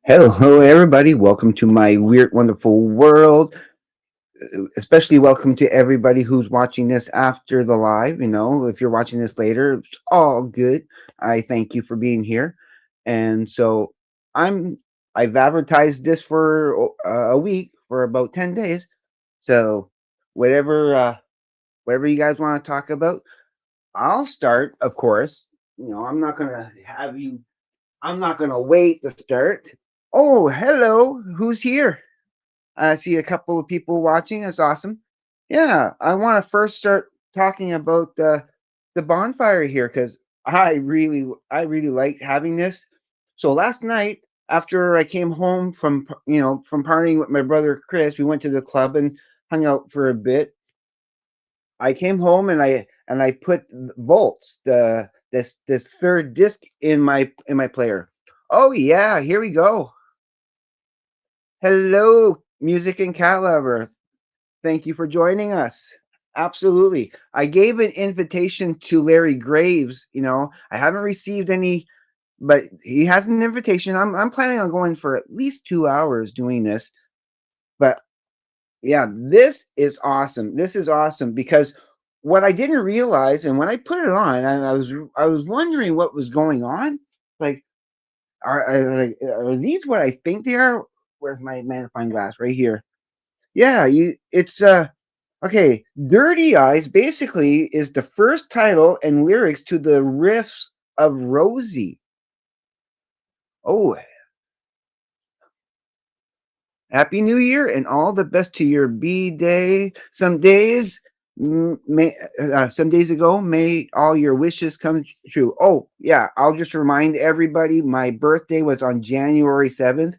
Hello, everybody. Welcome to my weird, wonderful world. Especially welcome to everybody who's watching this after the live. If you're watching this later, it's all good. I thank you for being here. And so I'm I've advertised this for a week for about 10 days. So whatever whatever you guys want to talk about, I'll start. Of course, I'm not gonna have you. I'm not gonna wait to start. Oh, hello. Who's here? I see a couple of people watching. That's awesome. Yeah, I want to first start talking about the bonfire here because I really like having this. So last night, after I came home from partying with my brother Chris, we went to the club and hung out for a bit. I came home and I put volts this third disc in my player. Oh yeah, here we go. Hello, music and cat lover. Thank you for joining us. Absolutely. I gave an invitation to Larry Graves. I haven't received any, but he has an invitation. I'm planning on going for at least 2 hours doing this. But yeah, this is awesome. This is awesome because what I didn't realize, and when I put it on, I was wondering what was going on. Like, are these what I think they are? Where's my magnifying glass? Right here. Yeah, it's okay. Dirty Eyes basically is the first title and lyrics to the riffs of Rosie. Oh, Happy New Year and all the best to your B day. Some days ago, may all your wishes come true. Oh, yeah, I'll just remind everybody my birthday was on January 7th.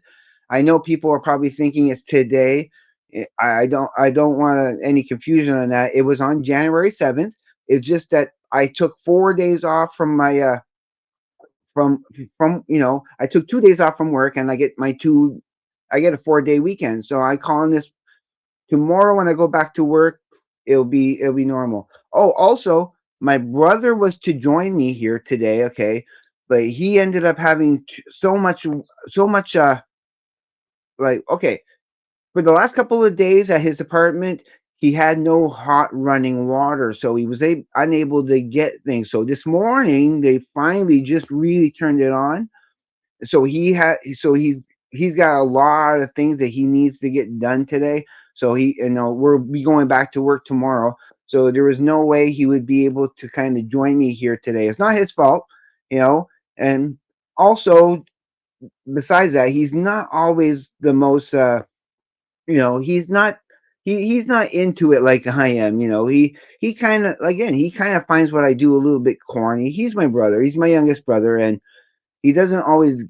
I know people are probably thinking it's today. I don't want any confusion on that. It was on January 7th. It's just that I took 4 days off from my from I took 2 days off from work and I get a 4 day weekend. So I call on this tomorrow when I go back to work, it'll be normal. Oh, also, my brother was to join me here today, okay, but he ended up having so much like okay, for the last couple of days at his apartment, he had no hot running water, so he was unable to get things. So this morning they finally just really turned it on. So he's got a lot of things that he needs to get done today. So we'll be going back to work tomorrow. So there was no way he would be able to kind of join me here today. It's not his fault, you know. And also, besides that, he's not always the most. He's not into it like I am. He kind of finds what I do a little bit corny. He's my brother. He's my youngest brother, and he doesn't always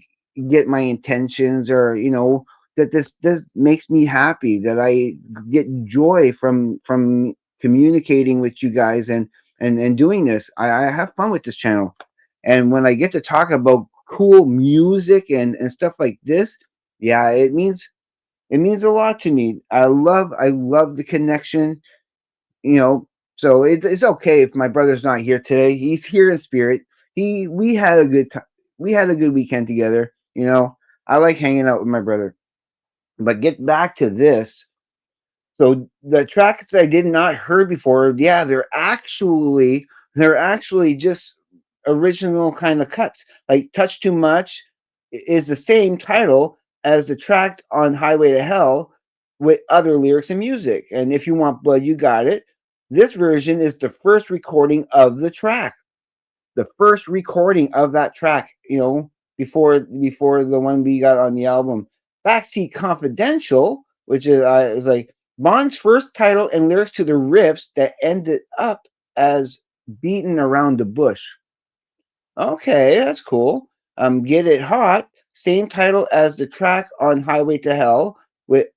get my intentions, or that this makes me happy, that I get joy from communicating with you guys and doing this. I have fun with this channel, and when I get to talk about cool music and stuff like this, yeah, it means a lot to me. I love the connection, you know. So it's okay if my brother's not here today. He's here in spirit. We had a good time. We had a good weekend together. I like hanging out with my brother. But get back to this. So the tracks I did not heard before, yeah, they're actually just original kind of cuts. Like Touch Too Much is the same title as the track on Highway to Hell with other lyrics and music. And If You Want Blood, You Got It. This version is the first recording of the track. The first recording of that track, before the one we got on the album. Backseat Confidential, which is like Bond's first title and lyrics to the riffs that ended up as Beaten Around the Bush. Okay, that's cool. Get It Hot, same title as the track on Highway to Hell with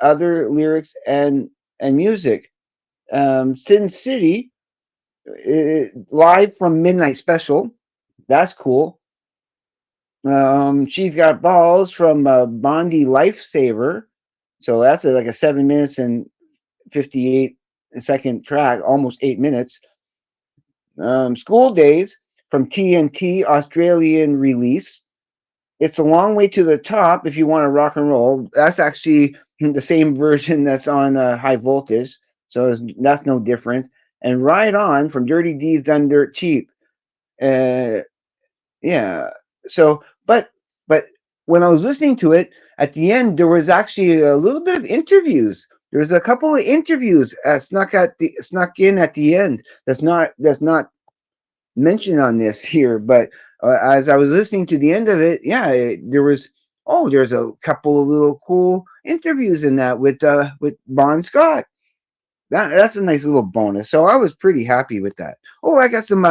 other lyrics and music. Sin City, live from Midnight Special. That's cool. She's Got Balls from Bondi Lifesaver. So that's like a 7 minutes and 58-second track, almost 8 minutes. School Days from TNT Australian release. It's a long way to the top if you want to rock and roll. That's actually the same version that's on high voltage, so that's no difference. And Ride On from Dirty D's Done Dirt Cheap. Uh, yeah. So, but when I was listening to it at the end, there was actually a little bit of interviews. There was a couple of interviews snuck in at the end. That's not mention on this here, but as I was listening to the end of it, yeah, there was there's a couple of little cool interviews in that with Bon Scott. That's a nice little bonus. So I was pretty happy with that. Oh, I got some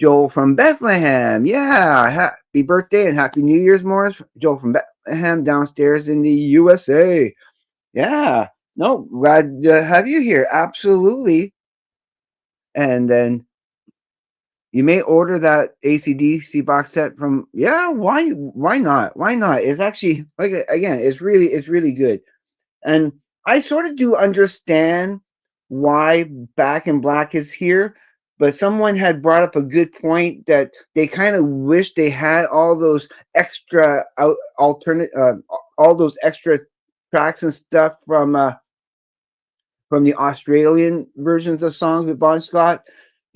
Joel from Bethlehem. Yeah, happy birthday and happy New Year's, Morris. Joel from Bethlehem downstairs in the USA. Yeah, no, glad to have you here. Absolutely. And then you may order that ACDC box set from why not? Why not? It's actually like again, it's really good. And I sort of do understand why Back in Black is here, but someone had brought up a good point that they kind of wish they had all those extra alternate all those extra tracks and stuff from the Australian versions of songs with Bon Scott,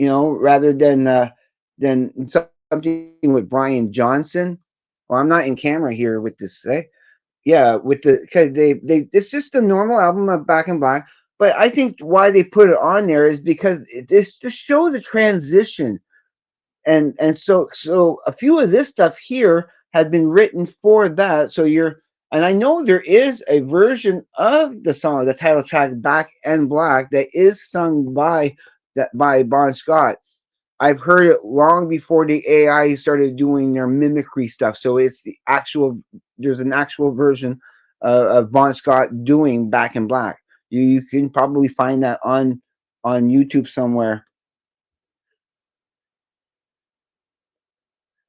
rather than something with Brian Johnson. Well, I'm not in camera here with this, yeah, with the because they it's just a normal album of Back in Black, but I think why they put it on there is because it's to show the transition, and so a few of this stuff here had been written for that. So and I know there is a version of the song, the title track Back and Black, that is sung by Bon Scott. I've heard it long before the AI started doing their mimicry stuff. So there's an actual version of Bon Scott doing Back in Black. You can probably find that on YouTube somewhere.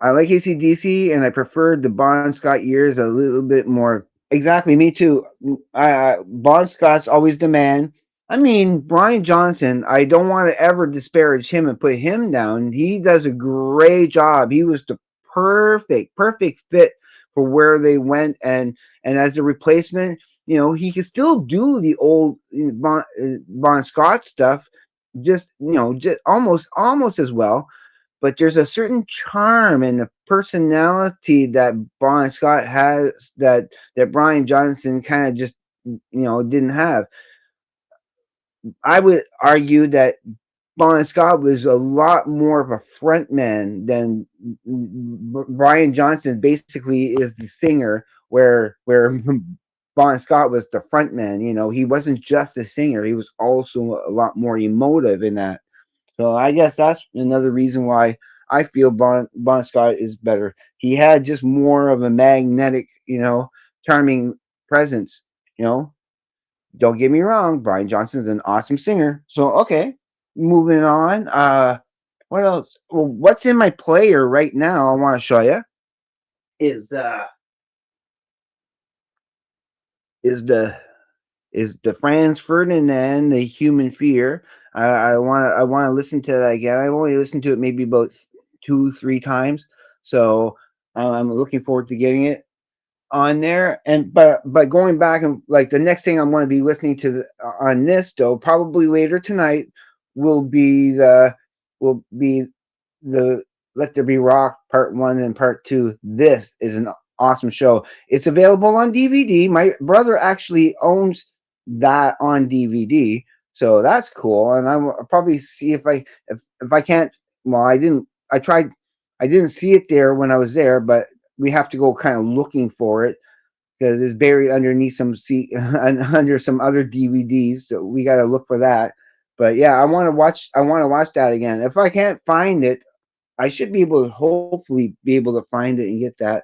I like AC/DC, and I prefer the Bon Scott years a little bit more. Exactly, me too. Bon Scott's always the man. I mean, Brian Johnson, I don't want to ever disparage him and put him down. He does a great job. He was the perfect fit for where they went, and as a replacement, he can still do the old Bon Scott stuff, just almost as well, but there's a certain charm and the personality that Bon Scott has that Brian Johnson kind of just didn't have. I would argue that Bon Scott was a lot more of a front man than Brian Johnson. Basically, is the singer where Bon Scott was the front man. He wasn't just a singer; he was also a lot more emotive in that. So I guess that's another reason why I feel Bon Scott is better. He had just more of a magnetic, charming presence. You know, don't get me wrong, Brian Johnson's an awesome singer. So okay, moving on. What else? Well, what's in my player right now? I want to show you is is the is the Franz Ferdinand, the Human Fear. I want to listen to that again. I've only listened to it maybe about 2 3 times, so I'm looking forward to getting it on there. And but going back and like the next thing I'm going to be listening to on this though, probably later tonight, will be the will be the Let There Be Rock Part One and Part Two. This is an awesome show. It's available on DVD. My brother actually owns that on DVD, so that's cool. And I'll probably see if I can't. Well, I didn't. I tried. I didn't see it there when I was there, but we have to go kind of looking for it because it's buried underneath some under some other DVDs. So we got to look for that. But yeah, I want to watch that again. If I can't find it, I should be able to hopefully be able to find it and get that.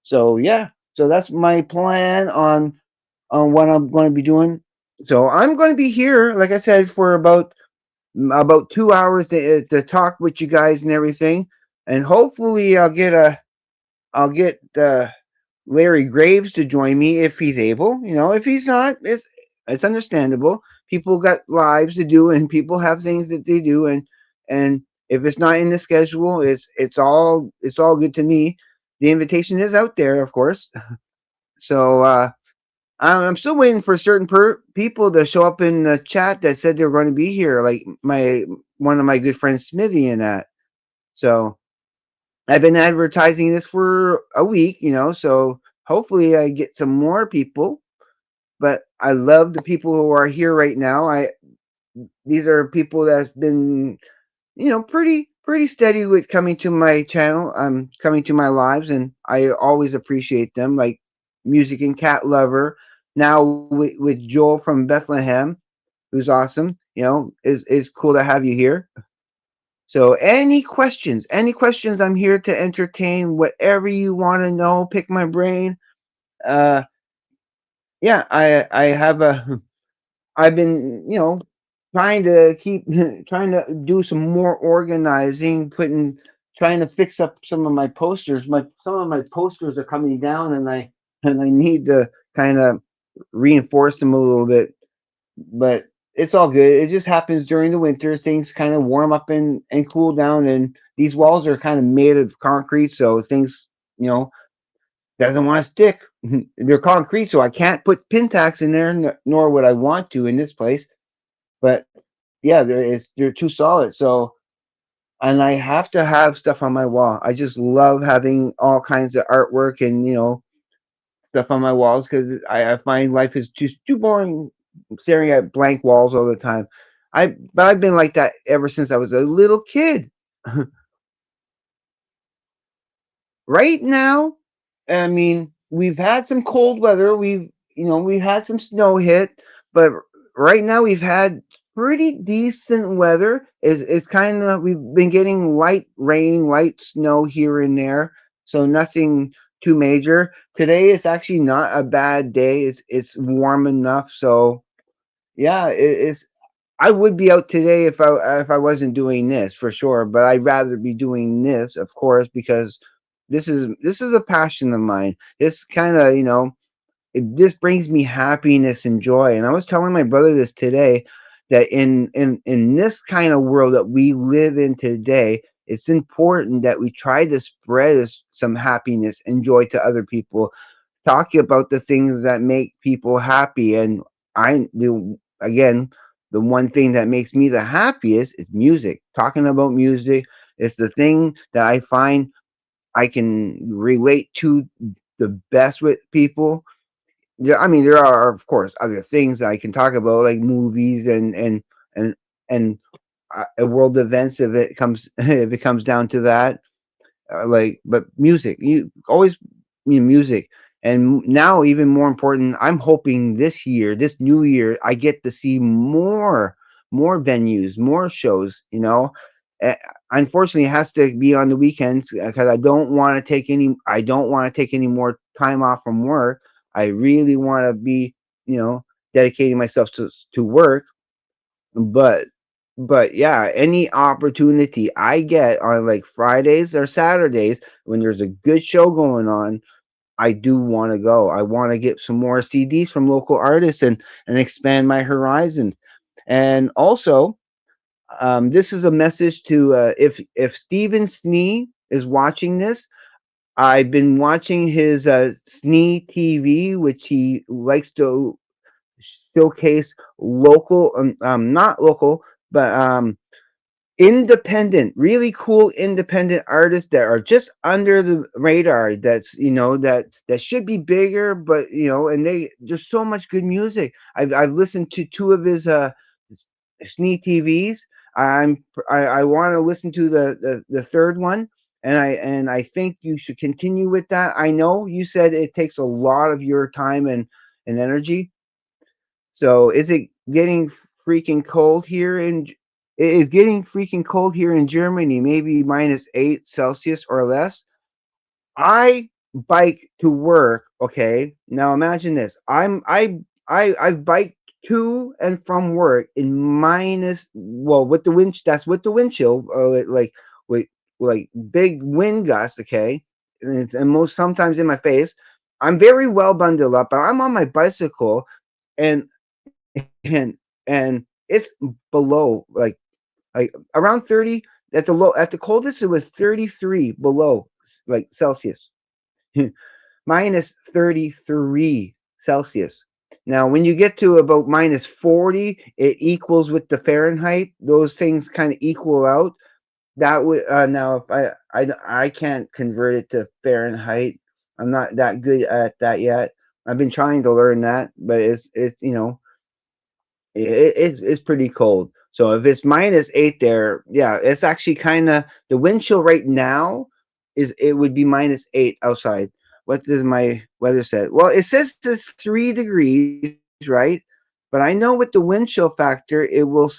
So yeah, so that's my plan on what I'm going to be doing. So I'm going to be here, like I said, for about 2 hours to talk with you guys and everything, and hopefully I'll get Larry Graves to join me if he's able. If he's not, it's understandable. People got lives to do, and people have things that they do, and if it's not in the schedule, it's all good to me. the invitation is out there, of course. So I'm still waiting for certain people to show up in the chat that said they were going to be here, like my one of my good friends Smithy and that. So I've been advertising this for a week, so hopefully I get some more people. But I love the people who are here right now. I These are people that's been, pretty steady with coming to my channel, coming to my lives, and I always appreciate them. Like Music and Cat Lover, now with Joel from Bethlehem, who's awesome. Is cool to have you here. So any questions, I'm here to entertain. Whatever you want to know, pick my brain. Uh, yeah, I have a I've been, trying to keep trying to do some more organizing, trying to fix up some of my posters. Some of my posters are coming down, and I need to kind of reinforce them a little bit. But it's all good. It just happens during the winter. Things kind of warm up and cool down, and these walls are kind of made of concrete, so things, you know, doesn't want to stick. They're concrete, so I can't put pin tacks in there, nor would I want to in this place. But yeah, they're too solid. So, and I have to have stuff on my wall. I just love having all kinds of artwork and stuff on my walls because I find life is just too boring staring at blank walls all the time. I've been like that ever since I was a little kid. Right now, I mean, we've had some cold weather. We've had some snow hit, but right now we've had pretty decent weather. It's kind of we've been getting light rain, light snow here and there, so nothing too major. Today is actually not a bad day. It's warm enough, so yeah, it's I would be out today if I wasn't doing this for sure, but I'd rather be doing this, of course, because this is a passion of mine. This kind of this brings me happiness and joy. And I was telling my brother this today that in this kind of world that we live in today, it's important that we try to spread some happiness and joy to other people, talking about the things that make people happy. And I do again, the one thing that makes me the happiest is music. Talking about music is the thing that I find I can relate to the best with people. Yeah, I mean there are of course other things that I can talk about like movies and and world events if it comes if it comes down to that, but music, you always music. And now even more important, I'm hoping this new year I get to see more venues, more shows. Uh, Unfortunately it has to be on the weekends because I don't want to take any more time off from work. I really want to be you know dedicating myself to work. But but yeah, any opportunity I get on like Fridays or Saturdays when there's a good show going on, I do want to go. I want to get some more CDs from local artists and expand my horizons. And also, this is a message to if Stephen Snee is watching this. I've been watching his Snee TV, which he likes to showcase local, not local, but independent, really cool independent artists that are just under the radar. That's that should be bigger, but and there's so much good music. I've listened to two of his Snee TVs. I want to listen to the third one, and I think you should continue with that. I know you said it takes a lot of your time and energy. So is it getting freaking cold here it is getting freaking cold here in Germany, maybe -8 Celsius or less. I bike to work, okay? Now imagine this. I bike to and from work in minus, well, with the wind, that's with the wind chill, with like big wind gusts, okay? And most sometimes in my face. I'm very well bundled up, but I'm on my bicycle and and it's below like around 30 at the coldest it was 33 below like Celsius. minus 33 Celsius. Now, when you get to about minus 40, it equals with the Fahrenheit. Those things kind of equal out. That would now if I can't convert it to Fahrenheit. I'm not that good at that yet. I've been trying to learn that, but it's it's pretty cold. So if it's minus 8 there, yeah, it's actually kind of the wind chill right now is it would be minus 8 outside. What does my weather say? Well, it says it's 3 degrees, right? But I know with the wind chill factor, it will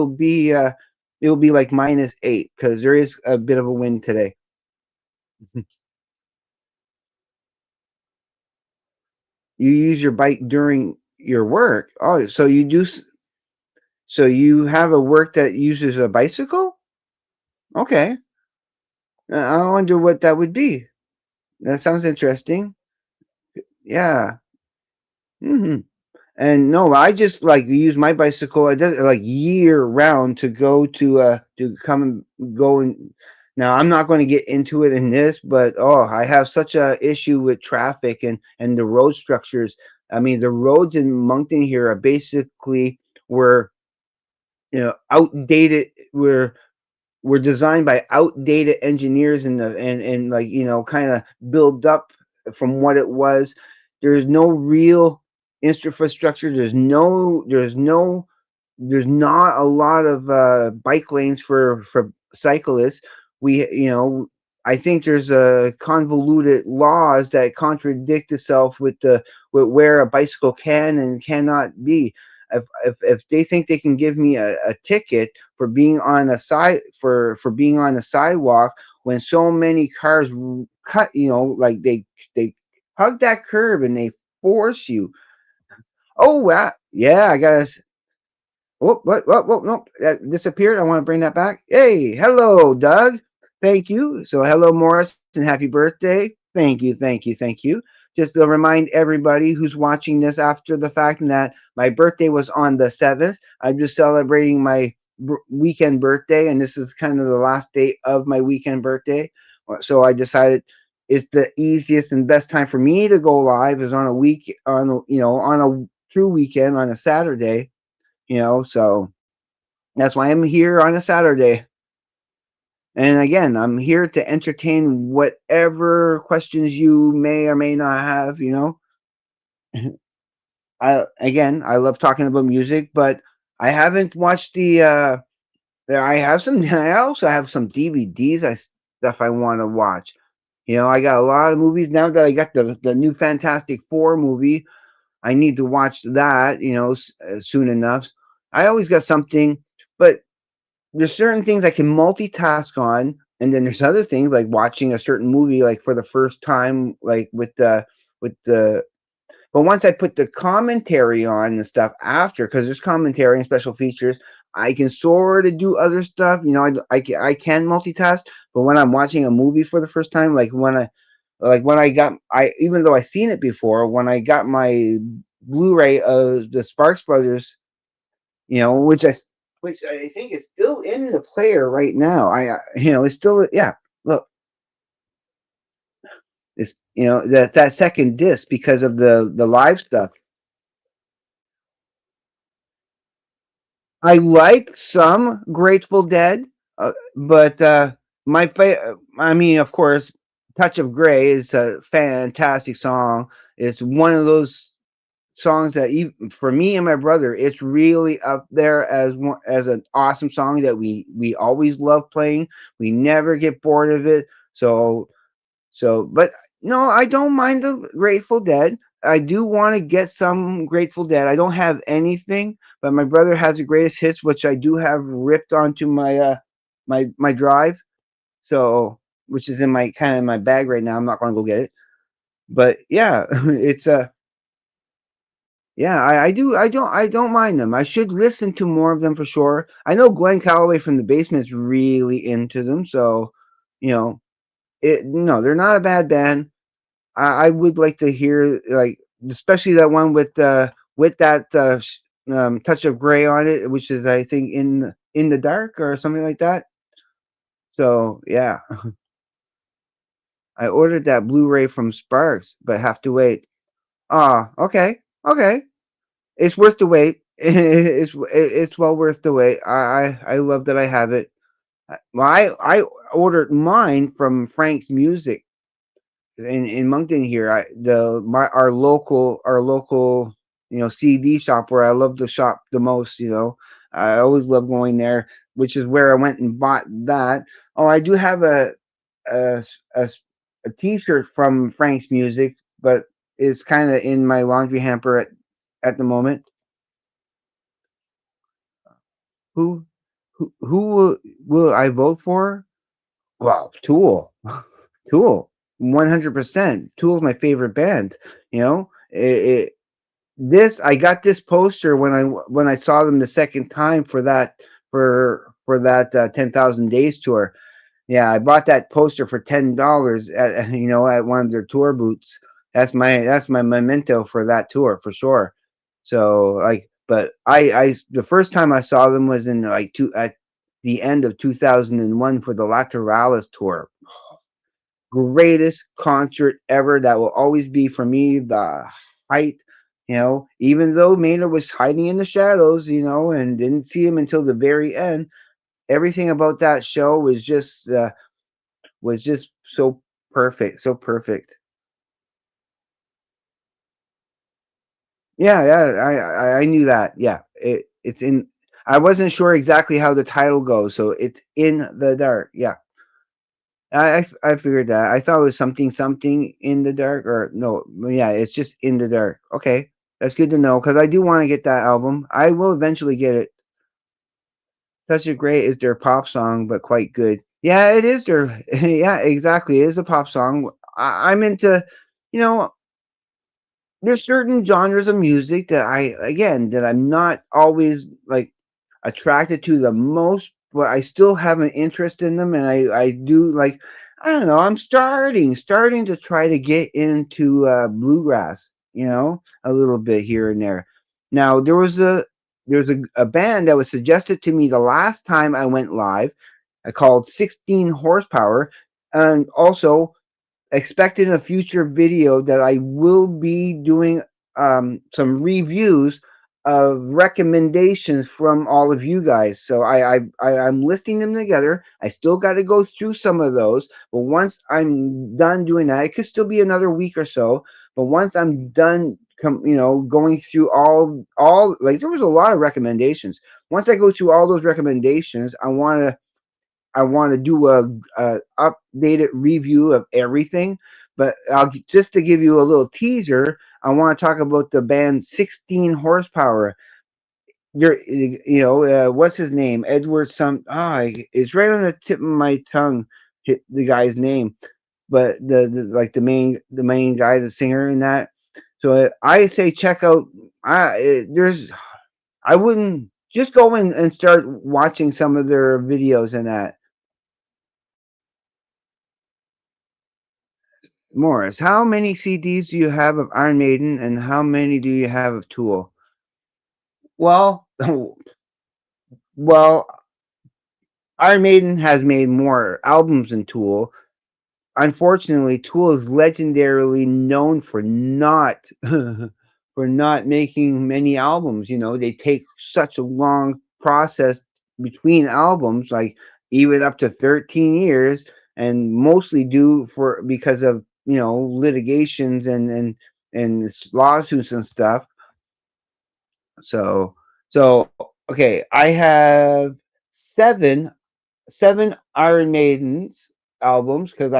be like minus 8 because there is a bit of a wind today. You use your bike during your work. Oh, so you do. So you have a work that uses a bicycle? Okay. I wonder what that would be. That sounds interesting. Yeah. Hmm. And no, I just like use my bicycle. It does like year round to come and go and. Now I'm not going to get into it in this, but oh, I have such a issue with traffic and the road structures. I mean, the roads in Moncton here are basically were outdated. Were designed by outdated engineers and like kind of build up from what it was. There's no real infrastructure. There's not a lot of bike lanes for cyclists. I think there's convoluted laws that contradict itself with where a bicycle can and cannot be. If they think they can give me a ticket for being on a being on a sidewalk when so many cars cut, like they hug that curb and they force you. Oh, wow. Yeah, I gotta. What? No, that disappeared. I want to bring that back. Hey, hello, Doug. Thank you. So, hello, Morris, and happy birthday. Thank you. Just to remind everybody who's watching this after the fact that my birthday was on the 7th. I'm just celebrating my weekend birthday, and this is kind of the last day of my weekend birthday. So, I decided it's the easiest and best time for me to go live is on a week, on a true weekend, on a Saturday, so that's why I'm here on a Saturday. And again, I'm here to entertain whatever questions you may or may not have. I love talking about music, but I haven't watched the I have some I also have some DVDs stuff I want to watch. I got a lot of movies now that I got the new Fantastic Four movie. I need to watch that, soon enough. I always got something, but there's certain things I can multitask on, and then there's other things like watching a certain movie like for the first time, like with the. But once I put the commentary on and stuff after, because there's commentary and special features, I can sort of do other stuff. I can multitask, but when I'm watching a movie for the first time, like when I got I even though I seen it before, when I got my Blu-ray of the Sparks Brothers, which I think is still in the player right now. It's still, yeah. Look, it's that second disc because of the live stuff. I like some Grateful Dead, but I mean, of course, Touch of Grey is a fantastic song. It's one of those songs that even for me and my brother, it's really up there as an awesome song that we always love playing. We never get bored of it. But no, I don't mind the Grateful Dead. I do want to get some Grateful Dead. I don't have anything, but my brother has the greatest hits, which I do have ripped onto my drive. So, which is in my kind of in my bag right now. I'm not going to go get it, but yeah, it's a. Yeah, I don't mind them. I should listen to more of them for sure. I know Glenn Calloway from the Basement's really into them, so you know, no, they're not a bad band. I would like to hear like especially that one with that touch of gray on it, which is I think in the dark or something like that. So yeah, I ordered that Blu-ray from Sparks, but have to wait. Ah, okay, okay. It's worth the wait. It's well worth the wait. I love that I have it. Well, I ordered mine from Frank's Music in Moncton here. Our local CD shop where I love to shop the most. I always love going there, which is where I went and bought that. Oh, I do have a a, a T-shirt from Frank's Music, but it's kind of in my laundry hamper at the moment. Who who will I vote for? Well, Tool. Tool. 100%. Tool's my favorite band. This I got this poster when I saw them the second time for that 10,000 Days tour. Yeah, I bought that poster for $10 at one of their tour booths. That's my memento for that tour for sure. So but I the first time I saw them was in like two at the end of 2001 for the Lateralis tour. Greatest concert ever. That will always be for me the height. Even though Maynard was hiding in the shadows, and didn't see him until the very end. Everything about that show was just so perfect, so perfect. Yeah, yeah, I knew that. Yeah, it's in. I wasn't sure exactly how the title goes, so it's in the dark. Yeah, I figured that. I thought it was something in the dark, or no, yeah, it's just in the dark. Okay, that's good to know because I do want to get that album. I will eventually get it. Touch It Great is their pop song, but quite good. Yeah, it is their. Yeah, exactly. It is a pop song. I'm into, you know, there's certain genres of music that I'm not always like attracted to the most, but I still have an interest in them, and I do like. I don't know. I'm starting to try to get into bluegrass, a little bit here and there. Now there's a band that was suggested to me the last time I went live, called 16 Horsepower, and also expect in a future video that I will be doing some reviews of recommendations from all of you guys. So I'm listing them together. I still got to go through some of those, but once I'm done doing that, it could still be another week or so. But once I'm done, going through all like there was a lot of recommendations. Once I go through all those recommendations, I want to do a updated review of everything, but just to give you a little teaser, I want to talk about the band 16 Horsepower. What's his name? Edward some. It's right on the tip of my tongue. The guy's name, but like the main guy, the singer in that. So I say check out. There's I wouldn't just go in and start watching some of their videos and that. Morris, how many CDs do you have of Iron Maiden and how many do you have of Tool? Well, well, Iron Maiden has made more albums than Tool. Unfortunately, Tool is legendarily known for not for not making many albums. They take such a long process between albums, like even up to 13 years, and mostly due for because of litigations and lawsuits and stuff. So okay, I have seven seven Iron Maidens albums because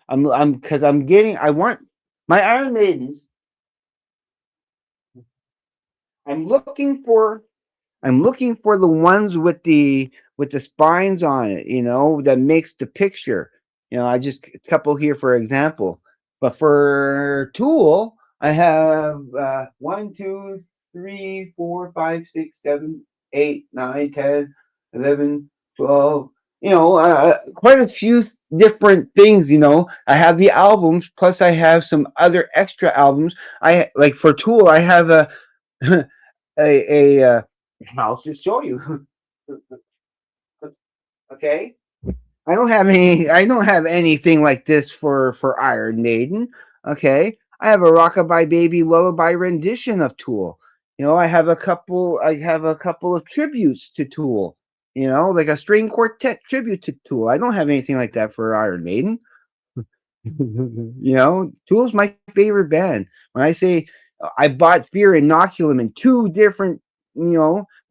I'm because I'm getting I want my Iron Maidens. I'm looking for I'm looking for the ones with the spines on it, that makes the picture. I just a couple here for example. But for Tool, I have 1, 2, 3, 4, 5, 6, 7, 8, 9, 10, 11, 12. Quite a few different things. I have the albums, plus I have some other extra albums. I like for Tool, I have a I'll just show you. Okay. I don't have any. I don't have anything like this for Iron Maiden. Okay, I have a Rockabye Baby Lullaby rendition of Tool. You know, I have a couple. I have a couple of tributes to Tool. You know, like a string quartet tribute to Tool. I don't have anything like that for Iron Maiden. You know, Tool's my favorite band. When I say I bought Fear Inoculum in two different,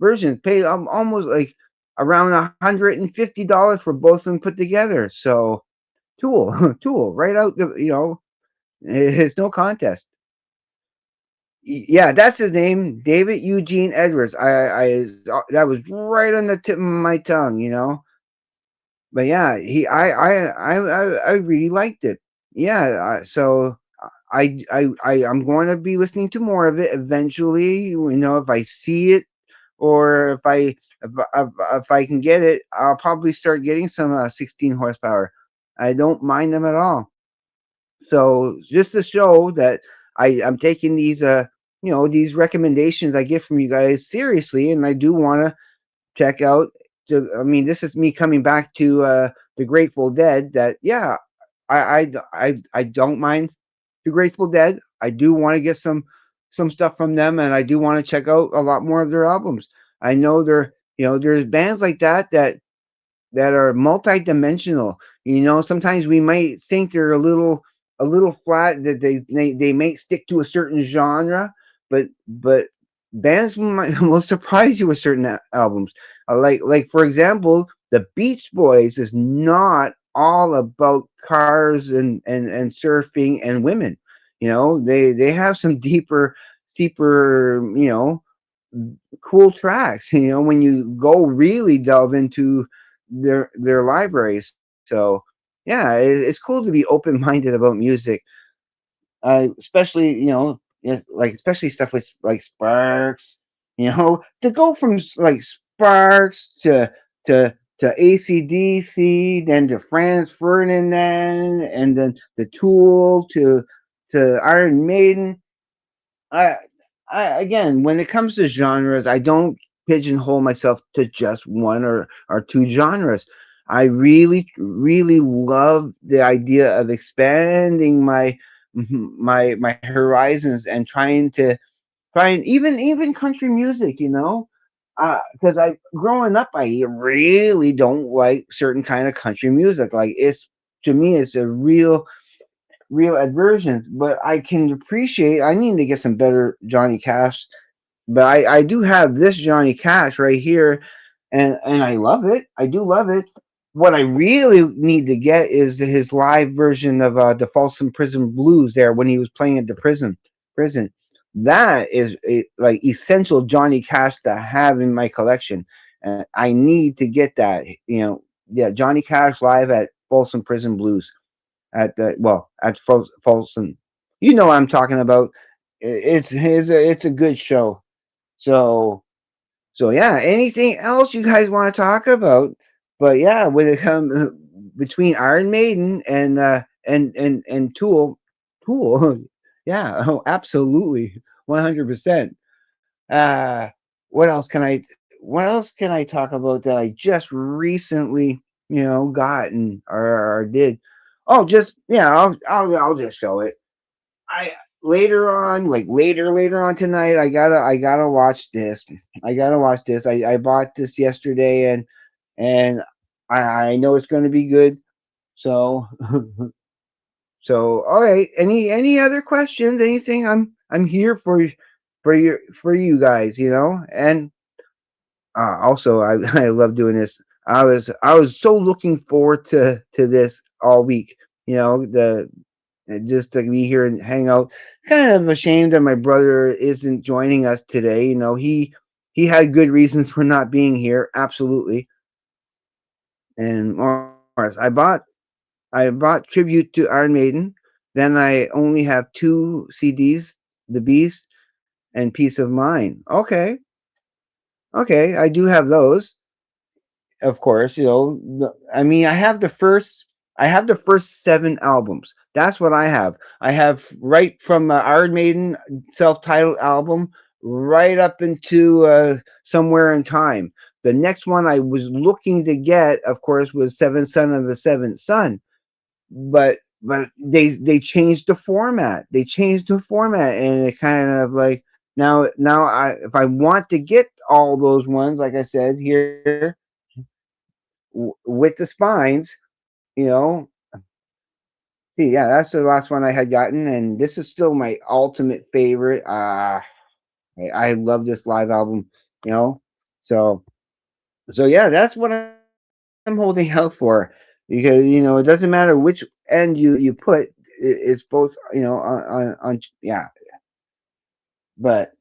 versions, paid almost like around $150 for both of them put together. So Tool, Tool, right out the, it's no contest. Yeah, that's his name, David Eugene Edwards. That was right on the tip of my tongue, But yeah, I really liked it. Yeah, so I'm going to be listening to more of it eventually. If I see it or if I can get it, I'll probably start getting some 16 horsepower. I don't mind them at all. So just to show that I'm taking these recommendations I get from you guys seriously, and I do want to check out. I mean, this is me coming back to the Grateful Dead. That yeah, I don't mind the Grateful Dead. I do want to get some stuff from them, and I do want to check out a lot more of their albums. I know there's bands like that are multi-dimensional. Sometimes we might think they're a little flat, that they may stick to a certain genre, but bands will surprise you with certain albums. Like for example, the Beach Boys is not all about cars and surfing and women. They have some deeper, cool tracks. When you go really delve into their library. So yeah, it's cool to be open minded about music, especially like especially stuff with like Sparks. To go from like Sparks to ACDC, then to Franz Ferdinand, and then the Tool to Iron Maiden. I, I again, when it comes to genres, I don't pigeonhole myself to just one or two genres. I really, really love the idea of expanding my horizons and trying even country music. Because I growing up, I really don't like certain kind of country music. Like it's to me, it's a real aversion, but I can appreciate. I need to get some better Johnny Cash, but I do have this Johnny Cash right here, and I love it. I do love it. What I really need to get is his live version of the Folsom Prison Blues there when he was playing at the prison. That is like essential Johnny Cash to have in my collection. I need to get that. Yeah, Johnny Cash live at Folsom Prison Blues at Folsom. You know what I'm talking about. It's a good show. So yeah. Anything else you guys want to talk about? But yeah, when it comes between Iron Maiden and Tool, yeah, oh, absolutely, 100%. Uh, what else can I talk about that I just recently gotten or did? Oh, just yeah, I'll just show it. I later on, like later on tonight, I gotta watch this. I gotta watch this. I bought this yesterday, and I know it's gonna be good. So so all right. Any other questions? Anything? I'm here for you guys. And also, I love doing this. I was so looking forward to this all week. The just to be here and hang out. Kind of ashamed that my brother isn't joining us today. He had good reasons for not being here. Absolutely. And Morris, I bought tribute to Iron Maiden. Then I only have two CDs, The Beast and Peace of Mind. Okay, I do have those. Of course, I mean, I have the first seven albums. That's what I have. I have right from Iron Maiden self-titled album right up into Somewhere in Time. The next one I was looking to get, of course, was Seventh Son of the Seventh Son, but they changed the format. They changed the format, and it kind of like now I if I want to get all those ones, like I said here, with the spines, you know. See, yeah, that's the last one I had gotten, and this is still my ultimate favorite. I love this live album, you know. So so yeah, that's what I'm holding out for, because it doesn't matter which end you put, it's both, on yeah. But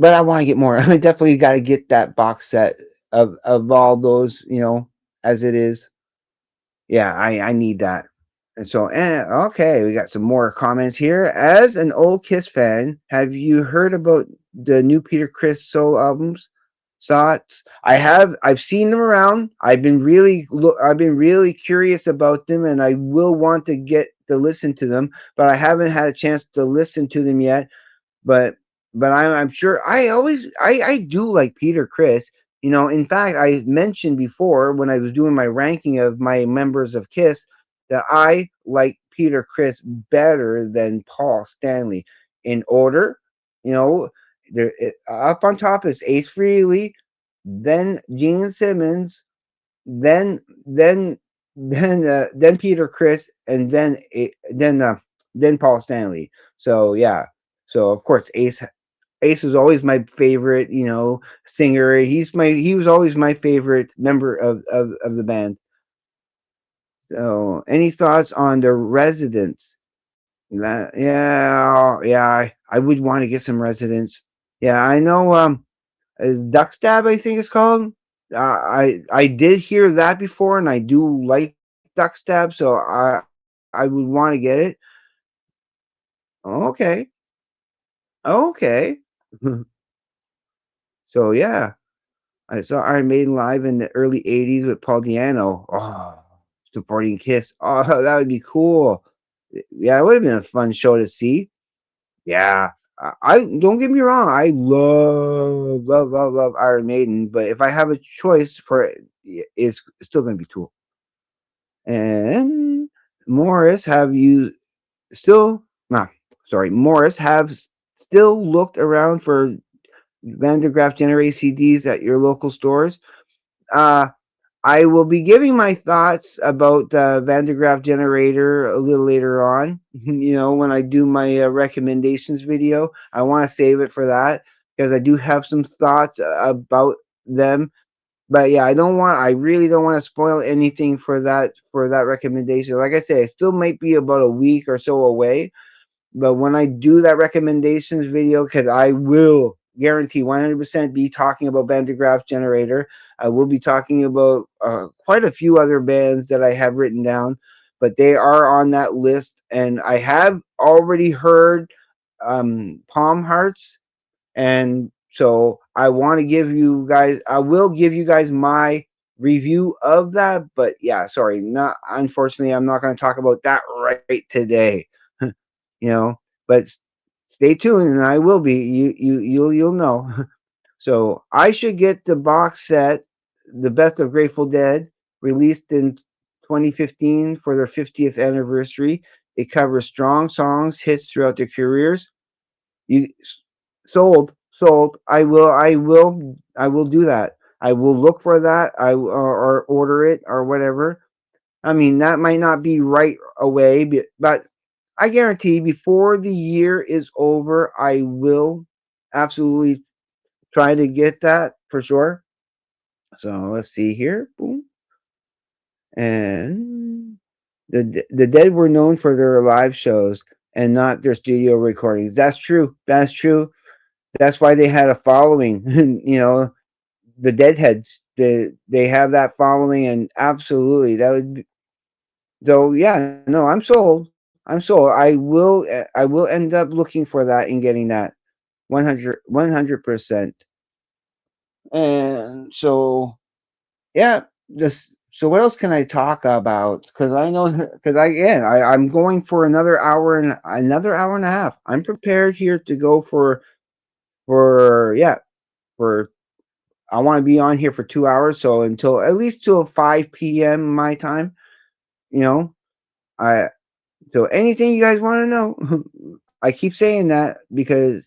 I want to get more. I definitely got to get that box set of all those, as it is. Yeah, I need that. And so, okay, we got some more comments here. As an old Kiss fan, have you heard about the new Peter Criss solo albums? Thoughts? I have. I've seen them around. I've been really curious about them, and I will want to get to listen to them, but I haven't had a chance to listen to them yet. but I'm sure I do like Peter Chris. In fact, I mentioned before when I was doing my ranking of my members of Kiss that I like Peter Chris better than Paul Stanley. In order, you know, up on top is Ace Frehley, then Gene Simmons, then then then Peter Chris, and then Paul Stanley. So yeah. So of course Ace is always my favorite, singer. He was always my favorite member of the band. So any thoughts on the Residents? Yeah, I would want to get some Residents. Yeah, I know. Is Duckstab, I think it's called. I did hear that before, and I do like Duckstab, so I would want to get it. Okay, okay. So yeah, I saw Iron Maiden live in the early '80s with Paul Diano. Oh, supporting Kiss. Oh, that would be cool. Yeah, it would have been a fun show to see. Yeah, I don't get me wrong. I love Iron Maiden, but if I have a choice for it, it's still gonna be Tool. And Morris, have you still? Nah, sorry, Morris, still looked around for Van de Graaff Generate CDs at your local stores? Uh, I will be giving my thoughts about Van de Graaff Generator a little later on. When I do my recommendations video, I want to save it for that because I do have some thoughts about them. But yeah, I really don't want to spoil anything for that recommendation. Like I say, it still might be about a week or so away, but when I do that recommendations video, because I will guarantee 100% be talking about Van de Graaff Generator, I will be talking about quite a few other bands that I have written down, but they are on that list. And I have already heard Palm Hearts, and so I will give you guys my review of that. But yeah, sorry, not unfortunately, I'm not going to talk about that right today. you know, but stay tuned, and I will be. You'll know. So I should get the box set, the Best of Grateful Dead, released in 2015 for their 50th anniversary. It covers strong songs, hits throughout their careers. You sold. I will do that. I will look for that. Or order it or whatever. I mean, that might not be right away, but I guarantee before the year is over, I will absolutely try to get that for sure. So let's see here. Boom. And the Dead were known for their live shows and not their studio recordings. That's true. That's true. That's why they had a following. The Deadheads. They have that following, and absolutely that would. So yeah, no, I'm sold. I'm sold. I will end up looking for that and getting that 100%. And so yeah, just so what else can I talk about? Because I know because I'm going for another hour and a half. I'm prepared here to go for yeah for I want to be on here for 2 hours, so until at least till 5 p.m. my time. You know, I so anything you guys want to know, I keep saying that because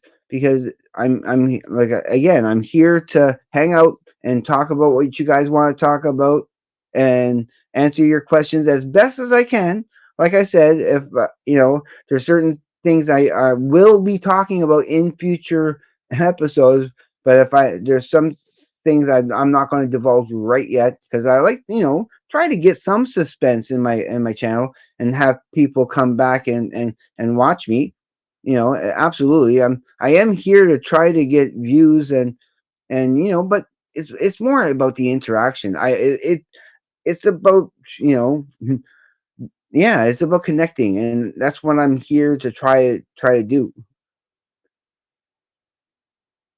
I'm like again I'm here to hang out and talk about what you guys want to talk about and answer your questions as best as I can. Like I said, if there's certain things I will be talking about in future episodes, but if I there's some things I'm not going to divulge right yet because I like try to get some suspense in my channel and have people come back and watch me. Absolutely. I am here to try to get views but it's more about the interaction. It's about yeah, it's about connecting, and that's what I'm here to try to do.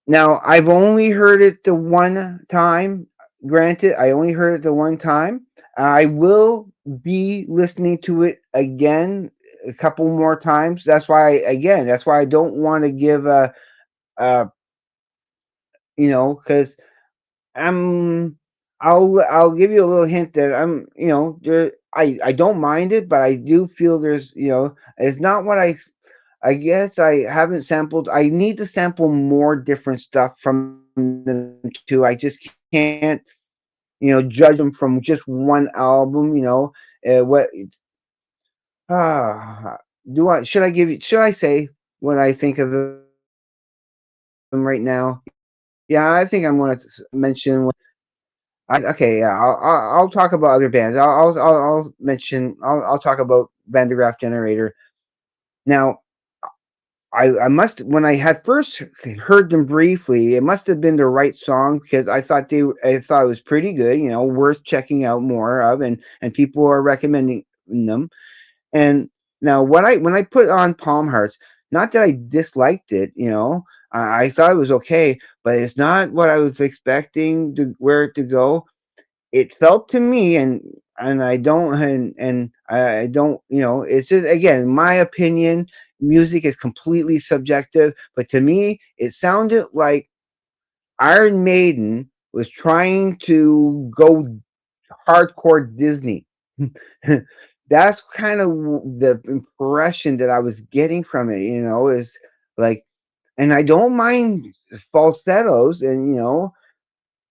Now, I've only heard it the one time. Granted, I only heard it the one time. I will be listening to it again a couple more times. That's why I don't want to give a because I'm I'll give you a little hint that I don't mind it, but I do feel there's it's not what I guess I haven't sampled. I need to sample more different stuff from them too. I just can't, judge them from just one album. What do I should I give you? Should I say what I think of him right now? Yeah, I think I'm going to mention. Okay, yeah, I'll talk about other bands. I'll mention. I'll talk about Vandergraaf Generator. Now, I must when I had first heard them briefly, it must have been the right song because I thought it was pretty good, worth checking out more of, and people are recommending them. And now when I put on Palm Hearts, not that I disliked it, I thought it was okay, but it's not what I was expecting to where it to go. It felt to me and I don't it's just again my opinion. Music is completely subjective, but to me it sounded like Iron Maiden was trying to go hardcore Disney. That's kind of the impression that I was getting from it, is like, and I don't mind falsettos and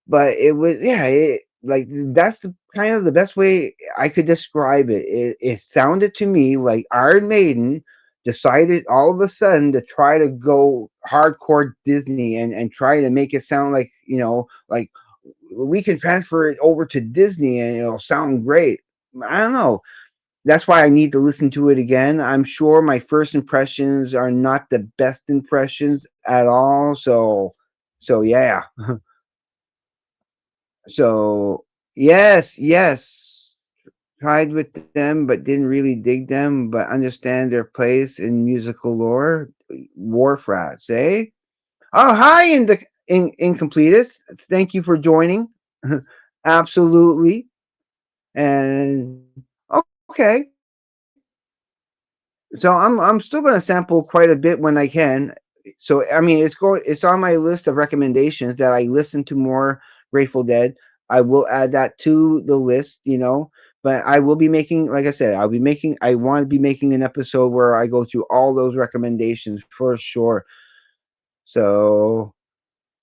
but it was yeah, like that's the kind of the best way I could describe it. It sounded to me like Iron Maiden decided all of a sudden to try to go hardcore Disney and try to make it sound like like we can transfer it over to Disney and it'll sound great. I don't know. That's why I need to listen to it again. I'm sure my first impressions are not the best impressions at all. So yeah. So yes, tried with them, but didn't really dig them, but understand their place in musical lore. Warfrats, eh? Oh, hi, in the incompletist. Thank you for joining. Absolutely, and okay. So I'm still going to sample quite a bit when I can. So I mean, it's on my list of recommendations that I listen to more Grateful Dead. I will add that to the list. But I will be making, like I said, I want to be making an episode where I go through all those recommendations for sure. So,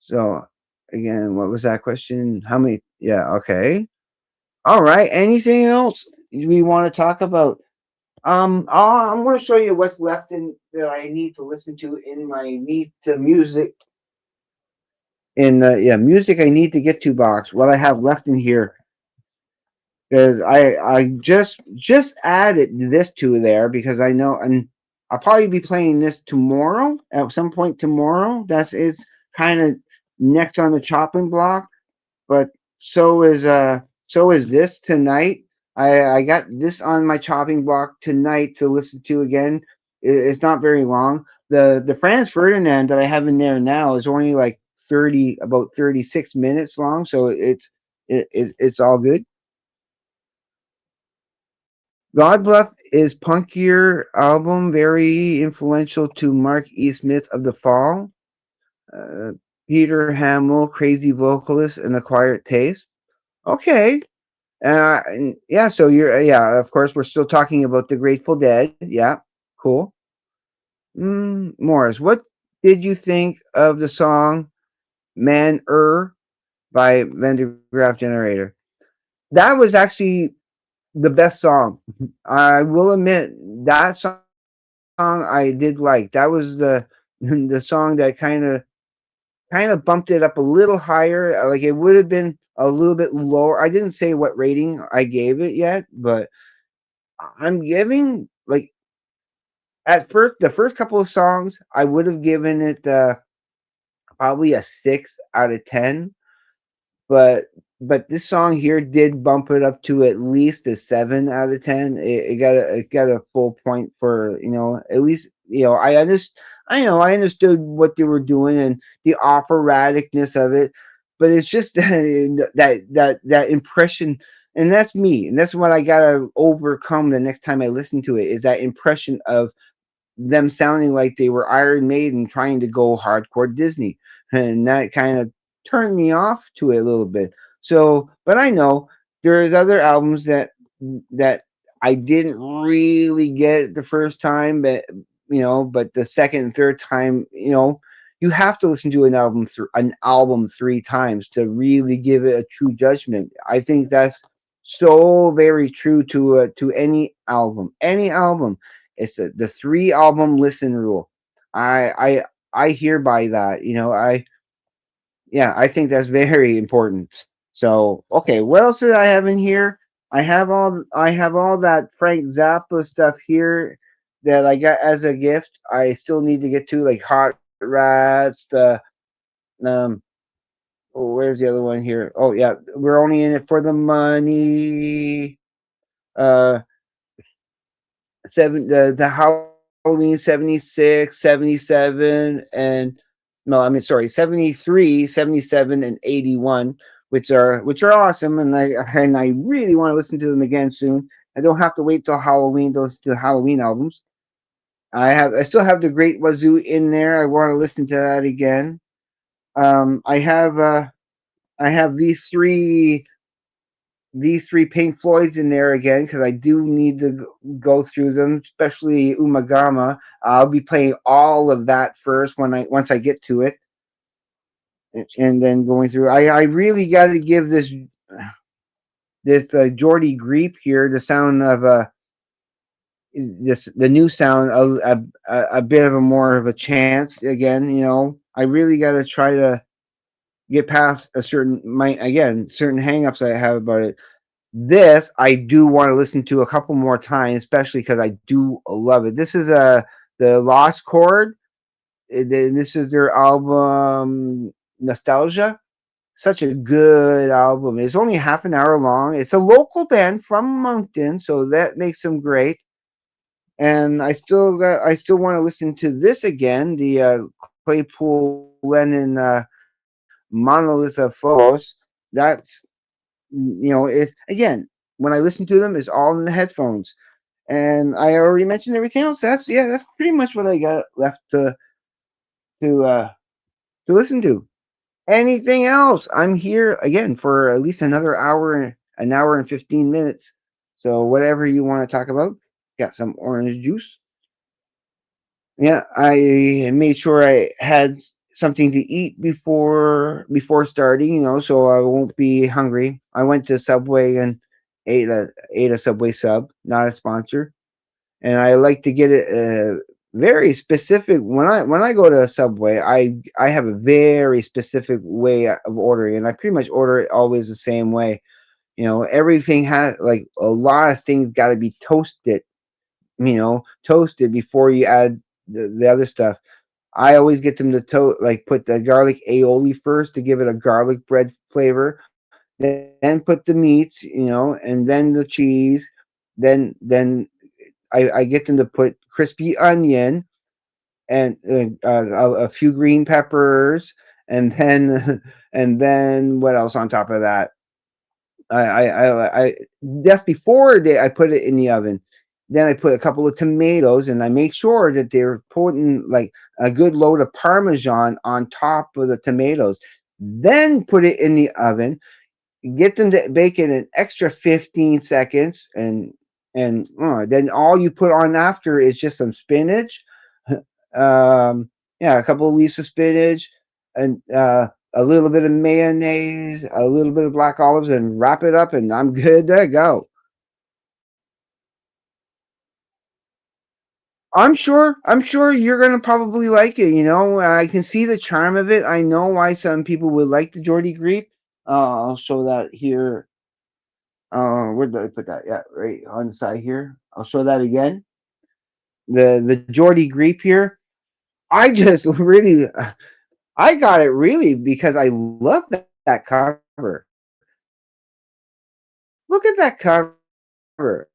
so again, what was that question? How many? Yeah, okay. All right. Anything else we want to talk about? I'm going to show you what's left in that I need to listen to in my need to music in the music I need to get to box. What I have left in here because I just added this to there because I know and I'll probably be playing this tomorrow at some point tomorrow. That's it's kind of next on the chopping block, but so is so is this tonight. I got this on my chopping block tonight to listen to again. It's not very long. The Franz Ferdinand that I have in there now is only like 36 minutes long, so it's all good. Godbluff is punkier album, very influential to Mark E. Smith of The Fall. Peter Hamill, crazy vocalist and acquired taste. Okay. And yeah, so yeah, of course, we're still talking about the Grateful Dead. Yeah, cool. Morris, what did you think of the song Man by Van de Graaff Generator? That was actually the best song. I will admit that song I did like. That was the the song that kind of bumped it up a little higher. Like it would have been a little bit lower. I didn't say what rating I gave it yet, but I'm giving like at first the first couple of songs I would have given it probably a 6 out of 10. but but this song here did bump it up to at least a 7 out of 10. It got a full point for at least I understood what they were doing and the operaticness of it, but it's just that impression, and that's me, and that's what I gotta overcome the next time I listen to it is that impression of them sounding like they were Iron Maiden trying to go hardcore Disney, and that kind of turned me off to it a little bit. So, but I know there's other albums that I didn't really get the first time, but but the second and third time, you have to listen to an album 3 times to really give it a true judgment. I think that's so very true to any album. Any album, it's the 3 album listen rule. I I hear by that. Yeah, I think that's very important. So okay, what else did I have in here? I have all that Frank Zappa stuff here that I got as a gift. I still need to get to like Hot Rats. The um, oh, where's the other one here? Oh yeah, we're only in it for the money. Uh, the Halloween 76, 77, and no, I mean sorry, 73, 77, and 81, which are awesome, and I really want to listen to them again soon. I don't have to wait till Halloween to listen to the Halloween albums. I still have the Great Wazoo in there. I want to listen to that again. I have I have these three Pink Floyds in there again because I do need to go through them, especially Umagama. I'll be playing all of that first once I get to it, and then going through. I really got to give this Jordy Greep here the sound of the new sound a bit of a more of a chance again. I really got to try to get past a certain hangups I have about it. This I do want to listen to a couple more times, especially because I do love it. This is the Lost Chord. This is their album Nostalgia. Such a good album. It's only half an hour long. It's a local band from Moncton, so that makes them great. And I still want to listen to this again, the Claypool Lennon Monolith of Phobos. That's it's again when I listen to them, it's all in the headphones. And I already mentioned everything else. That's pretty much what I got left to uh, to listen to. Anything else? I'm here again for at least an hour and 15 minutes. So whatever you want to talk about, got some orange juice. Yeah, I made sure I had something to eat before starting, so I won't be hungry. I went to Subway and ate a Subway sub, not a sponsor, and I like to get it very specific. When I go to Subway, I have a very specific way of ordering, and I pretty much order it always the same way. Everything has like a lot of things got to be toasted before you add the other stuff. I always get them to like put the garlic aioli first to give it a garlic bread flavor, then put the meats, and then the cheese, then I get them to put crispy onion and a few green peppers, and then and then what else on top of that? I that's before I put it in the oven. Then I put a couple of tomatoes, and I make sure that they're putting like a good load of Parmesan on top of the tomatoes. Then put it in the oven, get them to bake it an extra 15 seconds, and then all you put on after is just some spinach, yeah, a couple of leaves of spinach, and a little bit of mayonnaise, a little bit of black olives, and wrap it up, and I'm good to go. I'm sure you're gonna probably like it. I can see the charm of it. I know why some people would like the Geordie Greek. I'll show that here. Where did I put that? Yeah, right on the side here. I'll show that again. The Geordie Greek here. I just really, I got it really because I love that cover. Look at that cover.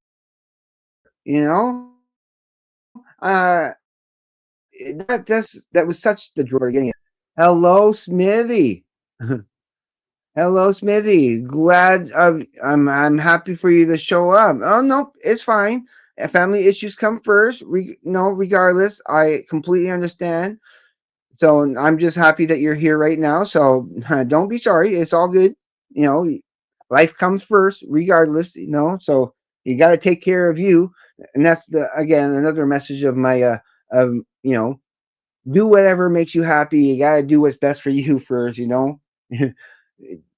You know, that was such the Geordie getting it. Hello, Smithy. Hello, Smithy. Glad I'm happy for you to show up. Oh no, it's fine. Family issues come first. No, regardless, I completely understand. So I'm just happy that you're here right now. So don't be sorry. It's all good. You know, life comes first, regardless. So you got to take care of you, and that's the again another message of my of you know do whatever makes you happy. You got to do what's best for you first.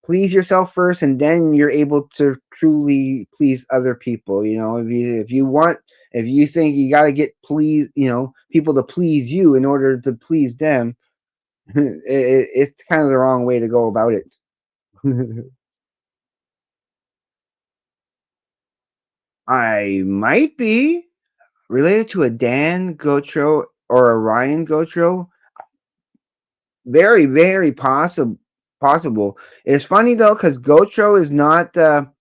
Please yourself first, and then you're able to truly please other people. If you think you got to get please people to please you in order to please them, it's kind of the wrong way to go about it. I might be related to a Dan Gotro or a Ryan Gotro. Very, very possible. It's funny though, because Gotro is not a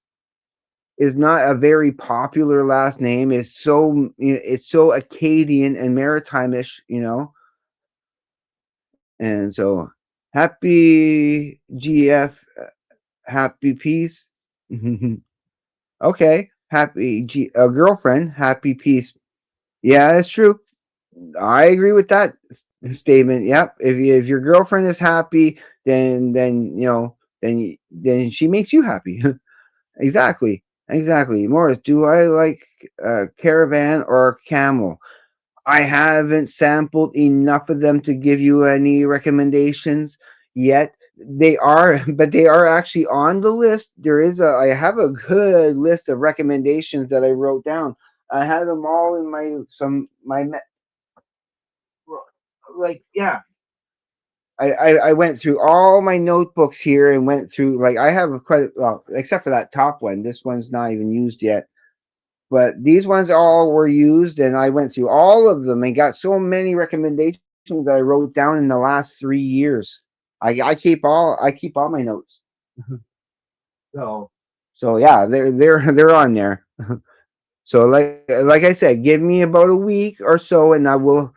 very popular last name. It's so Acadian and maritime-ish. And so happy GF, happy peace. Okay, happy girlfriend, happy peace. Yeah, that's true. I agree with that statement. Yep. If your girlfriend is happy, then she makes you happy. Exactly. Exactly. Morris, do I like caravan or camel? I haven't sampled enough of them to give you any recommendations yet. But they are actually on the list. I have a good list of recommendations that I wrote down. I had them all in like, yeah. I went through all my notebooks here and went through, like, I have quite well, except for that top one. This one's not even used yet. But these ones all were used, and I went through all of them and got so many recommendations that I wrote down in the last 3 years. I keep all my notes. So so yeah, they're on there. So like I said, give me about a week or so, and I will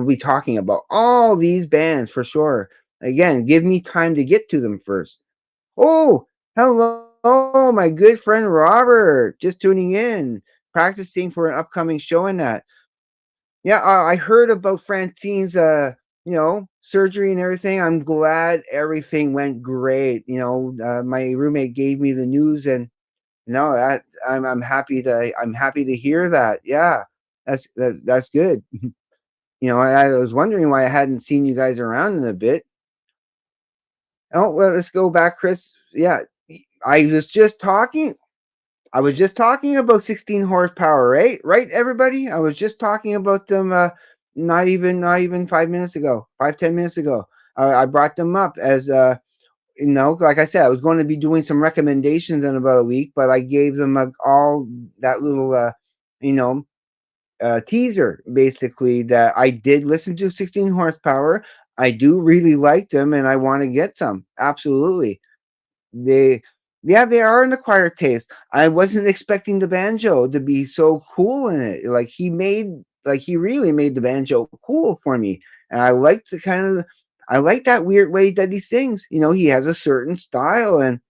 be talking about all these bands for sure. Again, give me time to get to them first. Oh, hello, my good friend Robert. Just tuning in, practicing for an upcoming show and that. Yeah, I heard about Francine's surgery and everything. I'm glad everything went great. My roommate gave me the news, and no, that I'm happy to hear that. Yeah, that's good. I was wondering why I hadn't seen you guys around in a bit. Oh well, let's go back, Chris. Yeah, I was just talking. I was just talking about 16 horsepower, right? Right, everybody. I was just talking about them. Not even 5 minutes ago, 5-10 minutes ago. I brought them up as like I said, I was going to be doing some recommendations in about a week, but I gave them all that little you know teaser basically that I did listen to 16 horsepower. I do really like them, and I want to get some. Absolutely. They Yeah, they are an acquired taste. I wasn't expecting the banjo to be so cool in it. He really made the banjo cool for me. And I like that weird way that he sings. He has a certain style, and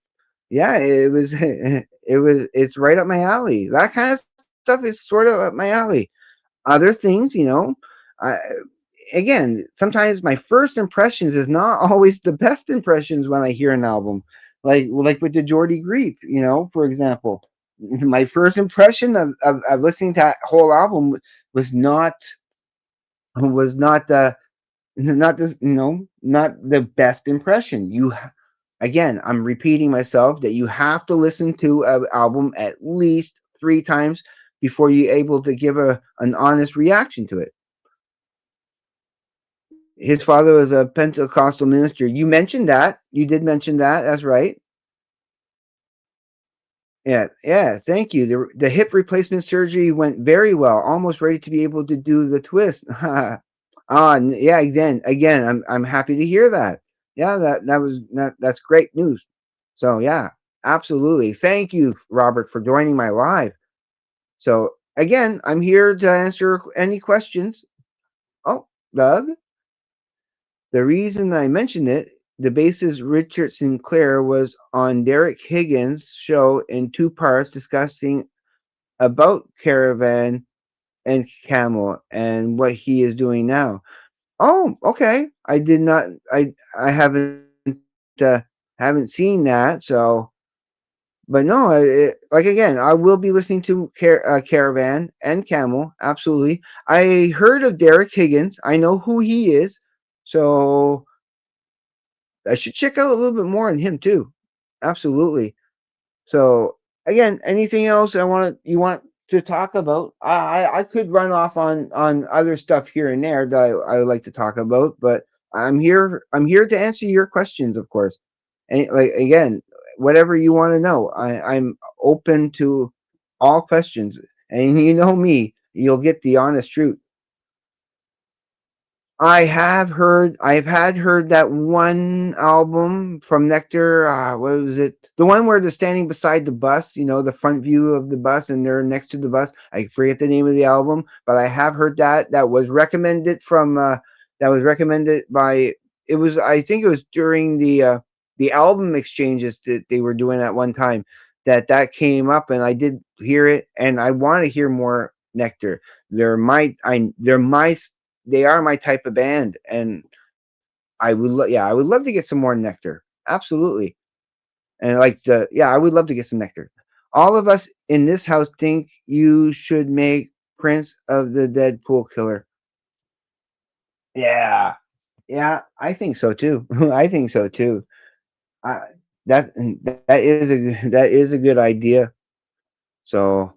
yeah, it's right up my alley. That kind of stuff. stuff is sort of up my alley. Other things, I, again, sometimes my first impressions is not always the best impressions when I hear an album. Like with the Jordy Grief, for example. My first impression of listening to that whole album was not not this not the best impression. Again, I'm repeating myself that you have to listen to an album at least 3 times before you're able to give an honest reaction to it. His father was a Pentecostal minister. You mentioned that. You did mention that. That's right. Yeah, yeah. Thank you. The hip replacement surgery went very well. Almost ready to be able to do the twist. Yeah. Again, I'm happy to hear that. Yeah, that's great news. So yeah, absolutely. Thank you, Robert, for joining my live. So again, I'm here to answer any questions. Oh, Doug. The reason I mentioned it, the bassist Richard Sinclair was on Derek Higgins' show in 2 parts discussing about Caravan and Camel and what he is doing now. Oh, okay. I did not. I haven't seen that. But no, like again, I will be listening to Caravan and Camel. Absolutely. I heard of Derek Higgins. I know who he is. So I should check out a little bit more on him too. Absolutely. So again, anything else you want to talk about? I could run off on other stuff here and there that I would like to talk about, but I'm here to answer your questions, of course. And like again, whatever you want to know, I'm open to all questions. And you know me, you'll get the honest truth. I've had heard that one album from Nectar. What was it? The one where they're standing beside the bus, the front view of the bus, and they're next to the bus. I forget the name of the album, but I have heard that. That was recommended by. It was, I think, it was during the album exchanges that they were doing at one time. That came up, and I did hear it, and I want to hear more Nectar. They are my type of band, and I would love to get some more Nectar. Absolutely. And I would love to get some Nectar. All of us in this house think you should make Prince of the Deadpool killer. Yeah. Yeah, I think so too. I think so too. I, that is a good idea. So,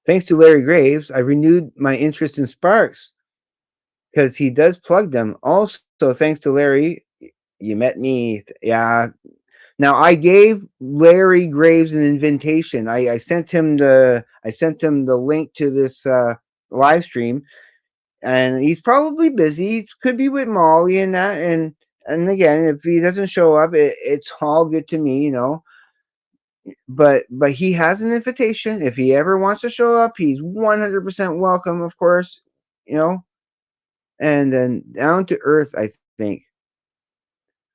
thanks to Larry Graves, I renewed my interest in Sparks because he does plug them. Also, thanks to Larry, you met me. Yeah. Now I gave Larry Graves an invitation. I sent him the link to this live stream, and he's probably busy. He could be with Molly and that. And again, if he doesn't show up, it's all good to me. But he has an invitation. If he ever wants to show up, he's 100% welcome, of course. You know, and then down to earth, I think.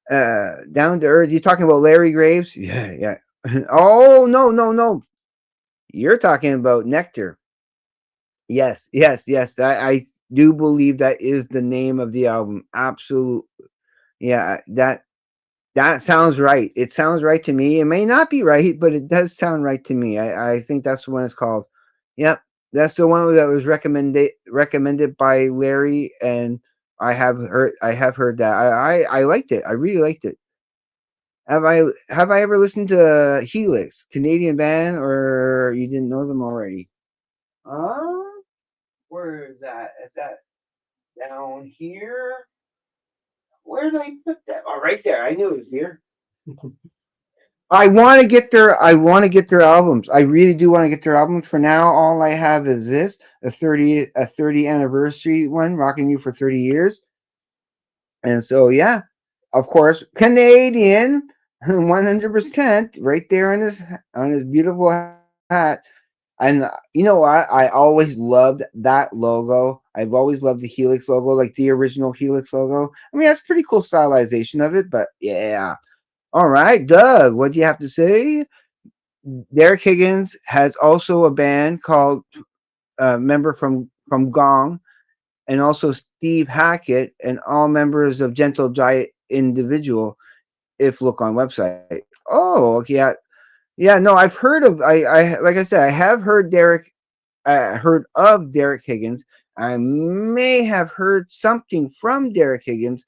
Down to earth. You talking about Larry Graves? Yeah, yeah. Oh no, no, no. You're talking about Nectar. Yes, yes, yes. I do believe that is the name of the album. Absolute. Yeah, that sounds right. It sounds right to me. It may not be right, but it does sound right to me. I think that's the one it's called. Yep, that's the one that was recommended by Larry, and I have heard that. I liked it. I really liked it. Have I ever listened to Helix, Canadian band, or you didn't know them already? Uh, where is that? Is that down here? Where did I put that? Oh, right there. I knew it was here. I want to get their albums. I really do want to get their albums. For now, all I have is this, a 30 anniversary one, rocking you for 30 years. And so yeah, of course, Canadian, 100% right there on his beautiful hat. And I always loved that logo. I've always loved the Helix logo, like the original Helix logo. I mean, that's pretty cool stylization of it, but yeah. All right, Doug, what do you have to say? Derek Higgins has also a band called member from Gong, and also Steve Hackett, and all members of Gentle Giant Individual. If look on website. Oh, okay, yeah, yeah. No, I've heard of. I like I said, I have heard Derek. Heard of Derek Higgins. I may have heard something from Derek Higgins,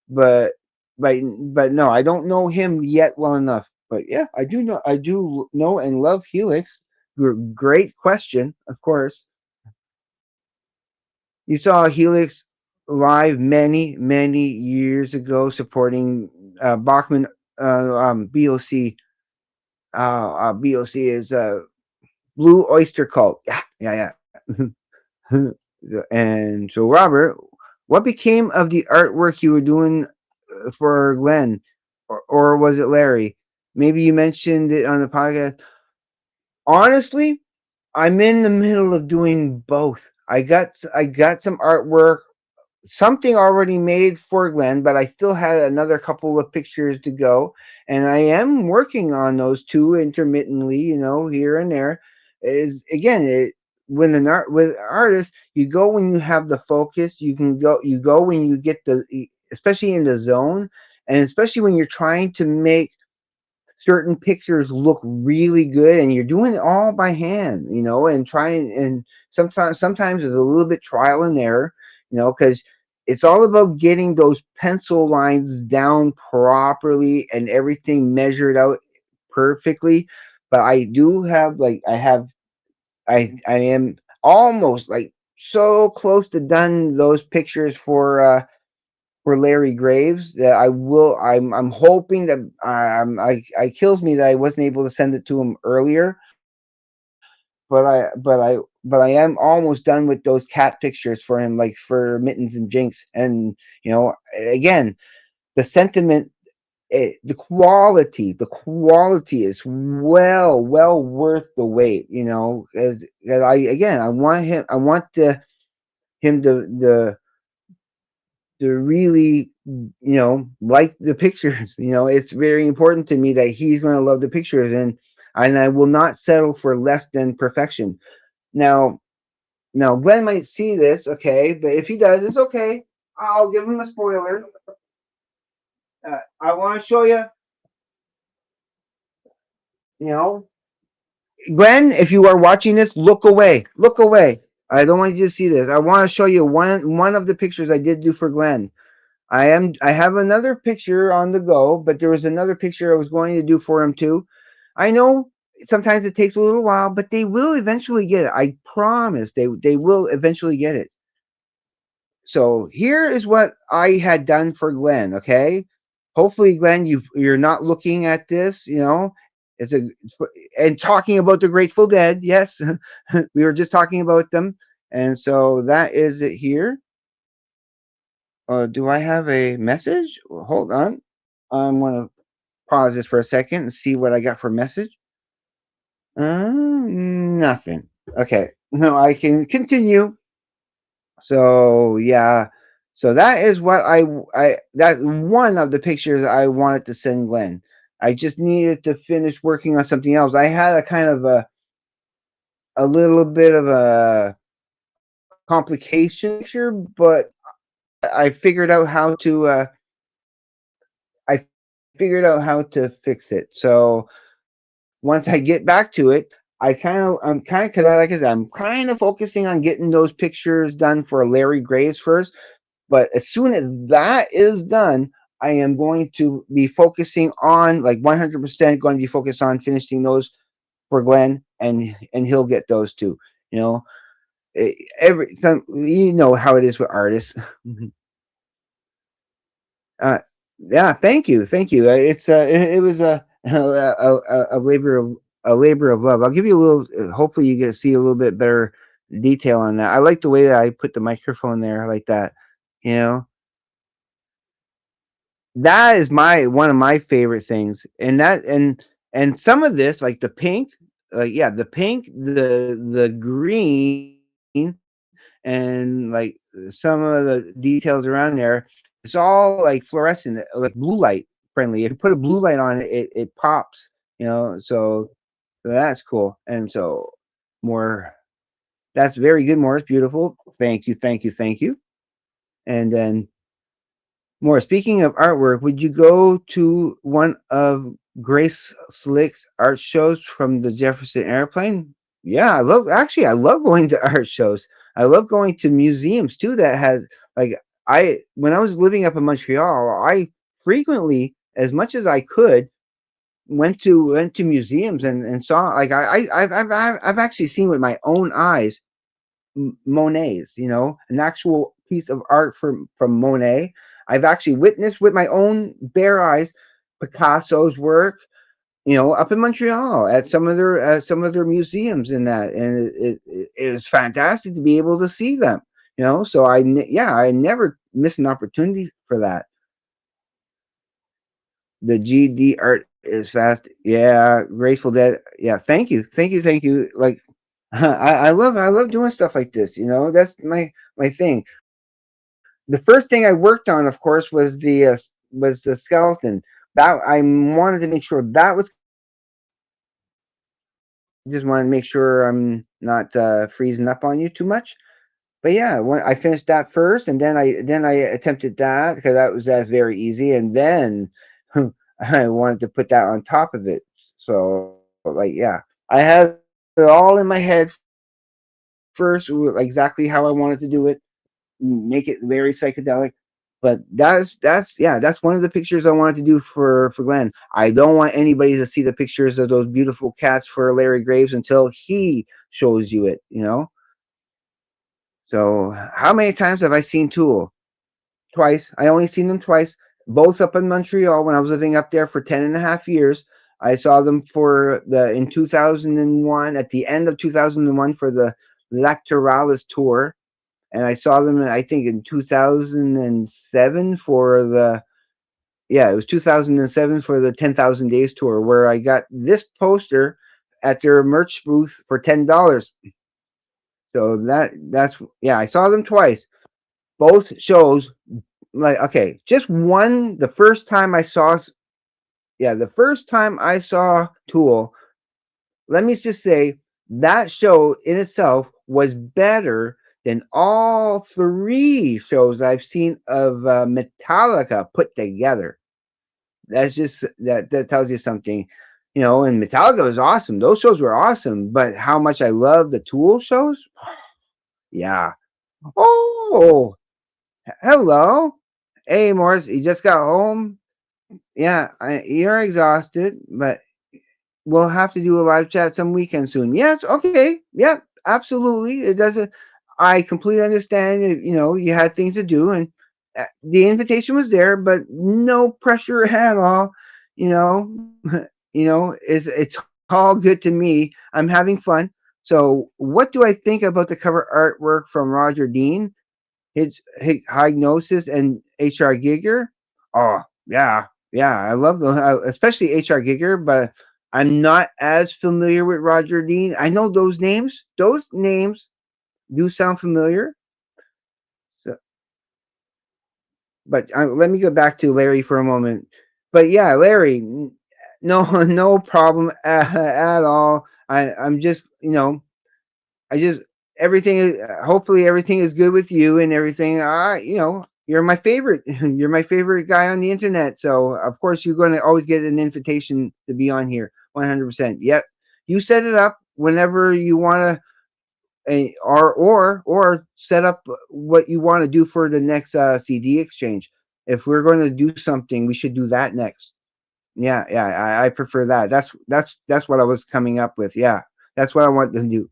but but no, I don't know him yet well enough. But yeah, I do know. I do know and love Helix. Great question, of course. You saw Helix live many years ago, supporting Bachman. BOC. BOC is Blue Oyster Cult. Yeah, yeah. And so, Robert, what became of the artwork you were doing for Glenn, or was it Larry? Maybe you mentioned it on the podcast. Honestly, I'm in the middle of doing both. I got some artwork, something already made for Glenn, but I still had another couple of pictures to go, and I am working on those two intermittently, here and there. Is again, when an art with artists, you go when you have the focus. You go when you get especially in the zone, and especially when you're trying to make certain pictures look really good, and you're doing it all by hand, and trying, and sometimes there's a little bit trial and error, because it's all about getting those pencil lines down properly and everything measured out perfectly. But I do have, like, I am almost, like, so close to done those pictures for Larry Graves that I'm hoping that I kills me that I wasn't able to send it to him earlier, but I am almost done with those cat pictures for him, like for Mittens and Jinx. And again, the sentiment, the quality is well worth the wait, 'cause I want him to really, like the pictures. It's very important to me that he's going to love the pictures, and I will not settle for less than perfection. Now, Glenn might see this, okay, but if he does, it's okay. I'll give him a spoiler. I want to show you, you know, Glenn, if you are watching this, look away, look away. I don't want you to see this. I want to show you one of the pictures I did do for Glenn. I have another picture on the go, but there was another picture I was going to do for him too. I know sometimes it takes a little while, but they will eventually get it. I promise they will eventually get it. So here is what I had done for Glenn, okay? Hopefully, Glenn, you're not looking at this, it's a and talking about the Grateful Dead. Yes, we were just talking about them, and so that is it here. Do I have a message? Well, hold on. I'm gonna pause this for a second and see what I got for message. Nothing. Okay. No, I can continue. So yeah. So that is what that's one of the pictures I wanted to send Glenn. I just needed to finish working on something else. I had a kind of a little bit of a complication picture, but I figured out how to I figured out how to fix it. So once I get back to it, I'm kind of, because like I said, I'm kind of focusing on getting those pictures done for Larry Graves first. But as soon as that is done, I am going to be focusing on, like, 100% going to be focused on finishing those for Glenn, and he'll get those too. You know, you know how it is with artists. Uh, yeah, thank you. It was a labor of love. I'll give you a little. Hopefully, you get to see a little bit better detail on that. I like the way that I put the microphone there like that. You know, that is my one of my favorite things. And some of this, like the pink, yeah, the pink, the green, and like some of the details around there, it's all like fluorescent, like blue light friendly. If you put a blue light on it, it pops. So So that's cool. And so more, that's very good, Morris. Beautiful. Thank you, thank you, thank you. And then more. Speaking of artwork, would you go to one of Grace Slick's art shows from the Jefferson Airplane? Yeah, I love going to art shows. I love going to museums too that has like I when I was living up in Montreal, I frequently, as much as I could, went to museums and saw like I've actually seen with my own eyes Monet's, an actual piece of art from Monet. I've actually witnessed with my own bare eyes Picasso's work, up in Montreal at some of their museums in that, and it was fantastic to be able to see them. So I never miss an opportunity for that. The GD art is fast. Yeah, Grateful Dead. Yeah, thank you, thank you, thank you. Like, I love doing stuff like this. That's my thing. The first thing I worked on, of course, was the skeleton. That I wanted to make sure that was complete. Just wanted to make sure I'm not freezing up on you too much. But yeah, when I finished that first, and then I attempted that because that's very easy, and then I wanted to put that on top of it. So like yeah, I have it all in my head first, exactly how I wanted to do it, make it very psychedelic. But that's one of the pictures I wanted to do for Glenn. I don't want anybody to see the pictures of those beautiful cats for Larry Graves until he shows you it. So how many times have I seen Tool? Twice. I only seen them twice, both up in Montreal when I was living up there for 10.5 years. I saw them for the in 2001, at the end of 2001, for the Lactoralis tour, and I saw them I think in 2007 for the yeah, it was 2007 for the 10,000 Days tour, where I got this poster at their merch booth for $10. So that's yeah, I saw them twice. Both shows, like, okay, just one. The first time I saw Tool, let me just say that show in itself was better than all three shows I've seen of Metallica put together. That tells you something. And Metallica was awesome. Those shows were awesome, but how much I love the Tool shows? Yeah. Oh, hello. Hey, Morris, you just got home? Yeah, you're exhausted, but we'll have to do a live chat some weekend soon. Yes, okay. Yep, absolutely. It doesn't. I completely understand. You had things to do, and the invitation was there, but no pressure at all. You know, it's all good to me. I'm having fun. So, what do I think about the cover artwork from Roger Dean? His Hypnosis and HR Giger. Oh yeah, yeah, I love those, especially HR Giger. But I'm not as familiar with Roger Dean. I know those names. Those names do sound familiar. So, but let me go back to Larry for a moment. But yeah, Larry, no, no problem at all. I'm just, I just everything is hopefully everything is good with you and everything. You're my favorite. You're my favorite guy on the internet. So of course you're going to always get an invitation to be on here. 100%. Yep. You set it up whenever you want to, or set up what you want to do for the next CD exchange. If we're going to do something, we should do that next. Yeah, yeah. I prefer that. That's what I was coming up with. Yeah, that's what I want to do.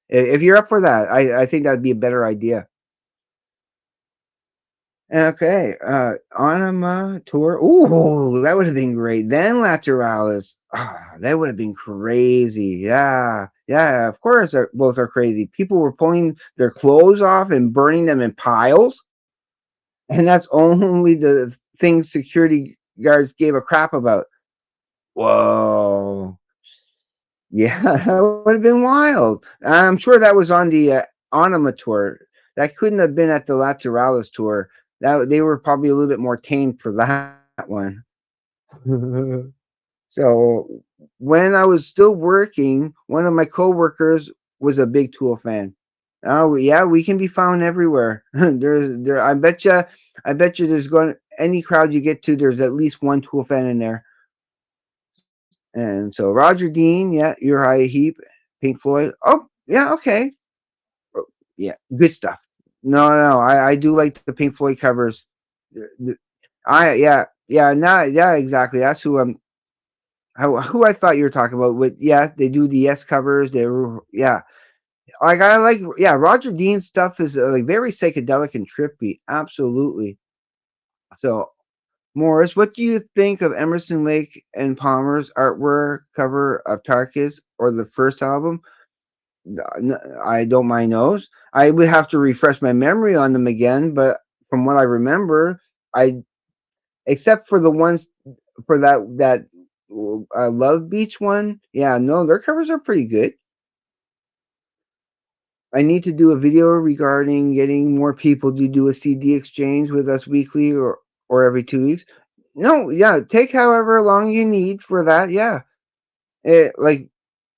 If you're up for that, I think that'd be a better idea. Okay, Anima tour. Ooh, that would have been great. Then Lateralis. That would have been crazy. Yeah, yeah. Of course, both are crazy. People were pulling their clothes off and burning them in piles, and that's only the things security guards gave a crap about. Whoa. Yeah, that would have been wild. I'm sure that was on the Anima tour. That couldn't have been at the Lateralis tour. That they were probably a little bit more tame for that one. So when I was still working, one of my coworkers was a big Tool fan. Oh yeah, we can be found everywhere. There. I bet you. There's going any crowd you get to. There's at least one Tool fan in there. And so Roger Dean, yeah, Uriah Heep, Pink Floyd. Oh yeah, okay, oh, yeah, good stuff. No, no, I do like the Pink Floyd covers. I yeah, not yeah, exactly. That's who I thought you were talking about. With yeah, they do the Yes covers. They were yeah, like I like yeah. Roger Dean's stuff is like very psychedelic and trippy. Absolutely. So Morris, what do you think of Emerson Lake and Palmer's artwork cover of Tarkus or the first album? I don't mind those. I would have to refresh my memory on them again, but from what I remember, I except for the ones for that Love Beach one, yeah, no, their covers are pretty good. I need to do a video regarding getting more people to do a CD exchange with us weekly or every 2 weeks. No, yeah, take however long you need for that. Yeah, like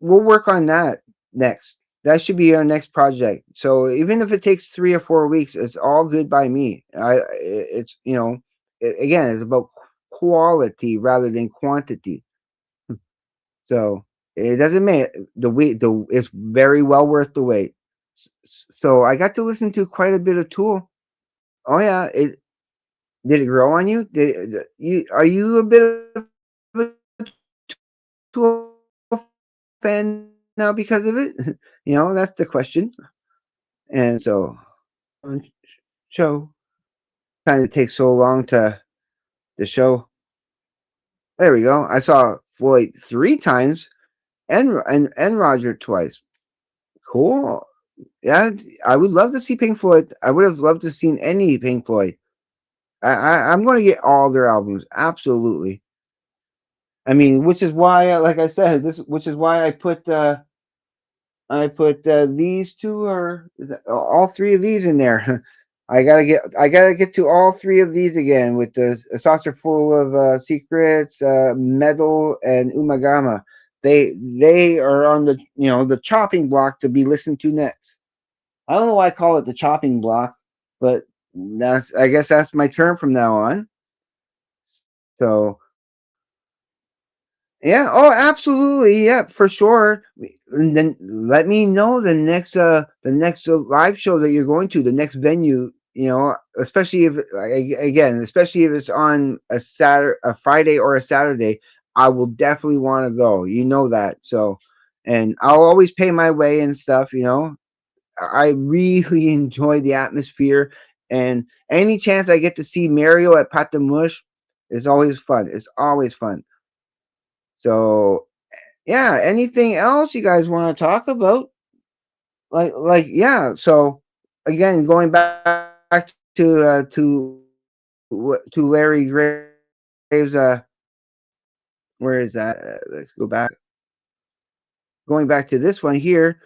we'll work on that next. That should be our next project. So even if it takes 3 or 4 weeks, it's all good by me. It's again, it's about quality rather than quantity. So it doesn't matter. The wait, it's very well worth the wait. So I got to listen to quite a bit of Tool. Oh yeah, it did it grow on you? You are you a bit of a Tool fan now because of it? That's the question. And so on show kind of takes so long to the show. There we go. I saw Floyd 3 times and Roger twice. Cool. Yeah, I would love to see Pink Floyd. I would have loved to seen any Pink Floyd. I'm going to get all their albums. Absolutely. I mean, which is why, like I said, which is why I put these two or all three of these in there. I gotta get to all three of these again with the a saucer full of secrets, metal, and umagama. They are on the the chopping block to be listened to next. I don't know why I call it the chopping block, but that's I guess that's my term from now on. So yeah, oh absolutely, yeah, for sure. And then let me know the next live show that you're going to, the next venue, especially if again, especially if it's on a Friday or a Saturday, I will definitely want to go. You know that. So and I'll always pay my way and stuff. I really enjoy the atmosphere, and any chance I get to see Mario at Patamush is always fun. It's always fun. So yeah, anything else you guys want to talk about? Yeah. So again, going back to Larry Graves. Where is that? Let's go back. Going back to this one here.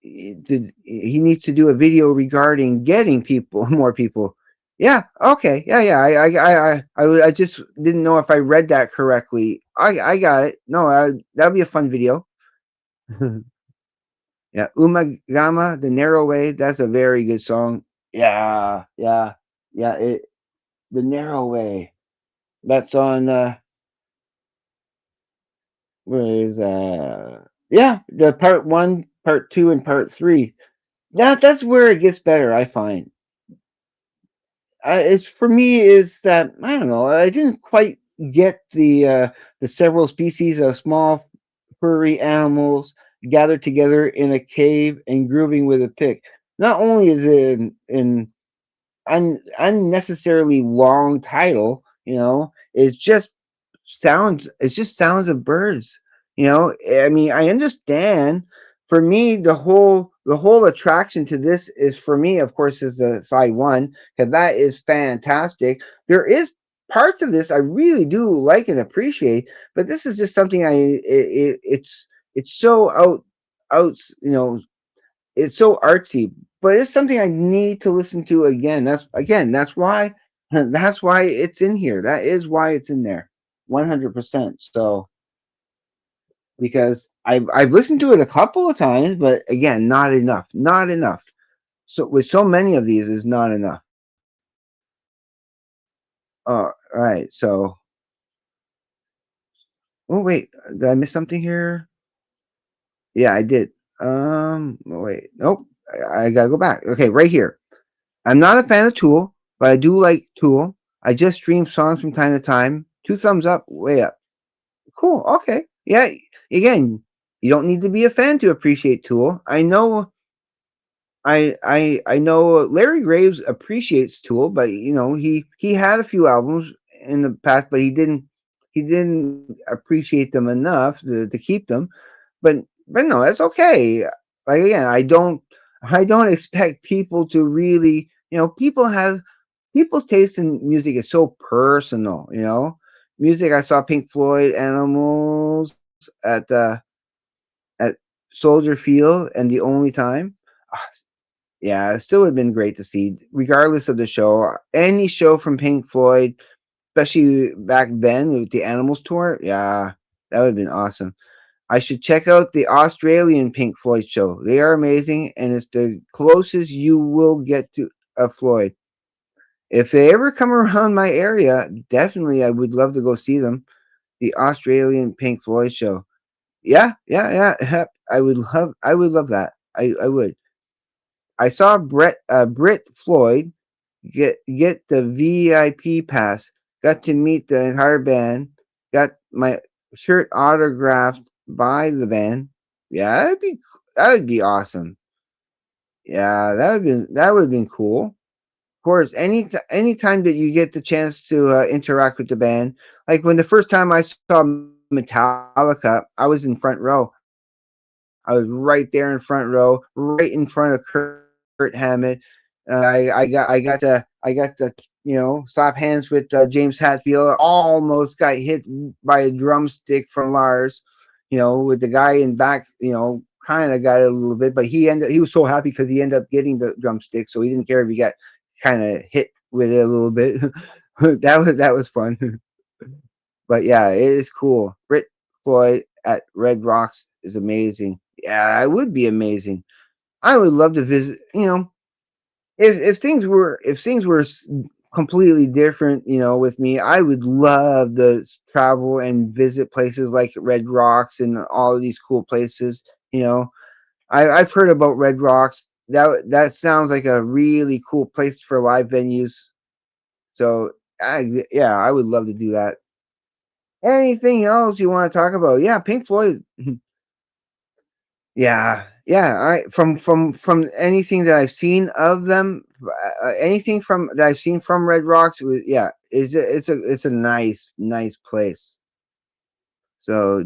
He needs to do a video regarding getting people more people. Yeah. Okay. Yeah. Yeah. I just didn't know if I read that correctly. I got it. No, that'll be a fun video. Yeah, Umagama, The Narrow Way, that's a very good song. Yeah, yeah, yeah, The Narrow Way. That's on where is yeah, the part 1, part 2, and part 3. That's where it gets better, I find. It's for me is that I don't know, I didn't quite get the several species of small furry animals gathered together in a cave and grooving with a pick. Not only is it in unnecessarily long title. It's just sounds of birds. I mean, I understand. For me, the whole attraction to this is for me, of course, is the side one because that is fantastic. There is parts of this I really do like and appreciate, but this is just something it's so out it's so artsy, but it's something I need to listen to again. That's why it's in here. That is why it's in there. 100%. So because I've listened to it a couple of times, but again, not enough, not enough. So with so many of these, is not enough. All right, so oh wait, did I miss something here? Yeah, I did. Wait, nope, I gotta go back. Okay, right here. I'm not a fan of Tool, but I do like Tool. I just stream songs from time to time. Two thumbs up, way up. Cool. Okay. Yeah. Again, you don't need to be a fan to appreciate Tool. I know Larry Graves appreciates Tool, but he had a few albums in the past, but he didn't appreciate them enough to keep them. But no, that's okay. Like again, I don't expect people to really people's taste in music is so personal. Music, I saw Pink Floyd Animals at Soldier Field, and the only time. Ah, yeah, it still would have been great to see, regardless of the show. Any show from Pink Floyd, especially back then with the Animals tour. Yeah, that would have been awesome. I should check out the Australian Pink Floyd show. They are amazing, and it's the closest you will get to a Floyd. If they ever come around my area, definitely I would love to go see them. The Australian Pink Floyd show. Yeah, yeah, yeah. I would love that. I would. I saw Brit Floyd get the VIP pass. Got to meet the entire band. Got my shirt autographed by the band. Yeah, that would be awesome. Yeah, that would have been cool. Of course, any time that you get the chance to interact with the band, like when the first time I saw Metallica, I was in front row. I was right there in front row, right in front of Kurt Hammett. I got to slap hands with James Hetfield. Almost got hit by a drumstick from Lars. With the guy in back. Kind of got it a little bit, but he was so happy because he ended up getting the drumstick, so he didn't care if he got kind of hit with it a little bit. that was fun. But yeah, it is cool. Brit Floyd at Red Rocks is amazing. Yeah, it would be amazing. I would love to visit. If things were completely different, with me, I would love to travel and visit places like Red Rocks and all of these cool places. I've heard about Red Rocks. That sounds like a really cool place for live venues. So yeah, I would love to do that. Anything else you want to talk about? Yeah, Pink Floyd. Yeah, yeah. From anything that I've seen of them, anything from that I've seen from Red Rocks, yeah, it's a nice place. So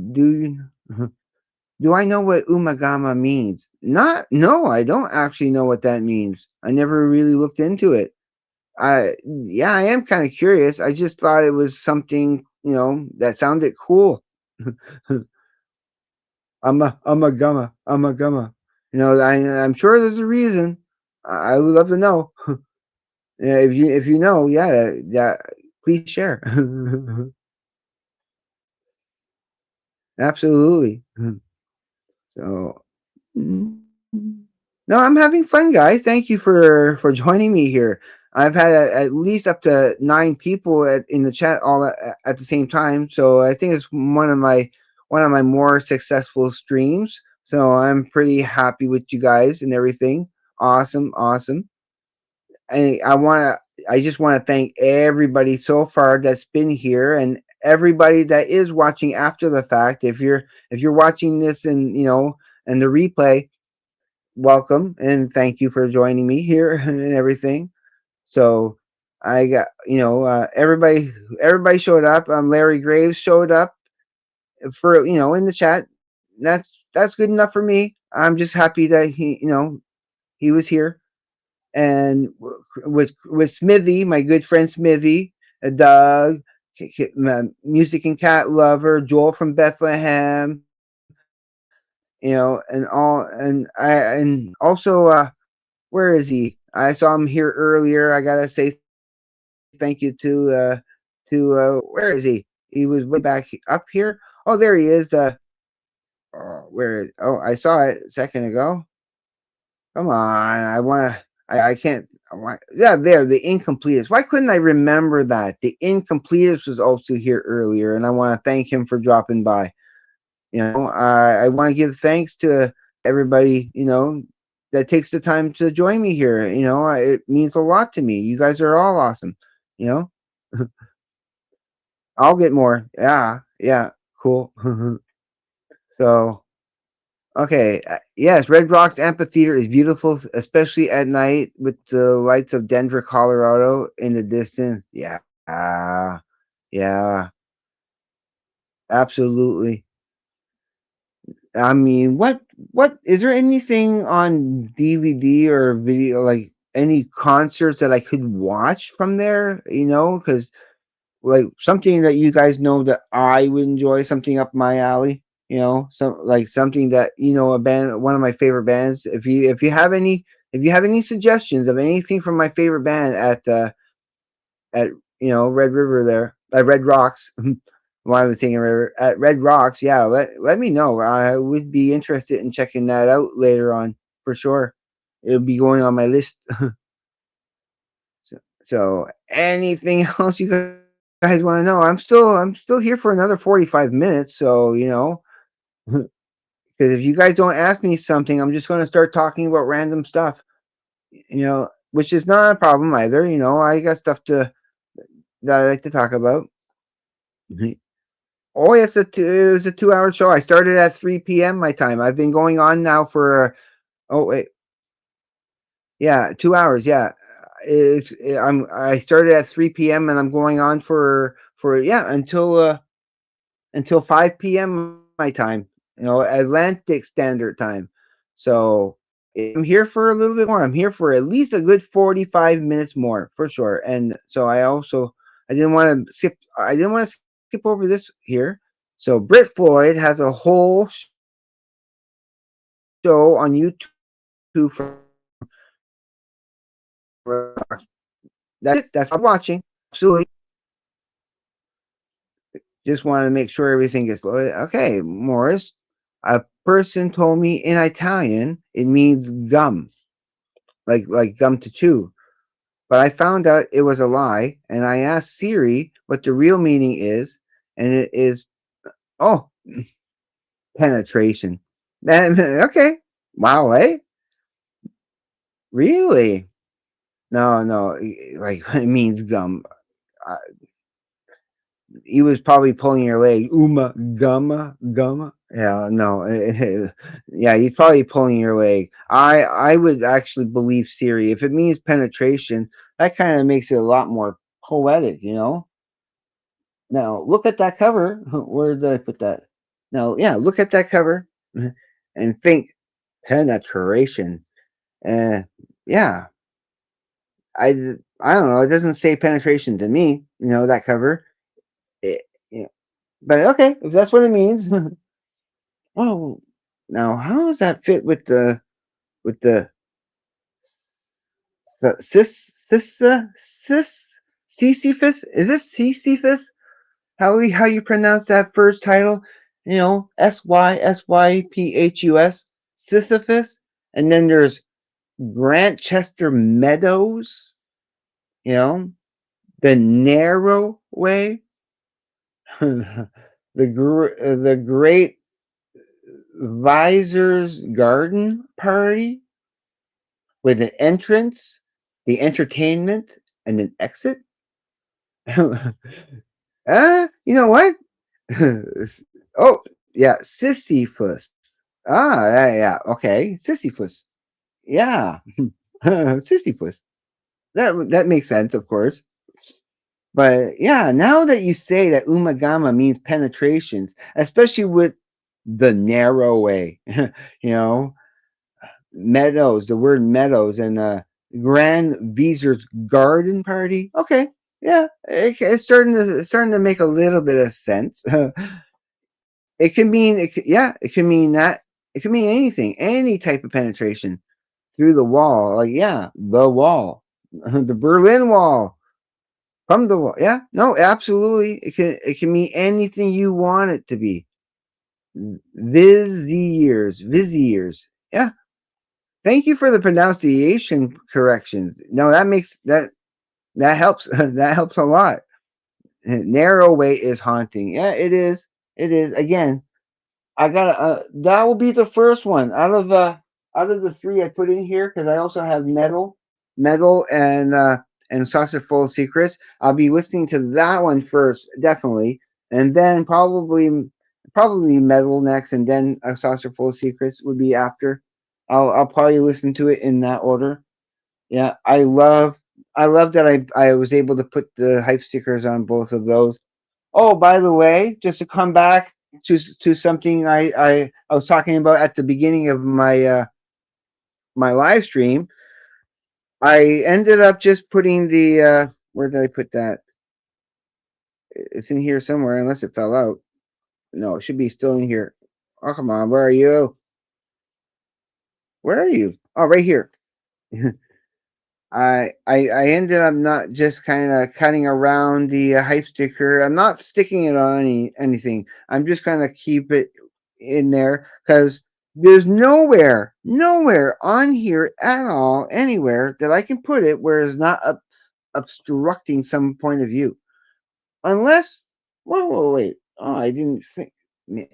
do I know what umagama means? Not no, I don't actually know what that means. I never really looked into it. Yeah, I am kind of curious. I just thought it was something that sounded cool. I'm a gumma. I'm sure there's a reason. I would love to know. Yeah, if you know, yeah, please share. Absolutely. So, no, I'm having fun, guys. Thank you for joining me here. I've had at least up to 9 people in the chat all at the same time, so I think it's one of my more successful streams. So I'm pretty happy with you guys and everything. Awesome, awesome. And I just want to thank everybody so far that's been here and everybody that is watching after the fact. If you're watching this and the replay, welcome and thank you for joining me here and everything. So I got everybody showed up. Larry Graves showed up for in the chat. That's good enough for me. I'm just happy that he was here and with Smithy, my good friend Smithy, Doug, music and cat lover, Joel from Bethlehem, and where is he? I saw him here earlier. I gotta say thank you to where is he? He was way back up here. Oh, there he is. Where? Oh, I saw it a second ago. Come on, I want to. I can't. I want, yeah, there. The incompletus. Why couldn't I remember that? The incompletus was also here earlier, and I want to thank him for dropping by. I want to give thanks to everybody. That takes the time to join me here. It means a lot to me. You guys are all awesome. You know, I'll get more. Yeah, yeah, cool. So. Okay, yes, Red Rocks Amphitheater is beautiful, especially at night with the lights of Denver, Colorado in the distance. Yeah, yeah, absolutely. I mean, what is there anything on DVD or video, like any concerts that I could watch from there? Because like something that you guys know that I would enjoy, something up my alley. Some like something that a band, one of my favorite bands. If you have any suggestions of anything from my favorite band at Red River there at Red Rocks. Why I was thinking River at Red Rocks, yeah. Let me know. I would be interested in checking that out later on for sure. It'll be going on my list. So anything else you guys want to know? I'm still here for another 45 minutes. So because if you guys don't ask me something, I'm just going to start talking about random stuff. Which is not a problem either. I got stuff to that I like to talk about. Oh, yes, it was a 2 hour show. I started at 3 p.m. my time. I've been going on now for oh wait, yeah, 2 hours. Yeah, I started at 3 p.m. and I'm going on for yeah until 5 p.m. my time. Atlantic Standard Time. So I'm here for a little bit more. I'm here for at least a good 45 minutes more for sure. And so I didn't want to skip. I didn't want to skip over this here. So Brit Floyd has a whole show on YouTube from Red Rocks. That's it. That's what I'm watching. Absolutely. Just want to make sure everything gets loaded. Okay, Morris. A person told me in Italian it means gum, like gum to chew. But I found out it was a lie, and I asked Siri what the real meaning is, and it is oh penetration. Okay, wow, eh? Really? No, no, like it means gum. Uh, he was probably pulling your leg. Uma gumma gumma. Yeah, no, yeah, he's probably pulling your leg. I would actually believe Siri if it means penetration. That kind of makes it a lot more poetic. Now look at that cover. Where did I put that? Now, yeah, look at that cover and think penetration. Uh, yeah, I I don't know. It doesn't say penetration to me. That cover. It, but okay, if that's what it means. Oh, now how does that fit with the sis Sisyphus? Is this Sisyphus? How you pronounce that first title? Sysyphus, Sisyphus, and then there's Grantchester Meadows. You know, the narrow way, the great Visor's Garden Party with an entrance, the entertainment, and an exit. You know what? Oh, yeah, Sisyphus. Yeah, okay, Sisyphus. Yeah, Sisyphus. That makes sense, of course. But yeah, now that you say that umagama means penetrations, especially with the narrow way, know, meadows, the word meadows, and Grand Visor's garden party. Okay, yeah, it's starting to make a little bit of sense. Yeah, it can mean that. It can mean anything, any type of penetration through the wall. Like yeah, the wall, the Berlin Wall. From the wall. Yeah, no, absolutely. It can mean anything you want it to be. Viziers. Yeah. Thank you for the pronunciation corrections. No, that helps. That helps a lot. Narrow way is haunting. Yeah, it is. It is. Again, I got that will be the first one out of the three I put in here because I also have metal and saucer full of secrets. I'll be listening to that one first, definitely, and then probably metal next, and then a saucer full of secrets would be after. I'll probably listen to it in that order. Yeah, I love that I was able to put the hype stickers on both of those. Oh, by the way, just to come back to something I was talking about at the beginning of my live stream, I ended up just putting the where did I put that? It's in here somewhere, unless it fell out. No, it should be still in here. Oh, come on, where are you? Where are you? Oh, right here. I ended up not just kind of cutting around the hype sticker. I'm not sticking it on anything. I'm just kind of keep it in there because there's nowhere on here at all, anywhere that I can put it where it's not obstructing some point of view. Unless, wait. Oh, I didn't think.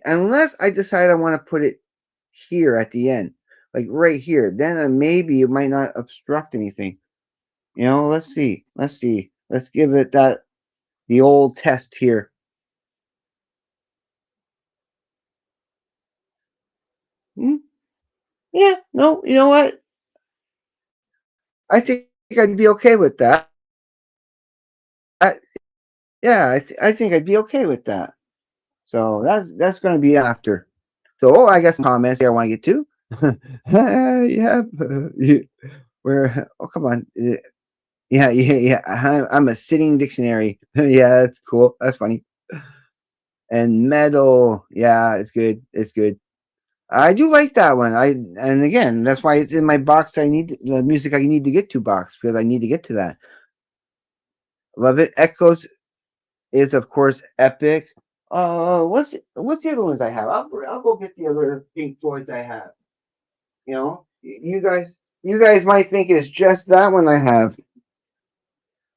Unless I decide I want to put it here at the end, like right here, then maybe it might not obstruct anything. Let's see. Let's see. Let's give it the old test here. Hmm? Yeah, no, you know what? I think I'd be okay with that. Yeah, I think I'd be okay with that. So that's going to be after. So I got some comments here I want to get to. Yeah, where? Oh, come on. Yeah. I'm a sitting dictionary. Yeah, that's cool. That's funny. And metal. Yeah, it's good. It's good. I do like that one. And again, that's why it's in my box. I need the music I need to get to box because I need to get to that. Love it. Echoes is of course epic. What's the other ones I have? I'll go get the other Pink Floyds I have. You guys might think it's just that one I have.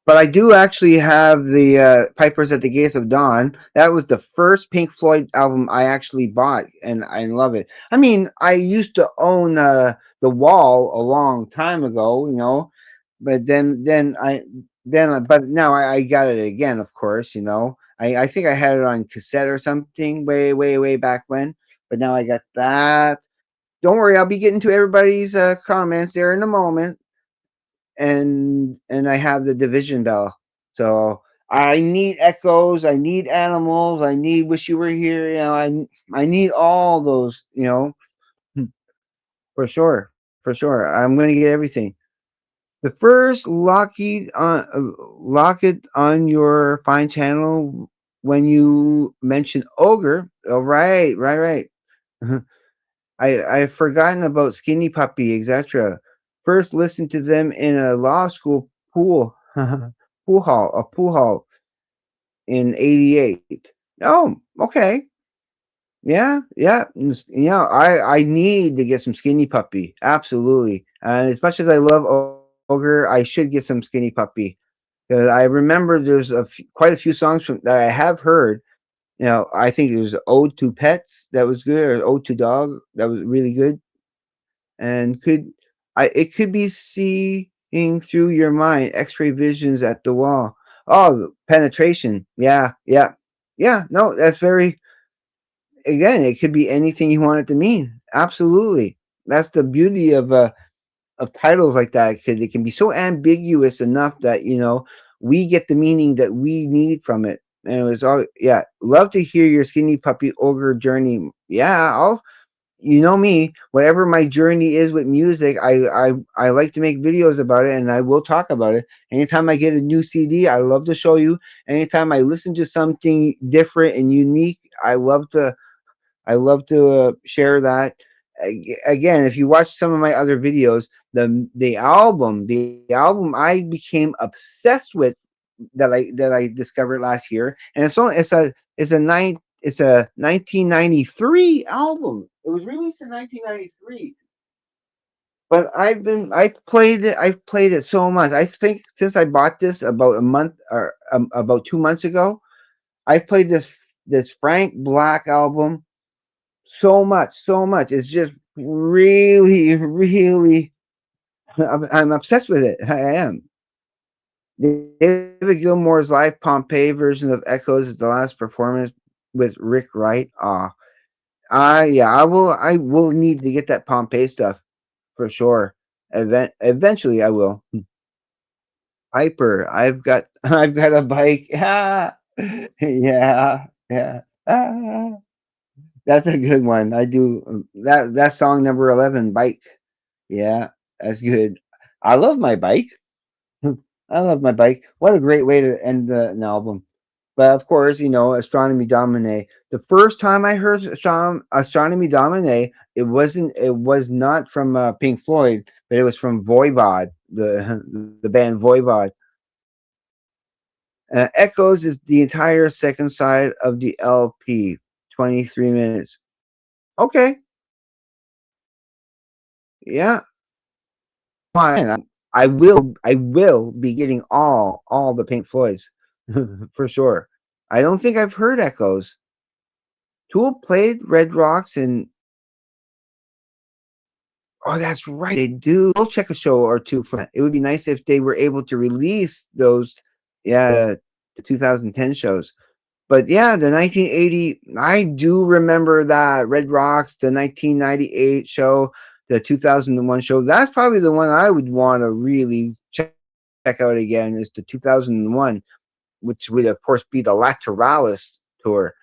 But I do actually have the Pipers at the Gates of Dawn. That was the first Pink Floyd album I actually bought, and I love it. I mean, I used to own The Wall a long time ago, but but now I got it again, of course. I think I had it on cassette or something way, way, way back when, but now I got that. Don't worry, I'll be getting to everybody's comments there in a moment, and I have the division bell. So I need echoes, I need animals, I need wish you were here. I need all those. For sure, for sure. I'm gonna get everything. The first lock it on your fine channel when you mention ogre. Oh, right, right, right. I've forgotten about Skinny Puppy, etc. First listened to them in a law school pool hall in '88. Oh, okay. Yeah, yeah. I need to get some Skinny Puppy. Absolutely. And as much as I love Ogre, I should get some Skinny Puppy. Because I remember there's quite a few songs that I have heard. I think it was Ode to Pets that was good, or Ode to Dog that was really good. And it could be seeing through your mind, X-ray visions at the wall. Oh, penetration. Yeah, yeah, yeah. No, that's very. Again, it could be anything you want it to mean. Absolutely. That's the beauty of titles like that. It can be so ambiguous enough that we get the meaning that we need from it. And it was all, yeah. Love to hear your Skinny Puppy Ogre journey. Yeah, you know me, whatever my journey is with music, I like to make videos about it, and I will talk about it. Anytime I get a new CD, I love to show you. Anytime I listen to something different and unique, I love to share that. Again, if you watch some of my other videos, the album I became obsessed with, that I discovered last year, and it's a It's a 1993 album. It was released in 1993. But I've played it so much. I think since I bought this about a month or about 2 months ago, I've played this Frank Black album so much, so much. It's just really, really. I'm obsessed with it. I am. David Gilmour's live Pompeii version of Echoes is the last performance with Rick Wright. Yeah, I will need to get that Pompeii stuff for sure. Eventually, I will. Hyper. I've got a bike. Ah, yeah, yeah. Ah, that's a good one. I do that song number 11, bike. Yeah, that's good. I love my bike. I love my bike. What a great way to end an album. But of course, Astronomy Domine. The first time I heard Astronomy Domine, it was not from Pink Floyd, but it was from Voivod, the band Voivod. Echoes is the entire second side of the LP, 23 minutes. Okay, yeah, fine. I will be getting all the Pink Floyds for sure. I don't think I've heard Echoes. Tool played Red Rocks and oh, that's right, they do. We'll check a show or two from that. It would be nice if they were able to release those, yeah, the 2010 shows. But yeah, the 1980, I do remember that Red Rocks, the 1998 show, the 2001 show. That's probably the one I would want to really check out again is the 2001, which would of course be the Lateralis tour.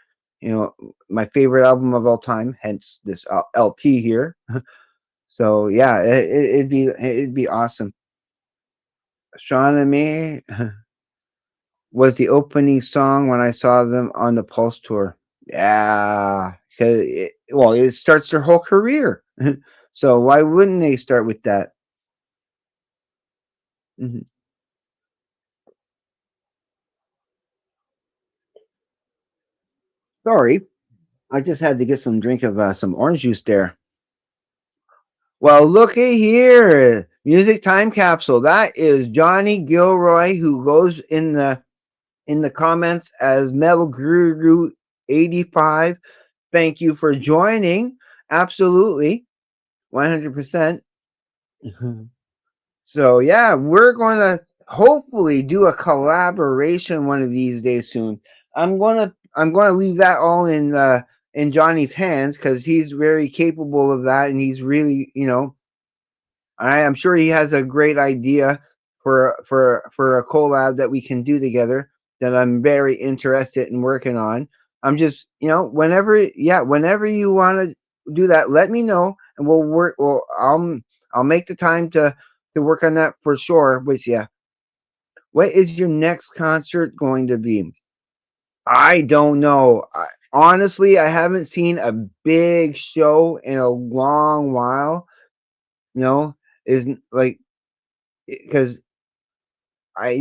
My favorite album of all time, hence this LP here. So yeah, it'd be awesome. Astronomy was the opening song when I saw them on the Pulse tour. Yeah, well, it starts their whole career. So why wouldn't they start with that? Mhm. Sorry, I just had to get some drink of some orange juice there. Well, looky here, music time capsule. That is Johnny Gilroy, who goes in the comments as Metal Guru 85. Thank you for joining. Absolutely, 100%. So yeah, we're going to hopefully do a collaboration one of these days soon. I'm going to leave that all in Johnny's hands because he's very capable of that, and he's really I am sure he has a great idea for a collab that we can do together that I'm very interested in working on. I'm just, whenever you want to do that, let me know and we'll work. Well, I'll make the time to work on that for sure with you. What is your next concert going to be? I don't know. Honestly, I haven't seen a big show in a long while. You know, is like because I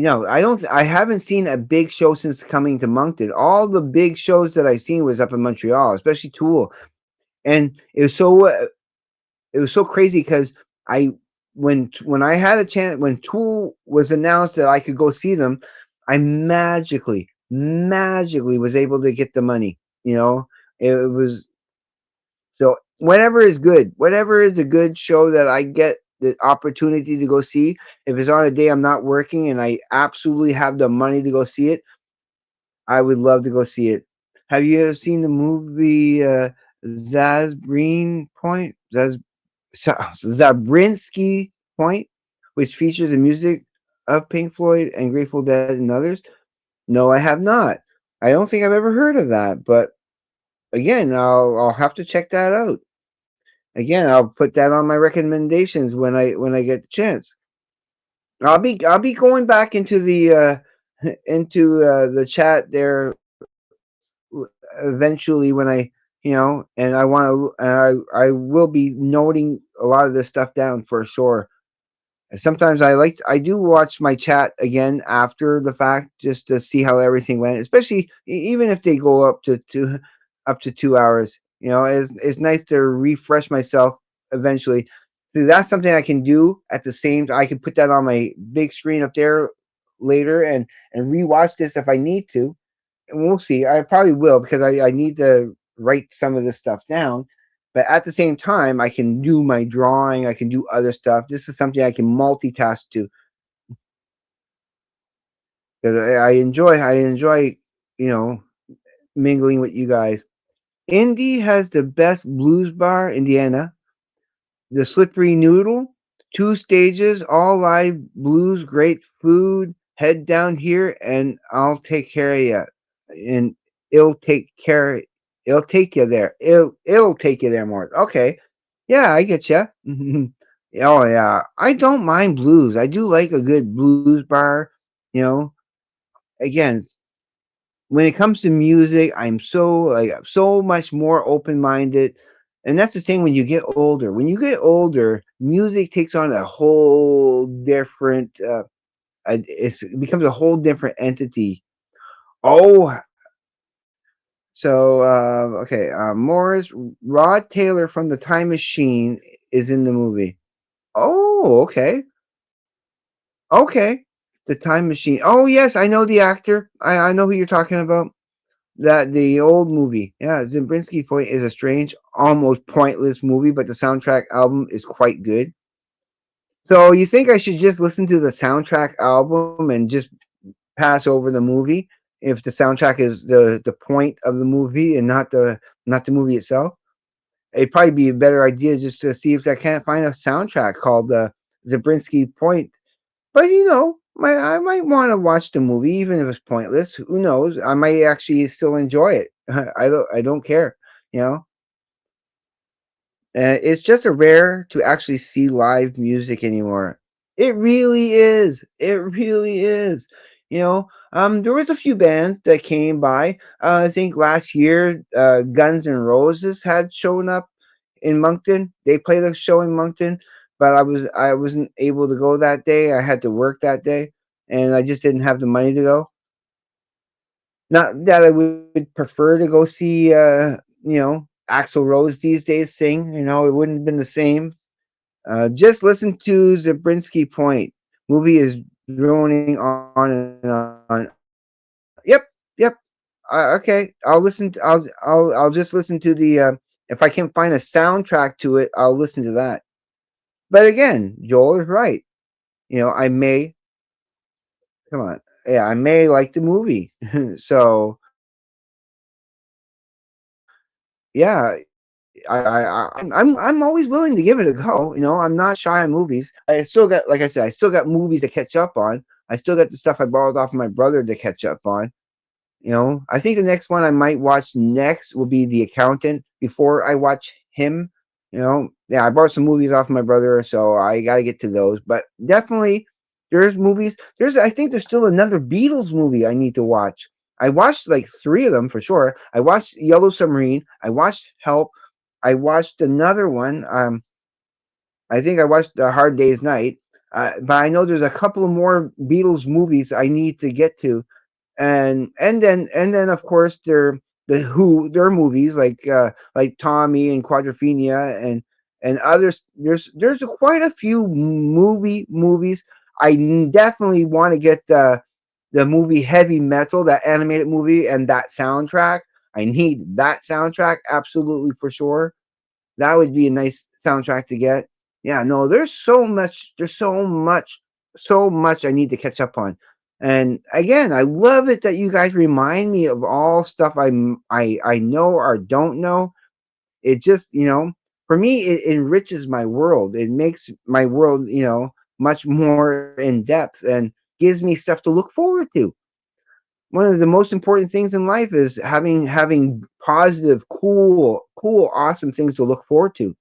haven't seen a big show since coming to Moncton. All the big shows that I've seen was up in Montreal, especially Tool, and it was so crazy because I when I had a chance when Tool was announced that I could go see them, I magically was able to get the money. It was so whatever is a good show that I get the opportunity to go see, if it's on a day I'm not working and I absolutely have the money to go see it, I would love to go see it. Have you ever seen the movie Zazbreen Point? Zabrinsky Point, which features the music of Pink Floyd and Grateful Dead and others? No, I have not. I don't think I've ever heard of that, but again, I'll have to check that out. Again, I'll put that on my recommendations when I get the chance. I'll be going back into the chat there eventually when and I will be noting a lot of this stuff down for sure. Sometimes I do watch my chat again after the fact just to see how everything went, especially even if they go up to up to 2 hours. It's nice to refresh myself eventually. So that's something I can do at the same. I can put that on my big screen up there later and rewatch this if I need to. And we'll see. I probably will because I need to write some of this stuff down. But at the same time, I can do my drawing. I can do other stuff. This is something I can multitask to because I enjoy you know mingling with you guys. Indy has the best blues bar, Indiana. The Slippery Noodle, 2 stages, all live blues, great food. Head down here and I'll take care of you. And it'll take care. It'll take you there. It'll take you there more. Okay, yeah, I get you. Oh yeah, I don't mind blues. I do like a good blues bar. You know, again, when it comes to music, I'm so much more open minded. And that's the thing when you get older. When you get older, music takes on a whole different. It becomes a whole different entity. Oh, so okay, Morris Rod Taylor from the Time Machine is in the movie. Oh, okay. The Time Machine. Oh yes, I know the actor. I know who you're talking about. That the old movie, yeah, Zabriskie Point is a strange, almost pointless movie, but the soundtrack album is quite good. So you think I should just listen to the soundtrack album and just pass over the movie if the soundtrack is the point of the movie and not the movie itself? It'd probably be a better idea just to see if I can't find a soundtrack called Zabriskie Point. But I might want to watch the movie even if it's pointless. Who knows? I might actually still enjoy it. I don't care. You know, it's just a rare to actually see live music anymore. It really is. It really is. There was a few bands that came by. I think last year, Guns N' Roses had shown up in Moncton. They played a show in Moncton, but I wasn't able to go that day. I had to work that day, and I just didn't have the money to go. Not that I would prefer to go see, Axl Rose these days sing. It wouldn't have been the same. Just listen to Zabriskie Point. Movie is droning on and on. Yep, yep. Okay, I'll just listen to the. If I can find a soundtrack to it, I'll listen to that. But again, Joel is right. I may come on. Yeah, I may like the movie. So yeah, I'm always willing to give it a go. I'm not shy on movies. I still got, like I said, I still got movies to catch up on. I still got the stuff I borrowed off my brother to catch up on. I think the next one I might watch next will be The Accountant before I watch him. Yeah, I borrowed some movies off my brother, so I got to get to those. But definitely, there's movies. I think there's still another Beatles movie I need to watch. I watched like 3 of them for sure. I watched Yellow Submarine. I watched Help. I watched another one. I think I watched A Hard Day's Night. But I know there's a couple of more Beatles movies I need to get to, and then of course their movies like Tommy and Quadrophenia and others. There's quite a few movies. Definitely want to get the movie Heavy Metal, that animated movie, and that soundtrack. I need that soundtrack absolutely for sure. That would be a nice soundtrack to get. Yeah, no, there's so much I need to catch up on. And again, I love it that you guys remind me of all stuff I know or don't know. It just, for me, it enriches my world. It makes my world, much more in depth and gives me stuff to look forward to. One of the most important things in life is having positive, cool, awesome things to look forward to.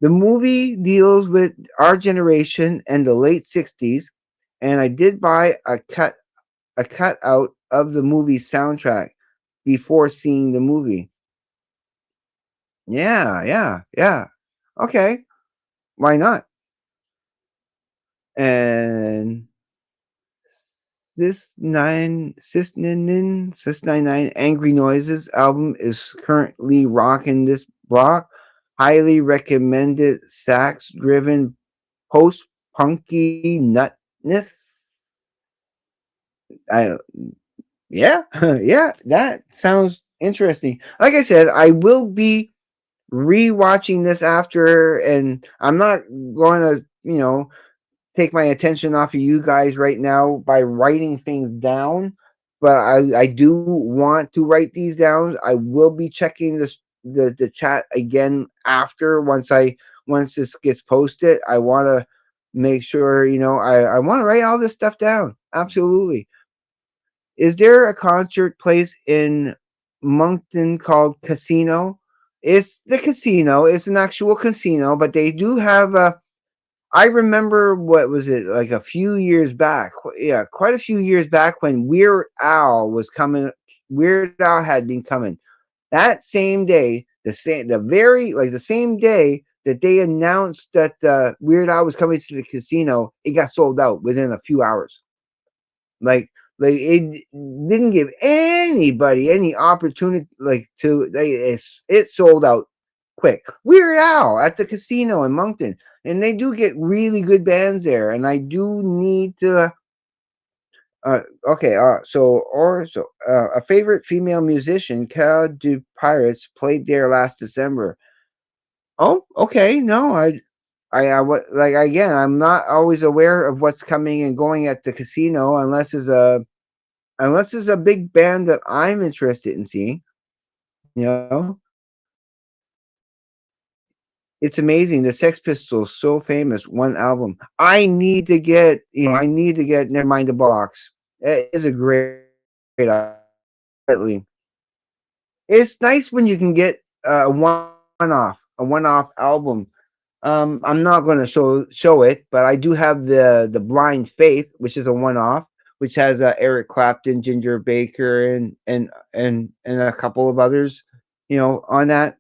The movie deals with our generation and the late '60s, and I did buy a cutout of the movie soundtrack before seeing the movie. Yeah, yeah, yeah. Okay, why not? And Sis 99 Angry Noises album is currently rocking this block. Highly recommended sax driven post punky nutness. I Yeah, yeah, that sounds interesting. Like I said, I will be rewatching this after, and I'm not going to, take my attention off of you guys right now by writing things down. But I do want to write these down. I will be checking the chat again after once this gets posted. I want to make sure I want to write all this stuff down. Absolutely. Is there a concert place in Moncton called Casino? It's the casino. It's an actual casino, but they do have a. I remember what was it like a few years back? Yeah, quite a few years back when Weird Al was coming. Weird Al had been coming. That same day, the same day that they announced that Weird Al was coming to the casino, it got sold out within a few hours. Like it didn't give anybody any opportunity it sold out quick. Weird Al at the casino in Moncton. And they do get really good bands there. And I do need to okay, a favorite female musician, Cal Du Pirates, played there last December. Oh, okay. No, like again, I'm not always aware of what's coming and going at the casino unless it's a big band that I'm interested in seeing, you know. It's amazing. The Sex Pistols, so famous, one album. I need to get Never Mind the Bollocks. It is a great album. Definitely. It's nice when you can get a one-off album. I'm not going to show it, but I do have the Blind Faith, which is a one-off, which has Eric Clapton, Ginger Baker, and a couple of others, on that.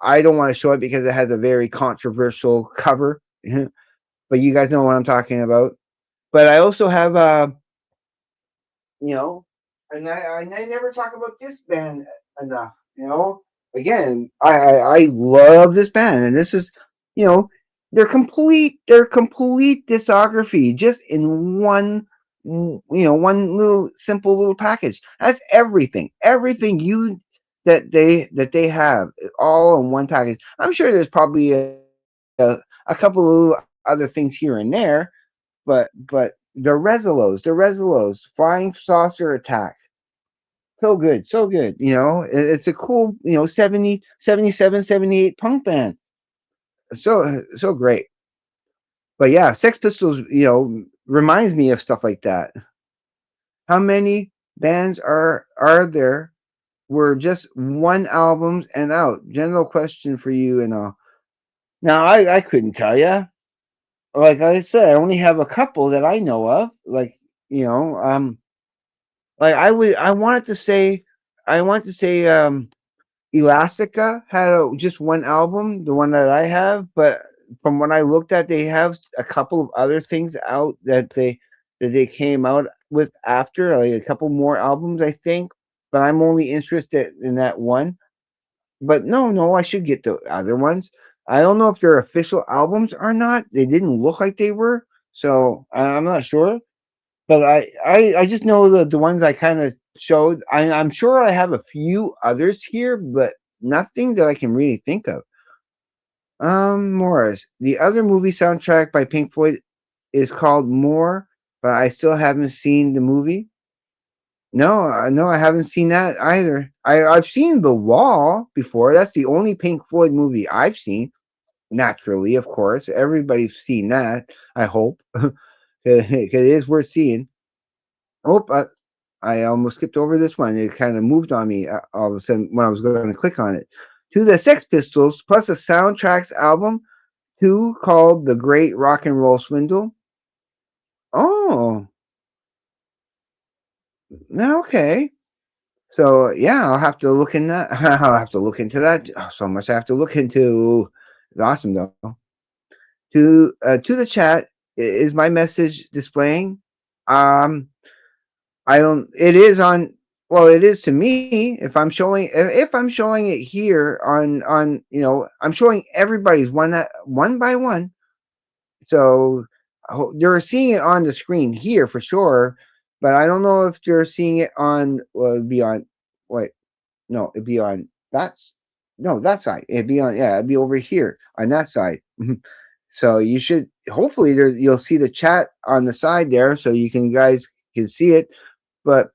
I don't want to show it because it has a very controversial cover, but you guys know what I'm talking about. But I also have you know, and I never talk about this band enough. Again, I love this band, and this is you know their complete discography just in one little simple little package. That's everything that they have all in one package. I'm sure there's probably a couple of little other things here and there, but the Resolos, Flying Saucer Attack, so good, so good. It's a cool 77, 78 punk band. So great. But yeah, Sex Pistols, reminds me of stuff like that. How many bands are there were just one albums and out? General question for you and all. Now I couldn't tell you. Like I said, I only have a couple that I know of. You know, um, like I wanted to say Elastica had just one album, the one that I have, but from what I looked at, they have a couple of other things out that they came out with after, like a couple more albums, I think. But I'm only interested in that one. But no, I should get the other ones. I don't know if they're official albums or not. They didn't look like they were, so I'm not sure. But I just know the ones I kind of showed. I'm sure I have a few others here, but nothing that I can really think of. Morris. The other movie soundtrack by Pink Floyd is called More, but I still haven't seen the movie. No, I haven't seen that either. I've seen The Wall before. That's the only Pink Floyd movie I've seen. Naturally, of course, everybody's seen that. I hope, because it is worth seeing. Oh, I almost skipped over this one. It kind of moved on me all of a sudden when I was going to click on it. To the Sex Pistols, plus a soundtracks album, two called The Great Rock and Roll Swindle. Oh, okay. So yeah, I'll have to look in that. I'll have to look into that. Oh, so much I have to look into. It's awesome though. To the chat, is my message displaying? Um, I don't. It is on. Well, it is to me. If I'm showing it here on I'm showing everybody's one by one. So they're seeing it on the screen here for sure, but I don't know if they're seeing it on. Well, it'd be on. Wait, no, it'd be on that's no that side. It'd be on. Yeah, it'd be over here on that side. So you should hopefully there you'll see the chat on the side there, so you can guys can see it. But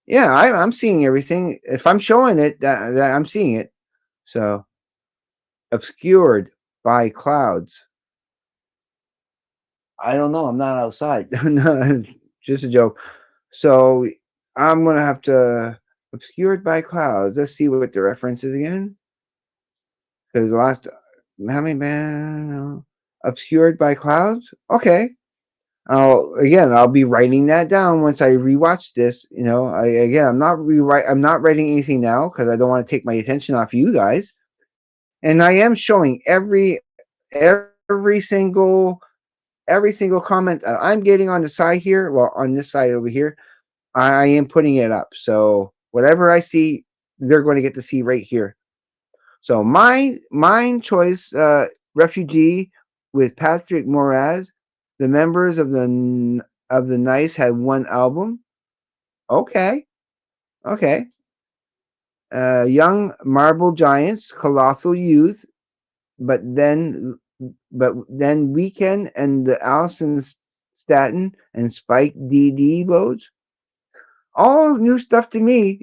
yeah, I'm seeing everything. If I'm showing it, that I'm seeing it. So obscured by clouds. I don't know. I'm not outside. No, just a joke. So I'm gonna have to obscured by clouds. Let's see what the reference is again. Because the last how many man obscured by clouds? Okay. I'll be writing that down once I rewatch this. I'm not writing anything now because I don't want to take my attention off you guys. And I am showing every single comment that I'm getting on the side here. Well, on this side over here, I am putting it up. So whatever I see, they're going to get to see right here. So mine choice refugee with Patrick Moraz. The members of the Nice had one album. Okay, okay. Young Marble Giants, Colossal Youth, but then Weekend and the Allison Staten and Spike DD loads. All new stuff to me.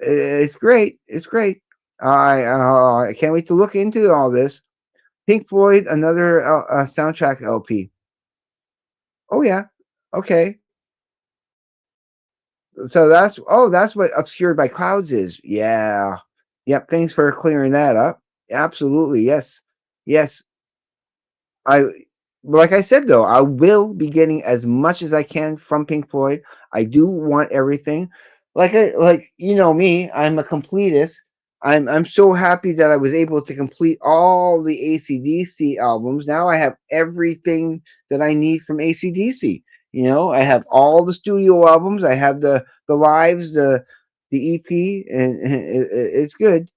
It's great. It's great. I can't wait to look into all this. Pink Floyd, another soundtrack LP. Oh yeah. Okay. So that's what Obscured by Clouds is. Yeah. Yep. Thanks for clearing that up. Absolutely. Yes. Yes. I like I said though, I will be getting as much as I can from Pink Floyd. I do want everything. Like you know me, I'm a completist. I'm so happy that I was able to complete all the ACDC albums. Now I have everything that I need from ACDC. I have all the studio albums. I have the lives, the EP, and it's good.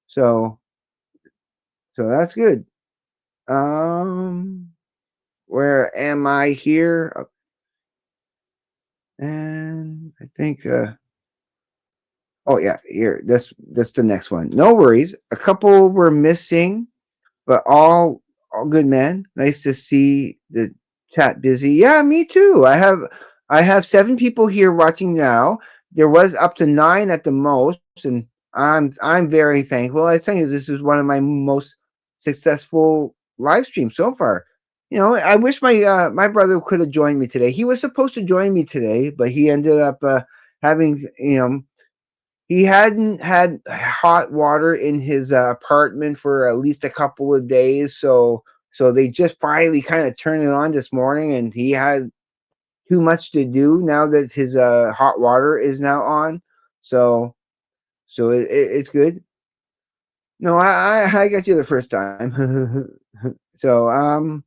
So so that's good. Um. Where am I here? And I think oh yeah, here. This the next one. No worries. A couple were missing, but all good, man. Nice to see the chat busy. Yeah, me too. I have 7 people here watching now. There was up to 9 at the most, and I'm very thankful. I tell you, this is one of my most successful live streams so far. I wish my brother could have joined me today. He was supposed to join me today, but he ended up having he hadn't had hot water in his apartment for at least a couple of days, so they just finally kind of turned it on this morning, and he had too much to do now that his hot water is now on. So it's good. No, I got you the first time. So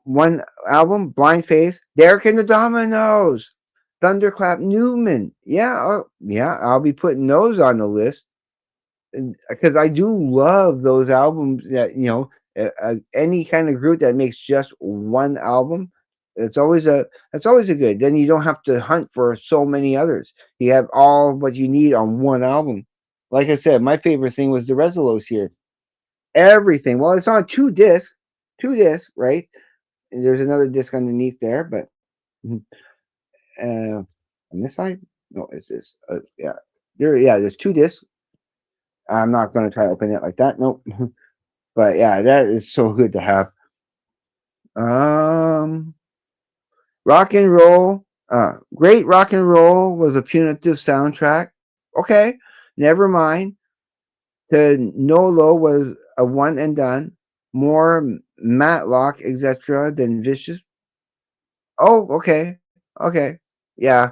one album, Blind Faith, Derek and the Dominoes, Thunderclap Newman. Yeah, yeah, I'll be putting those on the list because I do love those albums that any kind of group that makes just one album. It's always a good. Then you don't have to hunt for so many others. You have all what you need on one album. Like I said, my favorite thing was the Resolos here. Everything. Well, it's on two discs, right? And there's another disc underneath there, but on this side, no, it's this. Yeah, there's 2 discs. I'm not going to try to open it like that. Nope. But yeah, that is so good to have. Um, rock and roll. Great rock and roll was a punitive soundtrack. Okay, never mind. The Nolo was a one and done. More Matlock, etc. than Vicious. Oh, okay, okay, yeah,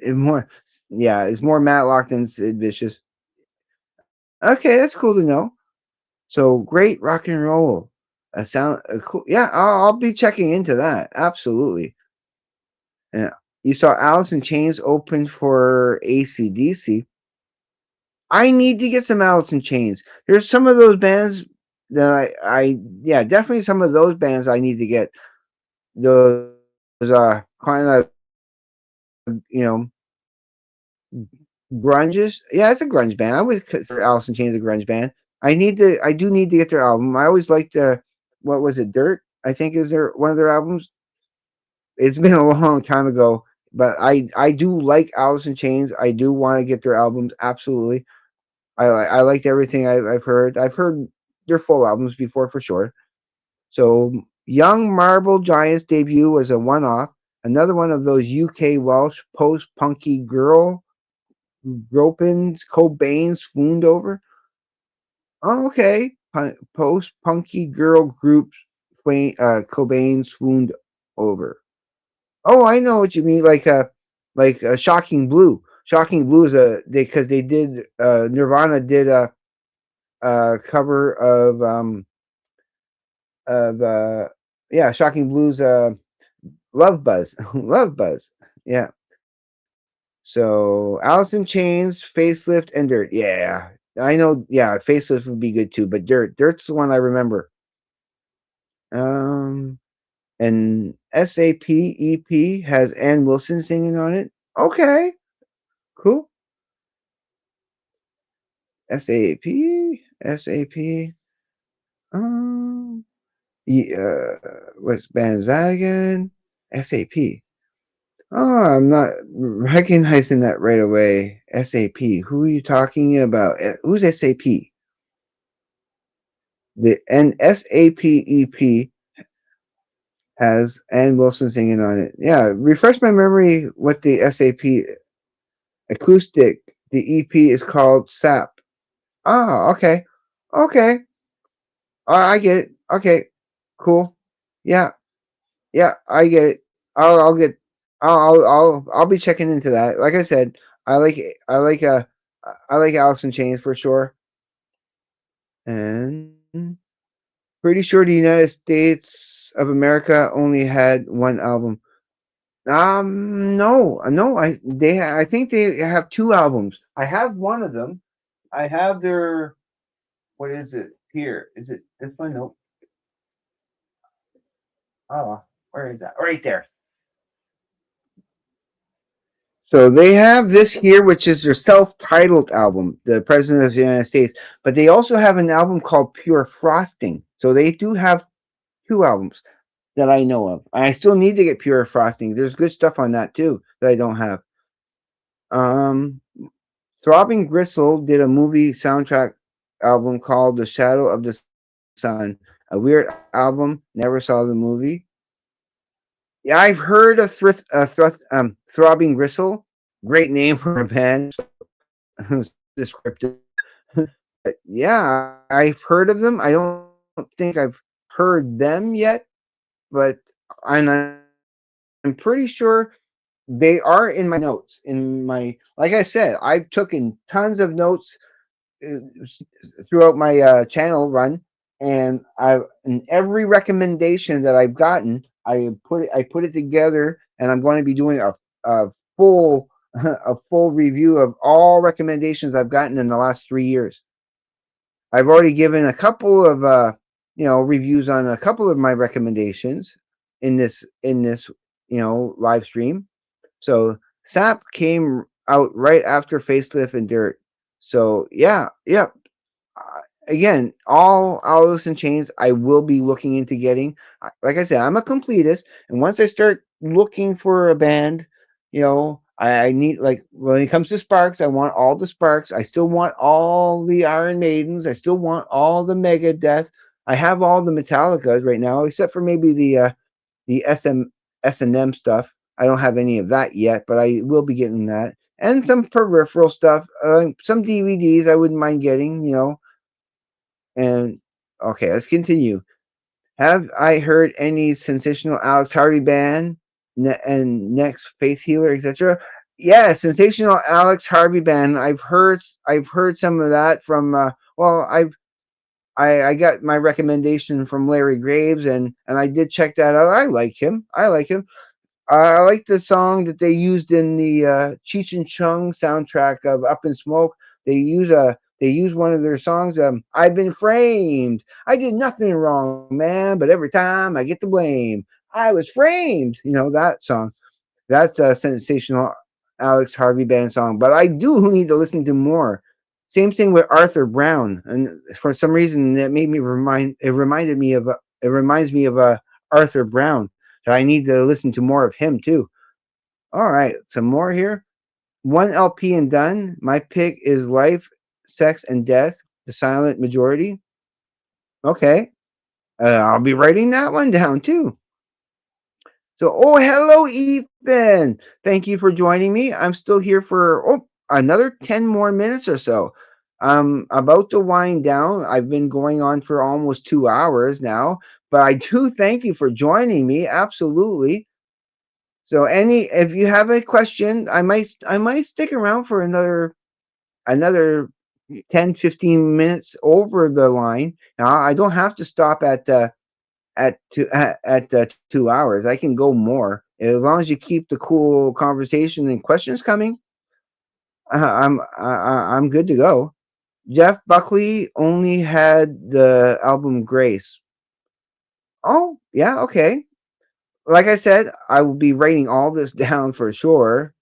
more, yeah, it's more Matlock than Sid Vicious. Okay, that's cool to know. So great rock and roll. A cool. Yeah, I'll be checking into that. Absolutely. Yeah. you saw Alice in Chains open for AC/DC. I need to get some Alice in Chains. There's some of those bands that yeah, definitely some of those bands I need to get. Those kind of grunges. Yeah, it's a grunge band. I would consider Alice in Chains a grunge band. I do need to get their album. I always liked what was it, Dirt? I think is their one of their albums. It's been a long time ago, but I do like Alice in Chains. I do want to get their albums. Absolutely. I liked everything I've heard. I've heard their full albums before for sure. So Young Marble Giants debut was a one-off. Another one of those UK Welsh post-punky girl gropings Cobain swooned over. Oh, okay. Post-punky girl groups Cobain swooned over. Oh, I know what you mean. Like Shocking Blue. Shocking Blue is a because they did Nirvana did a cover of yeah, Shocking Blues Love Buzz. Love Buzz. Yeah. So Alice in Chains, Facelift, and Dirt. Yeah. I know yeah, Facelift would be good too, but Dirt's the one I remember. Um and SAP EP has Ann Wilson singing on it. Okay, cool. SAP. Um, what's band is that again? SAP. Oh, I'm not recognizing that right away. SAP. Who are you talking about? Who's SAP? The and SAP EP has Ann Wilson singing on it. Yeah, refresh my memory. What the SAP acoustic? The EP is called SAP. Oh, okay, okay. I get it. Okay, cool. Yeah, yeah, I get it. I'll get. I'll be checking into that. Like I said, I like I like uh I like Alice in Chains for sure, and pretty sure the United States of America only had one album. No, no, I think they have two albums. I have one of them. I have their what is it here? Is it this one? Nope. Oh, where is that? Right there. So they have this here, which is their self-titled album, "The President of the United States." But they also have an album called "Pure Frosting." So they do have two albums that I know of. I still need to get "Pure Frosting." There's good stuff on that too that I don't have. Um, Throbbing Gristle did a movie soundtrack album called "The Shadow of the Sun." A weird album. Never saw the movie. Yeah, I've heard of Throbbing Gristle. Great name for a band. Descriptive. But yeah, I've heard of them. I don't think I've heard them yet, but and I'm pretty sure they are in my notes. In my, like I said, I've taken tons of notes uh, throughout my channel run, and in every recommendation that I've gotten, I put it together, and I'm going to be doing a full a full review of all recommendations I've gotten in the last 3 years. I've already given a couple of reviews on a couple of my recommendations in this live stream. So SAP came out right after Facelift and Dirt. So yeah. Again, all Alice in Chains I will be looking into getting. Like I said, I'm a completist, and once I start looking for a band, I need like when it comes to Sparks, I want all the Sparks. I still want all the Iron Maidens. I still want all the Megadeth. I have all the Metallicas right now, except for maybe the S&M stuff. I don't have any of that yet, but I will be getting that. And some peripheral stuff, some DVDs I wouldn't mind getting. And okay, let's continue. Have I heard any sensational Alex Harvey band and next Faith Healer, etc.? Yeah, sensational Alex Harvey band. I've heard some of that from well, I got my recommendation from Larry Graves and I did check that out. I like him. I like the song that they used in the Cheech and Chong soundtrack of Up in Smoke. They use one of their songs. I've been framed. I did nothing wrong, man, but every time I get the blame. I was framed. You know that song. That's a sensational Alex Harvey band song. But I do need to listen to more. Same thing with Arthur Brown, and for some reason that made me remind. It reminded me of. It reminds me of Arthur Brown. So I need to listen to more of him too. All right, some more here. One LP and done. My pick is Life, Sex, and Death, The Silent Majority. Okay, I'll be writing that one down too. So, oh, hello, Ethan. Thank you for joining me. I'm still here for another 10 more minutes or so. I'm about to wind down. I've been going on for almost 2 hours now, but I do thank you for joining me. Absolutely. So, if you have a question, I might stick around for another 10, 15 minutes over the line. Now, I don't have to stop at 2 hours. I can go more as long as you keep the cool conversation and questions coming. I'm good to go. Jeff Buckley only had the album Grace. Oh yeah, okay. Like I said, I will be writing all this down for sure.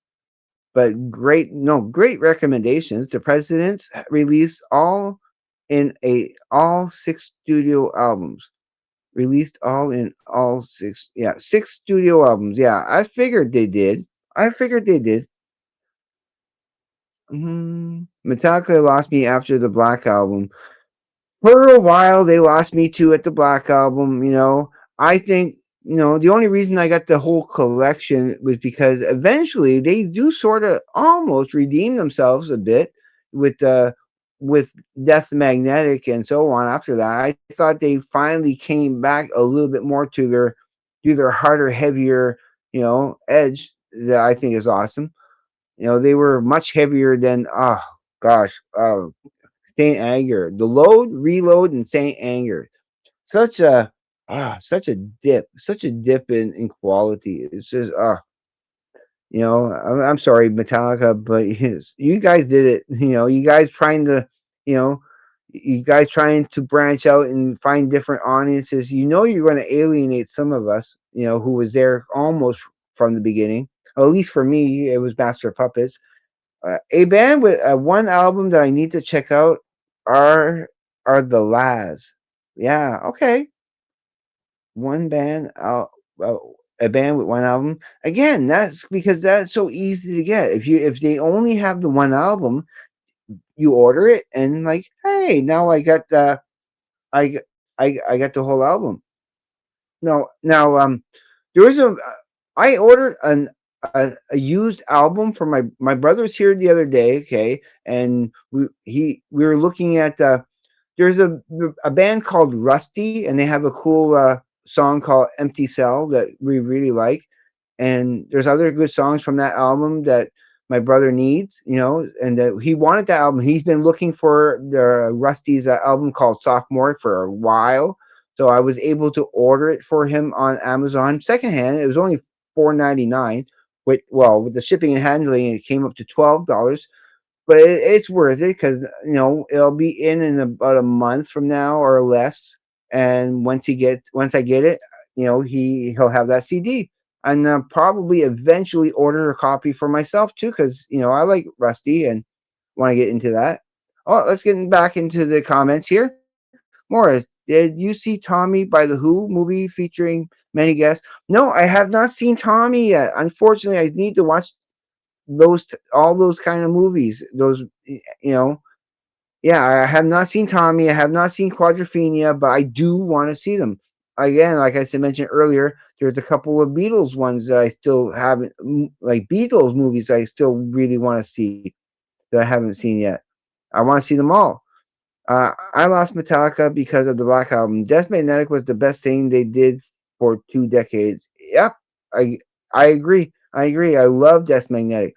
But great, no, great recommendations. The Presidents released all six studio albums. Released all in all six, yeah, six studio albums. Yeah, I figured they did. I figured they did. Metallica lost me after the Black album. For a while they lost me too at the Black album. I think the only reason I got the whole collection was because eventually they do sort of almost redeem themselves a bit with with Death Magnetic and so on. After that, I thought they finally came back a little bit more to their harder, heavier edge that I think is awesome. They were much heavier than gosh, Saint Anger, the load, reload, and Saint Anger. Such a such a dip in quality. It's just I'm sorry, Metallica, but you guys did it. You know, you guys trying to branch out and find different audiences. You're going to alienate some of us. Who was there almost from the beginning. Or at least for me, it was Master of Puppets. A band with one album that I need to check out are the Laz. Yeah, okay. One band out. A band with one album. Again, that's because that's so easy to get. If they only have the one album, you order it and like, hey, now I g- I got the whole album. No, now there was I ordered a used album for my brother was here the other day, okay, and we were looking at there's a band called Rusty, and they have a cool song called Empty Cell that we really like. And there's other good songs from that album that my brother needs, and that he wanted that album. He's been looking for the Rusty's album called Sophomore for a while. So I was able to order it for him on Amazon secondhand. It was only $4.99. With the shipping and handling, it came up to $12, but it's worth it because it'll be in about a month from now or less. And once I get it, he'll have that CD, and probably eventually order a copy for myself too because I like Rusty and want to get into that. Oh, let's get back into the comments here. Morris, did you see Tommy by the Who movie featuring many guests? No, I have not seen Tommy yet. Unfortunately, I need to watch all those kind of movies. Those yeah, I have not seen Tommy. I have not seen Quadrophenia, but I do want to see them. Again, like I said mentioned earlier, there's a couple of Beatles ones that I still haven't, like Beatles movies I still really want to see that I haven't seen yet. I want to see them all. I lost Metallica because of the Black Album. Death Magnetic was the best thing they did for 2 decades. Yep, I I agree. I agree. I love Death Magnetic.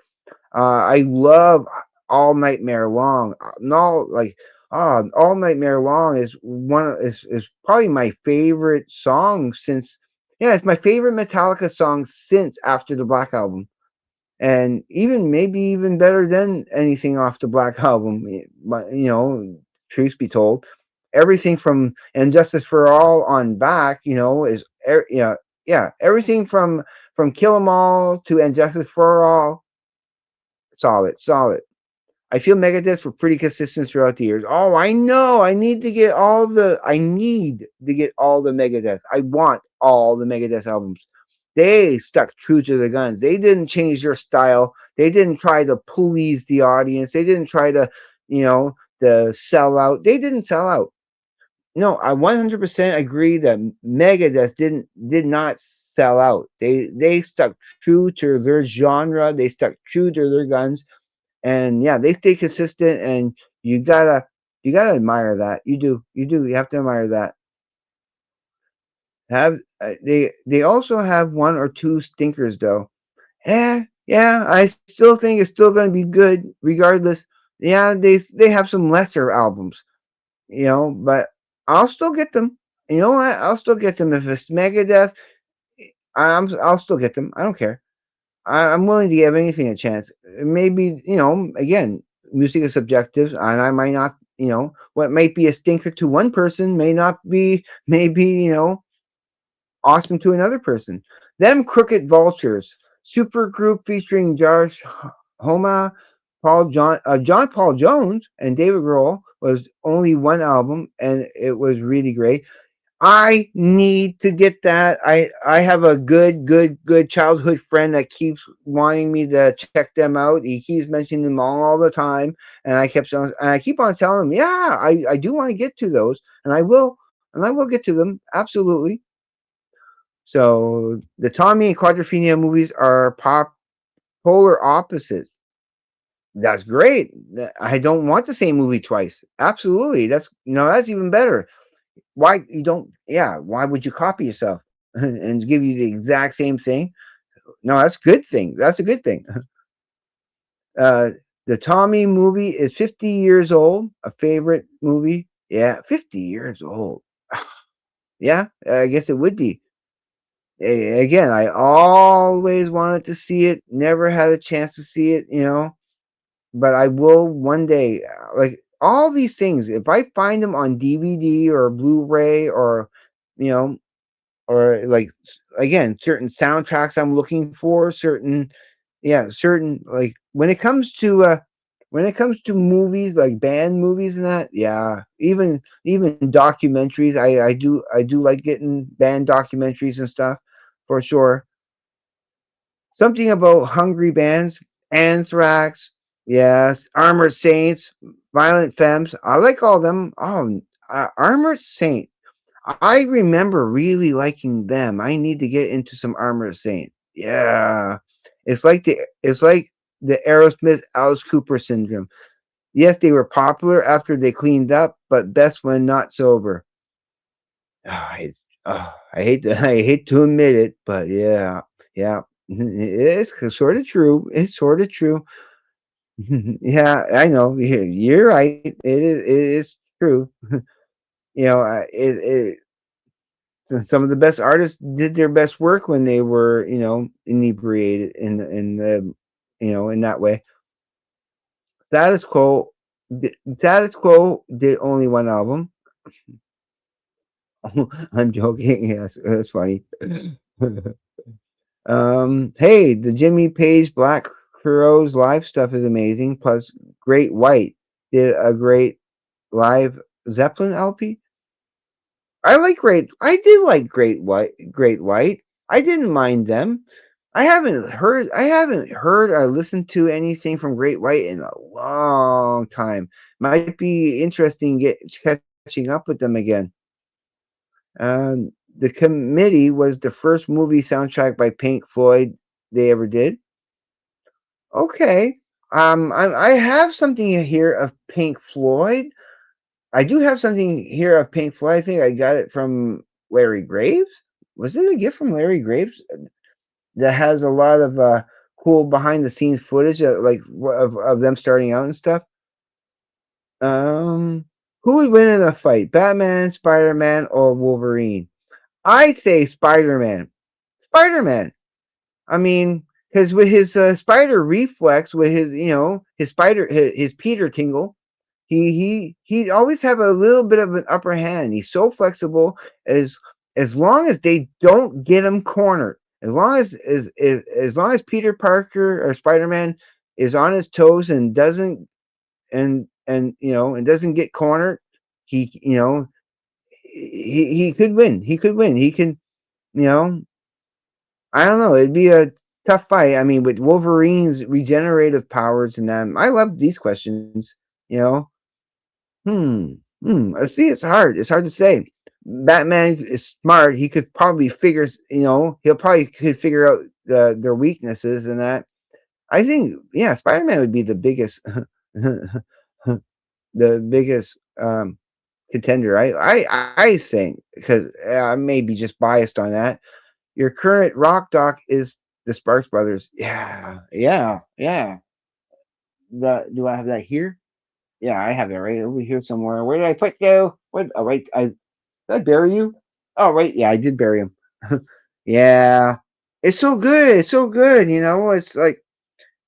I love All Nightmare Long. No, like All Nightmare Long is is probably my favorite song since Yeah, it's my favorite Metallica song since After the Black album, and even maybe even better than anything off the Black album. But truth be told, everything from "And Justice for All" on back, yeah, everything from "Kill 'Em All" to "And Justice for All," solid, solid. I feel Megadeth were pretty consistent throughout the years. Oh, I know. I need to get all the Megadeth. I want all the Megadeth albums. They stuck true to the guns. They didn't change their style. They didn't try to please the audience. They didn't try to, to sell out. They didn't sell out. No, I 100% agree that Megadeth did not sell out. They stuck true to their genre. They stuck true to their guns, and yeah, they stay consistent, and you gotta admire that. You have to admire that. Have they also have one or two stinkers though? Yeah, I still think it's still going to be good regardless. Yeah, they have some lesser albums, but I'll still get them. You know what? I'll still get them if it's Megadeth. I'll still get them. I don't care. I'm willing to give anything a chance. Maybe, again, music is subjective, and I might not, what might be a stinker to one person may not be, maybe, awesome to another person. Them Crooked Vultures, super group featuring Josh Homa, John Paul Jones, and David Grohl, was only one album, and it was really great. I need to get that. I have a good childhood friend that keeps wanting me to check them out. He keeps mentioning them all the time, and I keep on telling him, yeah, I do want to get to those, and I will get to them absolutely. So the Tommy and Quadrophenia movies are polar opposites. That's great. I don't want the same movie twice. Absolutely, that's even better. Why would you copy yourself and give you the exact same thing? No, that's a good thing. That's a good thing. uh the Tommy movie is 50 years old, a favorite movie. Yeah, 50 years old. Yeah, I guess it would be. Again, I always wanted to see it, never had a chance to see it, but I will one day. Like all these things, if I find them on DVD or Blu-ray, or you know or like, again, certain soundtracks I'm looking for, certain, like, when it comes to movies, like band movies and that, yeah, even documentaries, I do like getting band documentaries and stuff, for sure. Something about hungry bands, Anthrax, yes, Armored Saints, Violent Femmes, I like all them. Oh, Armored Saint, I remember really liking them. I need to get into some Armored Saint. Yeah. It's like the Aerosmith Alice Cooper syndrome. Yes, they were popular after they cleaned up, but best when not sober. I hate to admit it, but yeah, yeah. It's sort of true. It's sort of true. Yeah, I know. You're right. It is true. Some of the best artists did their best work when they were, inebriated in that way. Status Quo, Status Quo did only one album. I'm joking. Yes, that's funny. Hey, the Jimmy Page Black Crowes live stuff is amazing. Plus, Great White did a great live Zeppelin LP. I did like Great White. I didn't mind them. I haven't heard or listened to anything from Great White in a long time. Might be interesting catching up with them again. The Committee was the first movie soundtrack by Pink Floyd they ever did. Okay. I have something here of Pink Floyd. I do have something here of Pink Floyd. I think I got it from Larry Graves. Was it a gift from Larry Graves that has a lot of cool behind the scenes footage of them starting out and stuff? Um, who would win in a fight, Batman, Spider Man, or Wolverine? I'd say Spider Man. Spider-Man. I mean, because with his spider reflex, with his his his Peter tingle, he always have a little bit of an upper hand. He's so flexible as as long as they don't get him cornered. As long as Peter Parker or Spider Man is on his toes and doesn't and doesn't get cornered, he he could win. He could win. He can you know I don't know. It'd be a tough fight. I mean, with Wolverine's regenerative powers and them, I love these questions. You know, hmm, See, it's hard. It's hard to say. Batman is smart. He could probably figure. He'll probably could figure out their weaknesses and that. I think, yeah, Spider-Man would be the biggest, the biggest contender. I think because I may be just biased on that. Your current rock doc is the Sparks Brothers. Yeah, yeah, yeah. Do I have that here? Yeah, I have it right over here somewhere. Where did I put you? What? Oh, right. Did I bury you? Oh, right. Yeah, I did bury him. Yeah, it's so good. It's so good. It's like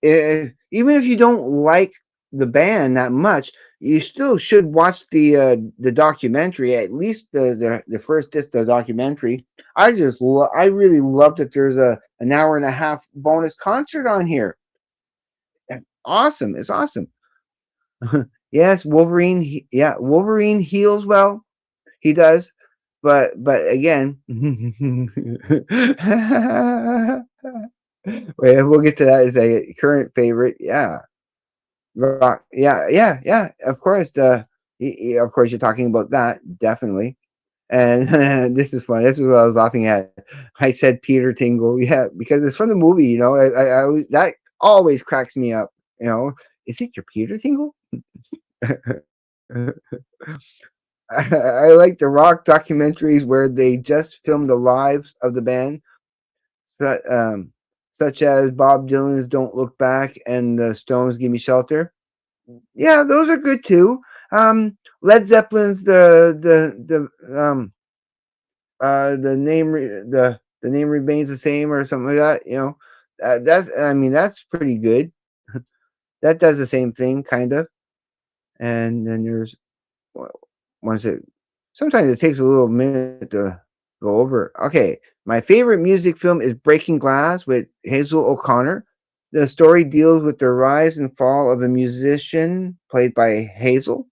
even if you don't like the band that much, you still should watch the documentary. At least the first disc of the documentary. I really love that there's an hour and a half bonus concert on here. Awesome! It's awesome. Yes, Wolverine. Yeah, Wolverine heals well. He does, but again, wait, we'll get to that as a current favorite. Yeah, rock. Yeah, yeah, yeah. Of course, of course, you're talking about that definitely. And this is funny. This is what I was laughing at. I said Peter Tingle. Yeah, because it's from the movie. That always cracks me up. Is it your Peter Tingle? I like the rock documentaries where they just film the lives of the band, so, such as Bob Dylan's "Don't Look Back" and the Stones' "Give Me Shelter." Yeah, those are good too. Led Zeppelin's the name remains the same or something like that. That's pretty good. That does the same thing kind of. And then there's ones that sometimes it takes a little minute to go over. Okay, my favorite music film is Breaking Glass with Hazel O'Connor. The story deals with the rise and fall of a musician played by Hazel.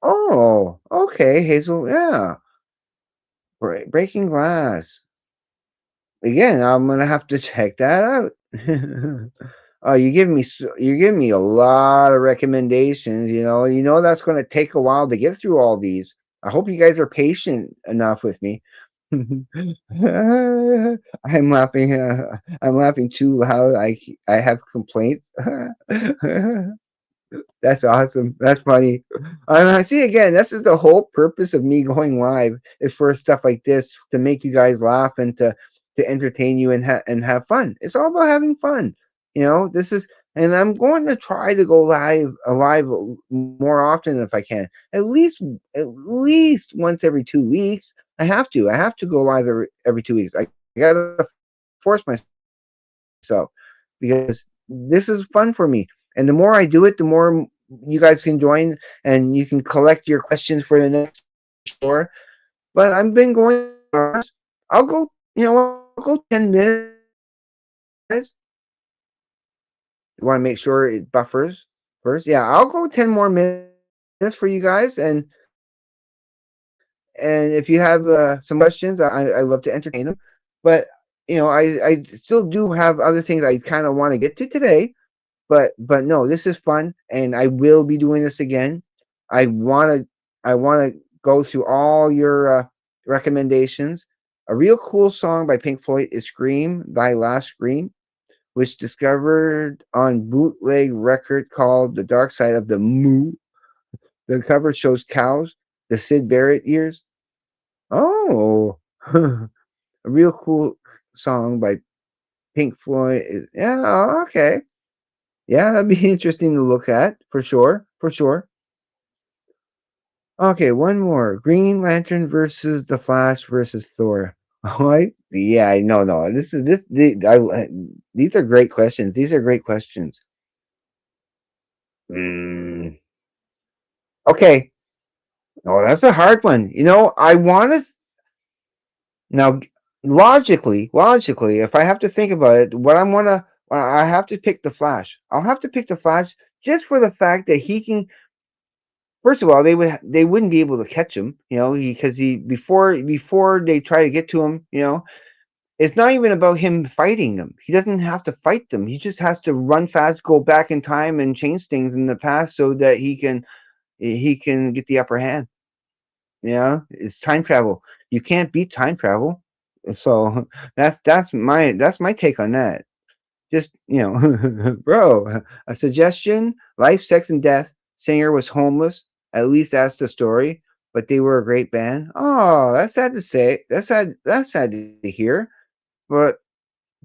Oh, okay, Hazel. Yeah, Breaking Glass. Again, I'm gonna have to check that out. Oh, you're giving me a lot of recommendations. That's going to take a while to get through all these. I hope you guys are patient enough with me. I'm laughing too loud. I have complaints. That's awesome. That's funny. I see again. This is the whole purpose of me going live is for stuff like this to make you guys laugh and to entertain you and have fun. It's all about having fun. This is, and I'm going to try to go live more often if I can. At least once every 2 weeks. I have to go live every 2 weeks. I gotta force myself because this is fun for me. And the more I do it, the more you guys can join and you can collect your questions for the next sure. But I've been going hours. I'll go, I'll go 10 minutes for you guys. You want to make sure it buffers first. Yeah, I'll go 10 more minutes for you guys, and if you have some questions, I love to entertain them. But I still do have other things I kind of want to get to today. But no, this is fun, and I will be doing this again. I wanna I wanna go through all your recommendations. A real cool song by Pink Floyd is "Scream, Thy Last Scream," which discovered on bootleg record called "The Dark Side of the Moo." The cover shows cows, the Sid Barrett ears. Oh, a real cool song by Pink Floyd is yeah okay. Yeah, that'd be interesting to look at for sure, for sure. Okay, one more. Green Lantern versus the Flash versus Thor. What? Yeah, I no, no. This is this. These are great questions. These are great questions. Mm, okay. Oh, that's a hard one. I want to now logically, if I have to think about it, what I'm gonna, I have to pick the Flash. I'll have to pick the Flash just for the fact that he can. First of all, they wouldn't be able to catch him, because he before they try to get to him, it's not even about him fighting them. He doesn't have to fight them. He just has to run fast, go back in time, and change things in the past so that he can get the upper hand. Yeah, it's time travel. You can't beat time travel. So that's my take on that. Just bro, a suggestion: life, sex, and death. Singer was homeless. At least that's the story. But they were a great band. Oh, that's sad to say. That's sad. That's sad to hear. But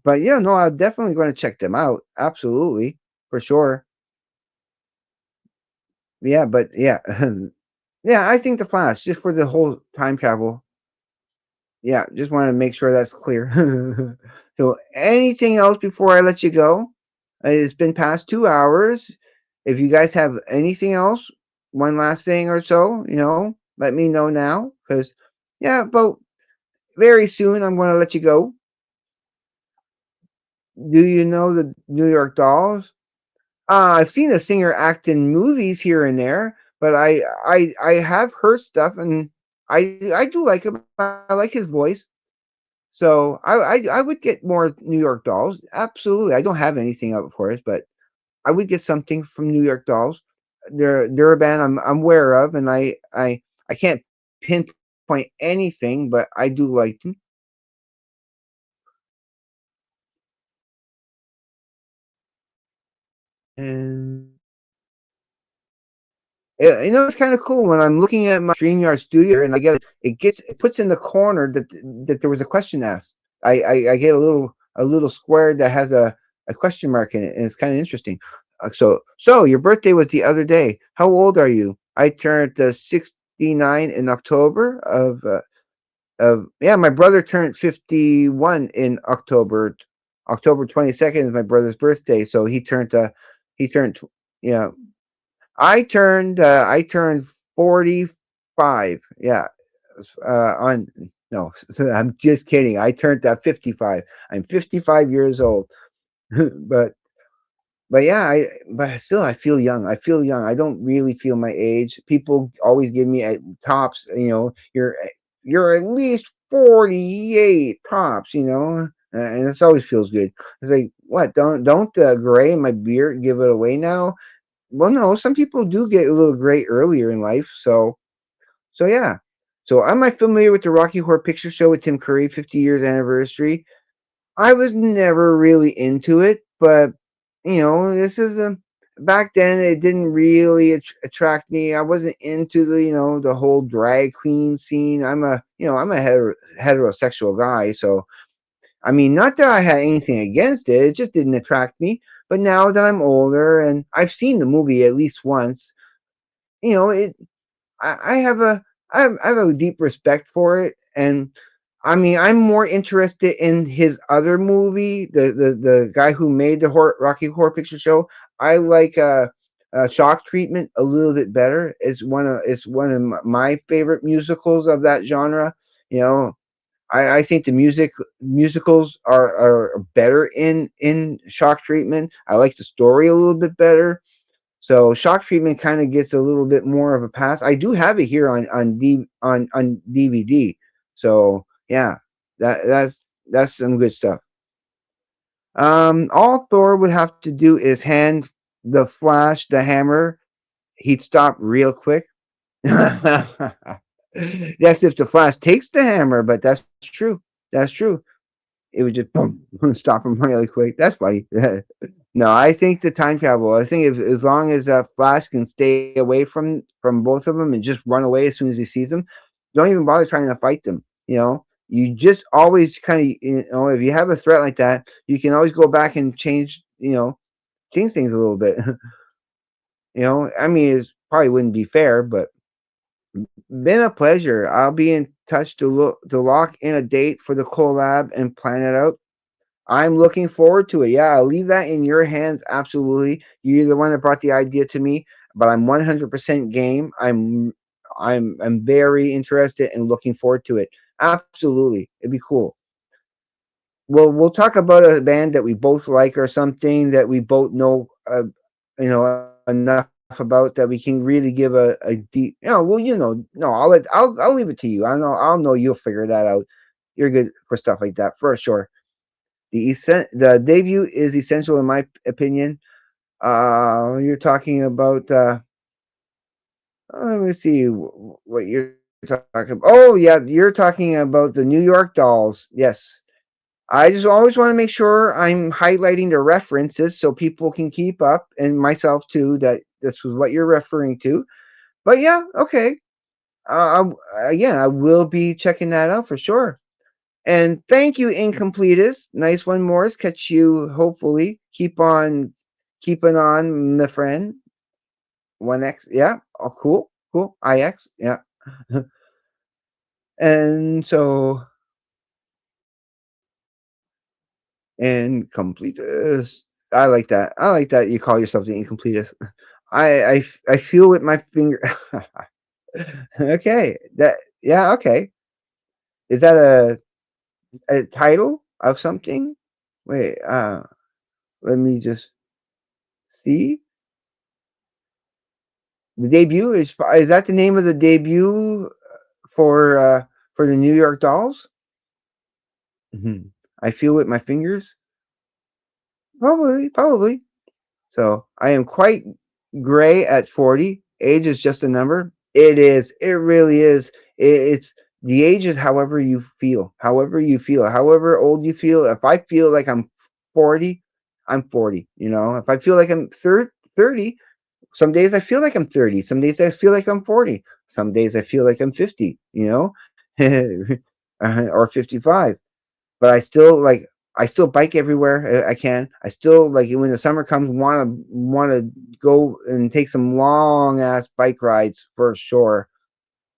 but yeah, no, I'm definitely going to check them out. Absolutely, for sure. Yeah, but yeah, yeah. I think the Flash, just for the whole time travel. Yeah, just want to make sure that's clear. So, anything else before I let you go? It's been past 2 hours. If you guys have anything else, one last thing or so, let me know now. Because, yeah, but very soon I'm going to let you go. Do you know the New York Dolls? I've seen a singer act in movies here and there, but I have heard stuff, and I do like him. I like his voice. So I would get more New York Dolls. Absolutely. I don't have anything up for it, but I would get something from New York Dolls. They're a band I'm aware of, and I can't pinpoint anything, but I do like them. And it's kind of cool when I'm looking at my StreamYard studio and it puts in the corner that there was a question asked. I get a little square that has a question mark in it, and it's kind of interesting. So your birthday was the other day. How old are you? I turned 69 in October of yeah. My brother turned 51 in October. October 22nd is my brother's birthday, so he turned yeah. I turned 45. Yeah. On No, I'm just kidding. I turned 55. I'm 55 years old. but but yeah, but still I feel young. I feel young. I don't really feel my age. People always give me tops, you're at least 48 tops, and it always feels good. It's like, what? Don't the gray in my beard give it away now? Well, no, some people do get a little gray earlier in life. So yeah. So am I familiar with the Rocky Horror Picture Show with Tim Curry 50 years anniversary? I was never really into it, but this is a back then it didn't really attract me. I wasn't into the whole drag queen scene. I'm a heterosexual guy, so I mean, not that I had anything against it, it just didn't attract me. But now that I'm older and I've seen the movie at least once, it I have I have a deep respect for it, and I mean, I'm more interested in his other movie, the guy who made the Rocky Horror Picture Show. I like Shock Treatment a little bit better. It's one of my favorite musicals of that genre. You know, I think the musicals are better in Shock Treatment. I like the story a little bit better. So Shock Treatment kind of gets a little bit more of a pass. I do have it here on DVD. So yeah, that's some good stuff. All Thor would have to do is hand the Flash the hammer. He'd stop real quick. That's if the Flash takes the hammer, but that's true. That's true. It would just boom, stop him really quick. That's funny. No, I think the time travel. I think if as long as Flash can stay away from both of them and just run away as soon as he sees them, don't even bother trying to fight them. You just always kind of if you have a threat like that, you can always go back and change things a little bit. I mean, it probably wouldn't be fair, but Been a pleasure. I'll be in touch to lock in a date for the collab and plan it out. I'm looking forward to it. Yeah, I'll leave that in your hands. Absolutely. You're the one that brought the idea to me, but I'm 100% game. I'm very interested and looking forward to it. Absolutely. It'd be cool. We'll talk about a band that we both like or something that we both know enough about that we can really give a deep, no, I'll leave it to you. I'll know you'll figure that out. You're good for stuff like that for sure. The debut is essential in my opinion. You're talking about let me see what you're talking about. Oh yeah, you're talking about the New York Dolls. Yes. I just always want to make sure I'm highlighting the references so people can keep up, and myself too, that this was what you're referring to. But yeah, okay. Again, I will be checking that out for sure. And thank you, Incompletist. Nice one, Morris. Catch you, hopefully. Keep on keeping on, my friend. 1X. Yeah. Oh, cool. Cool. IX. Yeah. And so, and completist. I like that. I like that you call yourself the incompletist. I feel with my finger. Okay. Yeah, okay. Is that a title of something? Wait, let me just see. The debut is that the name of the debut for the New York Dolls? Mhm. I feel with my fingers. Probably, probably. So I am quite gray at 40. Age is just a number. It is. It really is. It's the age is however you feel. However you feel. However old you feel. If I feel like I'm 40, I'm 40. If I feel like I'm 30, some days I feel like I'm 30. Some days I feel like I'm 40. Some days I feel like I'm 50, or 55. But I still bike everywhere I can. I still like when the summer comes want to go and take some long ass bike rides for sure.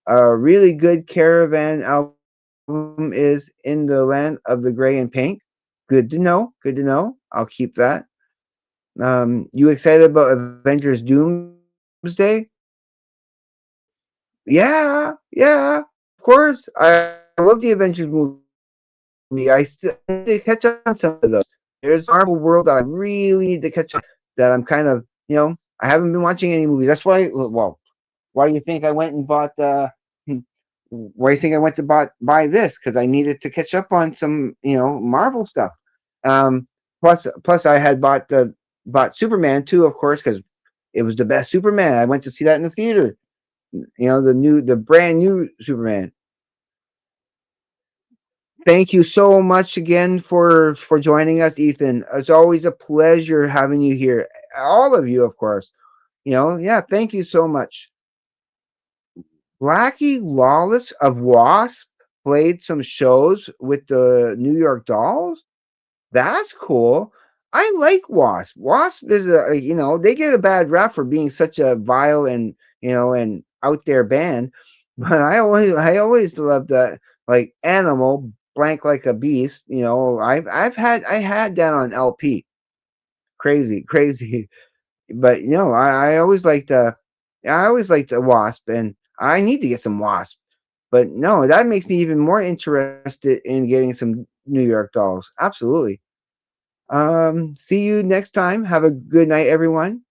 A really good caravan album is In the Land of the Gray and Pink. Good to know. Good to know. I'll keep that. You excited about Avengers Doomsday? Yeah, yeah, of course. I love the Avengers movie. I need to catch up on some of those. There's a Marvel world that I really need to catch up on. That I'm kind of, I haven't been watching any movies. That's why. Well, why do you think I went and bought why do you think I went to buy this? Because I needed to catch up on some, Marvel stuff. Um, plus I had bought Superman too, of course, because it was the best Superman. I went to see that in the theater. The brand new Superman. Thank you so much again for joining us, Ethan. It's always a pleasure having you here. All of you, of course. Yeah, thank you so much. Blackie Lawless of Wasp played some shows with the New York Dolls. That's cool. I like Wasp. Wasp is they get a bad rap for being such a vile and out there band, but I always loved that like Animal blank like a beast. I had that on LP. Crazy, crazy. But I always liked the Wasp, and I need to get some Wasp. But no, that makes me even more interested in getting some New York Dolls. Absolutely. See you next time. Have a good night, everyone.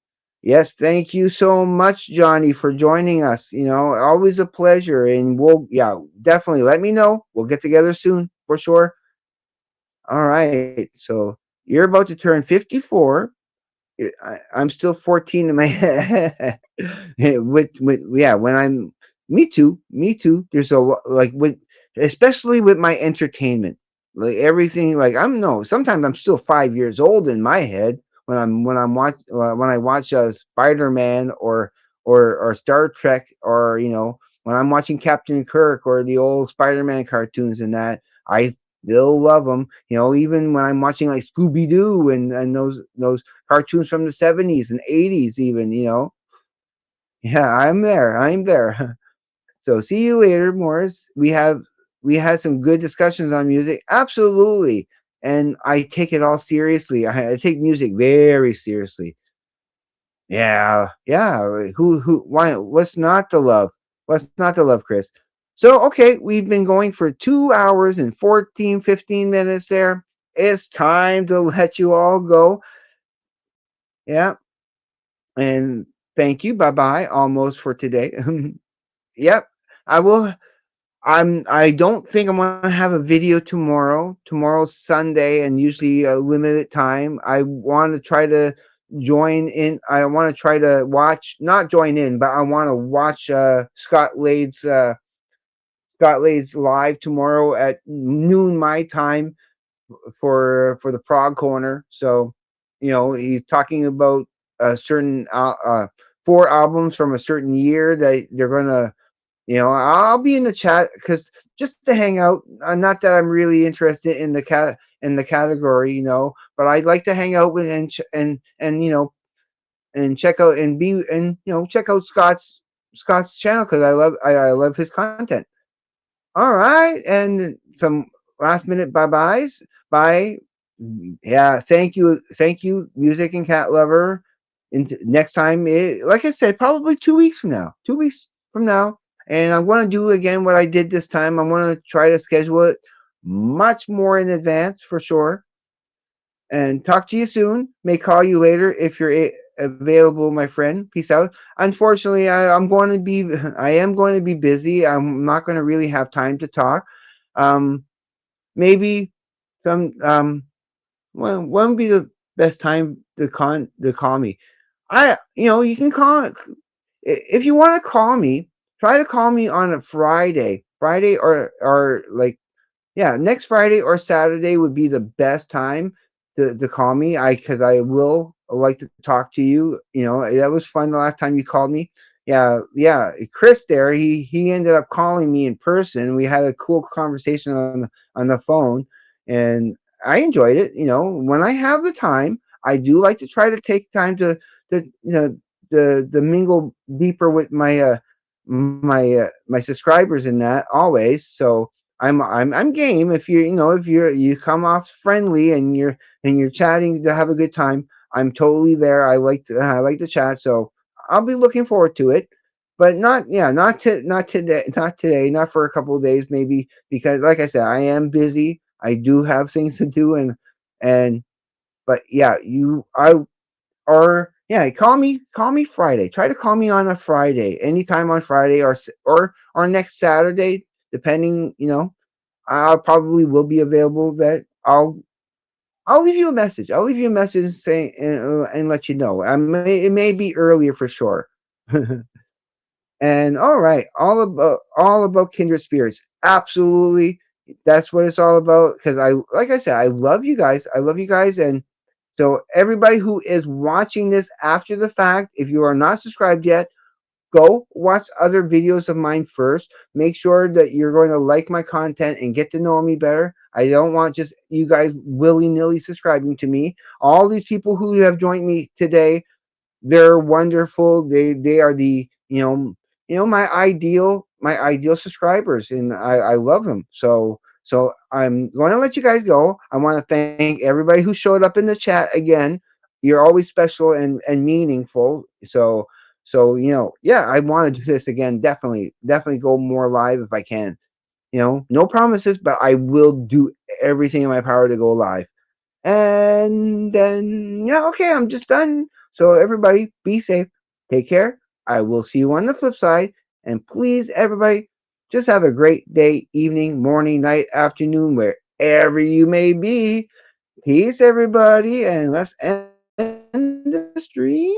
Yes, thank you so much, Johnny, for joining us. Always a pleasure. And yeah, definitely let me know. We'll get together soon for sure. All right. So you're about to turn 54. I'm still 14 in my head. with yeah, when I'm me too, me too. There's a lot like with especially with my entertainment, like everything. Like I'm no. Sometimes I'm still 5 years old in my head when I watch Spider Man or Star Trek or when I'm watching Captain Kirk or the old Spider Man cartoons and that. I still love them. Even when I'm watching like Scooby Doo and those cartoons from the 70s and 80s even. Yeah, I'm there. So see you later, Morris. We had some good discussions on music. Absolutely. And I take it all seriously. I take music very seriously. Yeah, yeah. Who? Why? What's not to love? What's not to love, Chris? So, okay, we've been going for 2 hours and 14, 15 minutes there. It's time to let you all go. Yeah, and thank you. Bye bye. Almost for today. Yep. I will. I don't think I'm gonna have a video tomorrow. Tomorrow's Sunday and usually a limited time. I want to try to join in. I want to try to watch, not join in, but I want to watch Scott Lade's live tomorrow at noon my time for the Prog Corner. So, he's talking about a certain 4 albums from a certain year that they're gonna. I'll be in the chat because just to hang out. Not that I'm really interested in the category, but I'd like to hang out with and and check out and be and check out Scott's channel because I love his content. All right, and some last minute bye byes. Bye. Yeah, thank you, music and cat lover. Next time, like I said, probably 2 weeks from now. 2 weeks from now, and I'm going to do again what I did this time. I'm going to try to schedule it much more in advance for sure. And talk to you soon. May call you later if you're available, my friend. Peace out. Unfortunately, I am going to be busy. I'm not going to really have time to talk. Um, maybe some when would be the best time to call me? You can call if you want to call me. Try to call me on a Friday or like yeah, next Friday or Saturday would be the best time to call me. Because I will like to talk to you. That was fun the last time you called me. Yeah, yeah. Chris there, he ended up calling me in person. We had a cool conversation on the phone, and I enjoyed it. When I have the time, I do like to try to take time to mingle deeper with my subscribers in that always. So I'm game if if you come off friendly and you're chatting to have a good time. I'm totally there. I like to chat, so I'll be looking forward to it. But not today, not for a couple of days maybe because like I said, I am busy. I do have things to do and but yeah, you I or yeah, call me Friday. Try to call me on a Friday, anytime on Friday or next Saturday, depending. I probably will be available. That I'll leave you a message. I'll leave you a message saying and let you know. It may be earlier for sure. And all right, all about kindred spirits. Absolutely, that's what it's all about. Because like I said, I love you guys. I love you guys, and so everybody who is watching this after the fact, if you are not subscribed yet, go watch other videos of mine first. Make sure that you're going to like my content and get to know me better. I don't want just you guys willy-nilly subscribing to me. All these people who have joined me today, they're wonderful. They are the my ideal subscribers, and I love them. So I'm going to let you guys go. I want to thank everybody who showed up in the chat again. You're always special and meaningful. So yeah, I want to do this again. Definitely go more live if I can. No promises, but I will do everything in my power to go live. And then, yeah, okay, I'm just done. So, everybody, be safe. Take care. I will see you on the flip side. And please, everybody, just have a great day, evening, morning, night, afternoon, wherever you may be. Peace, everybody. And let's end the stream.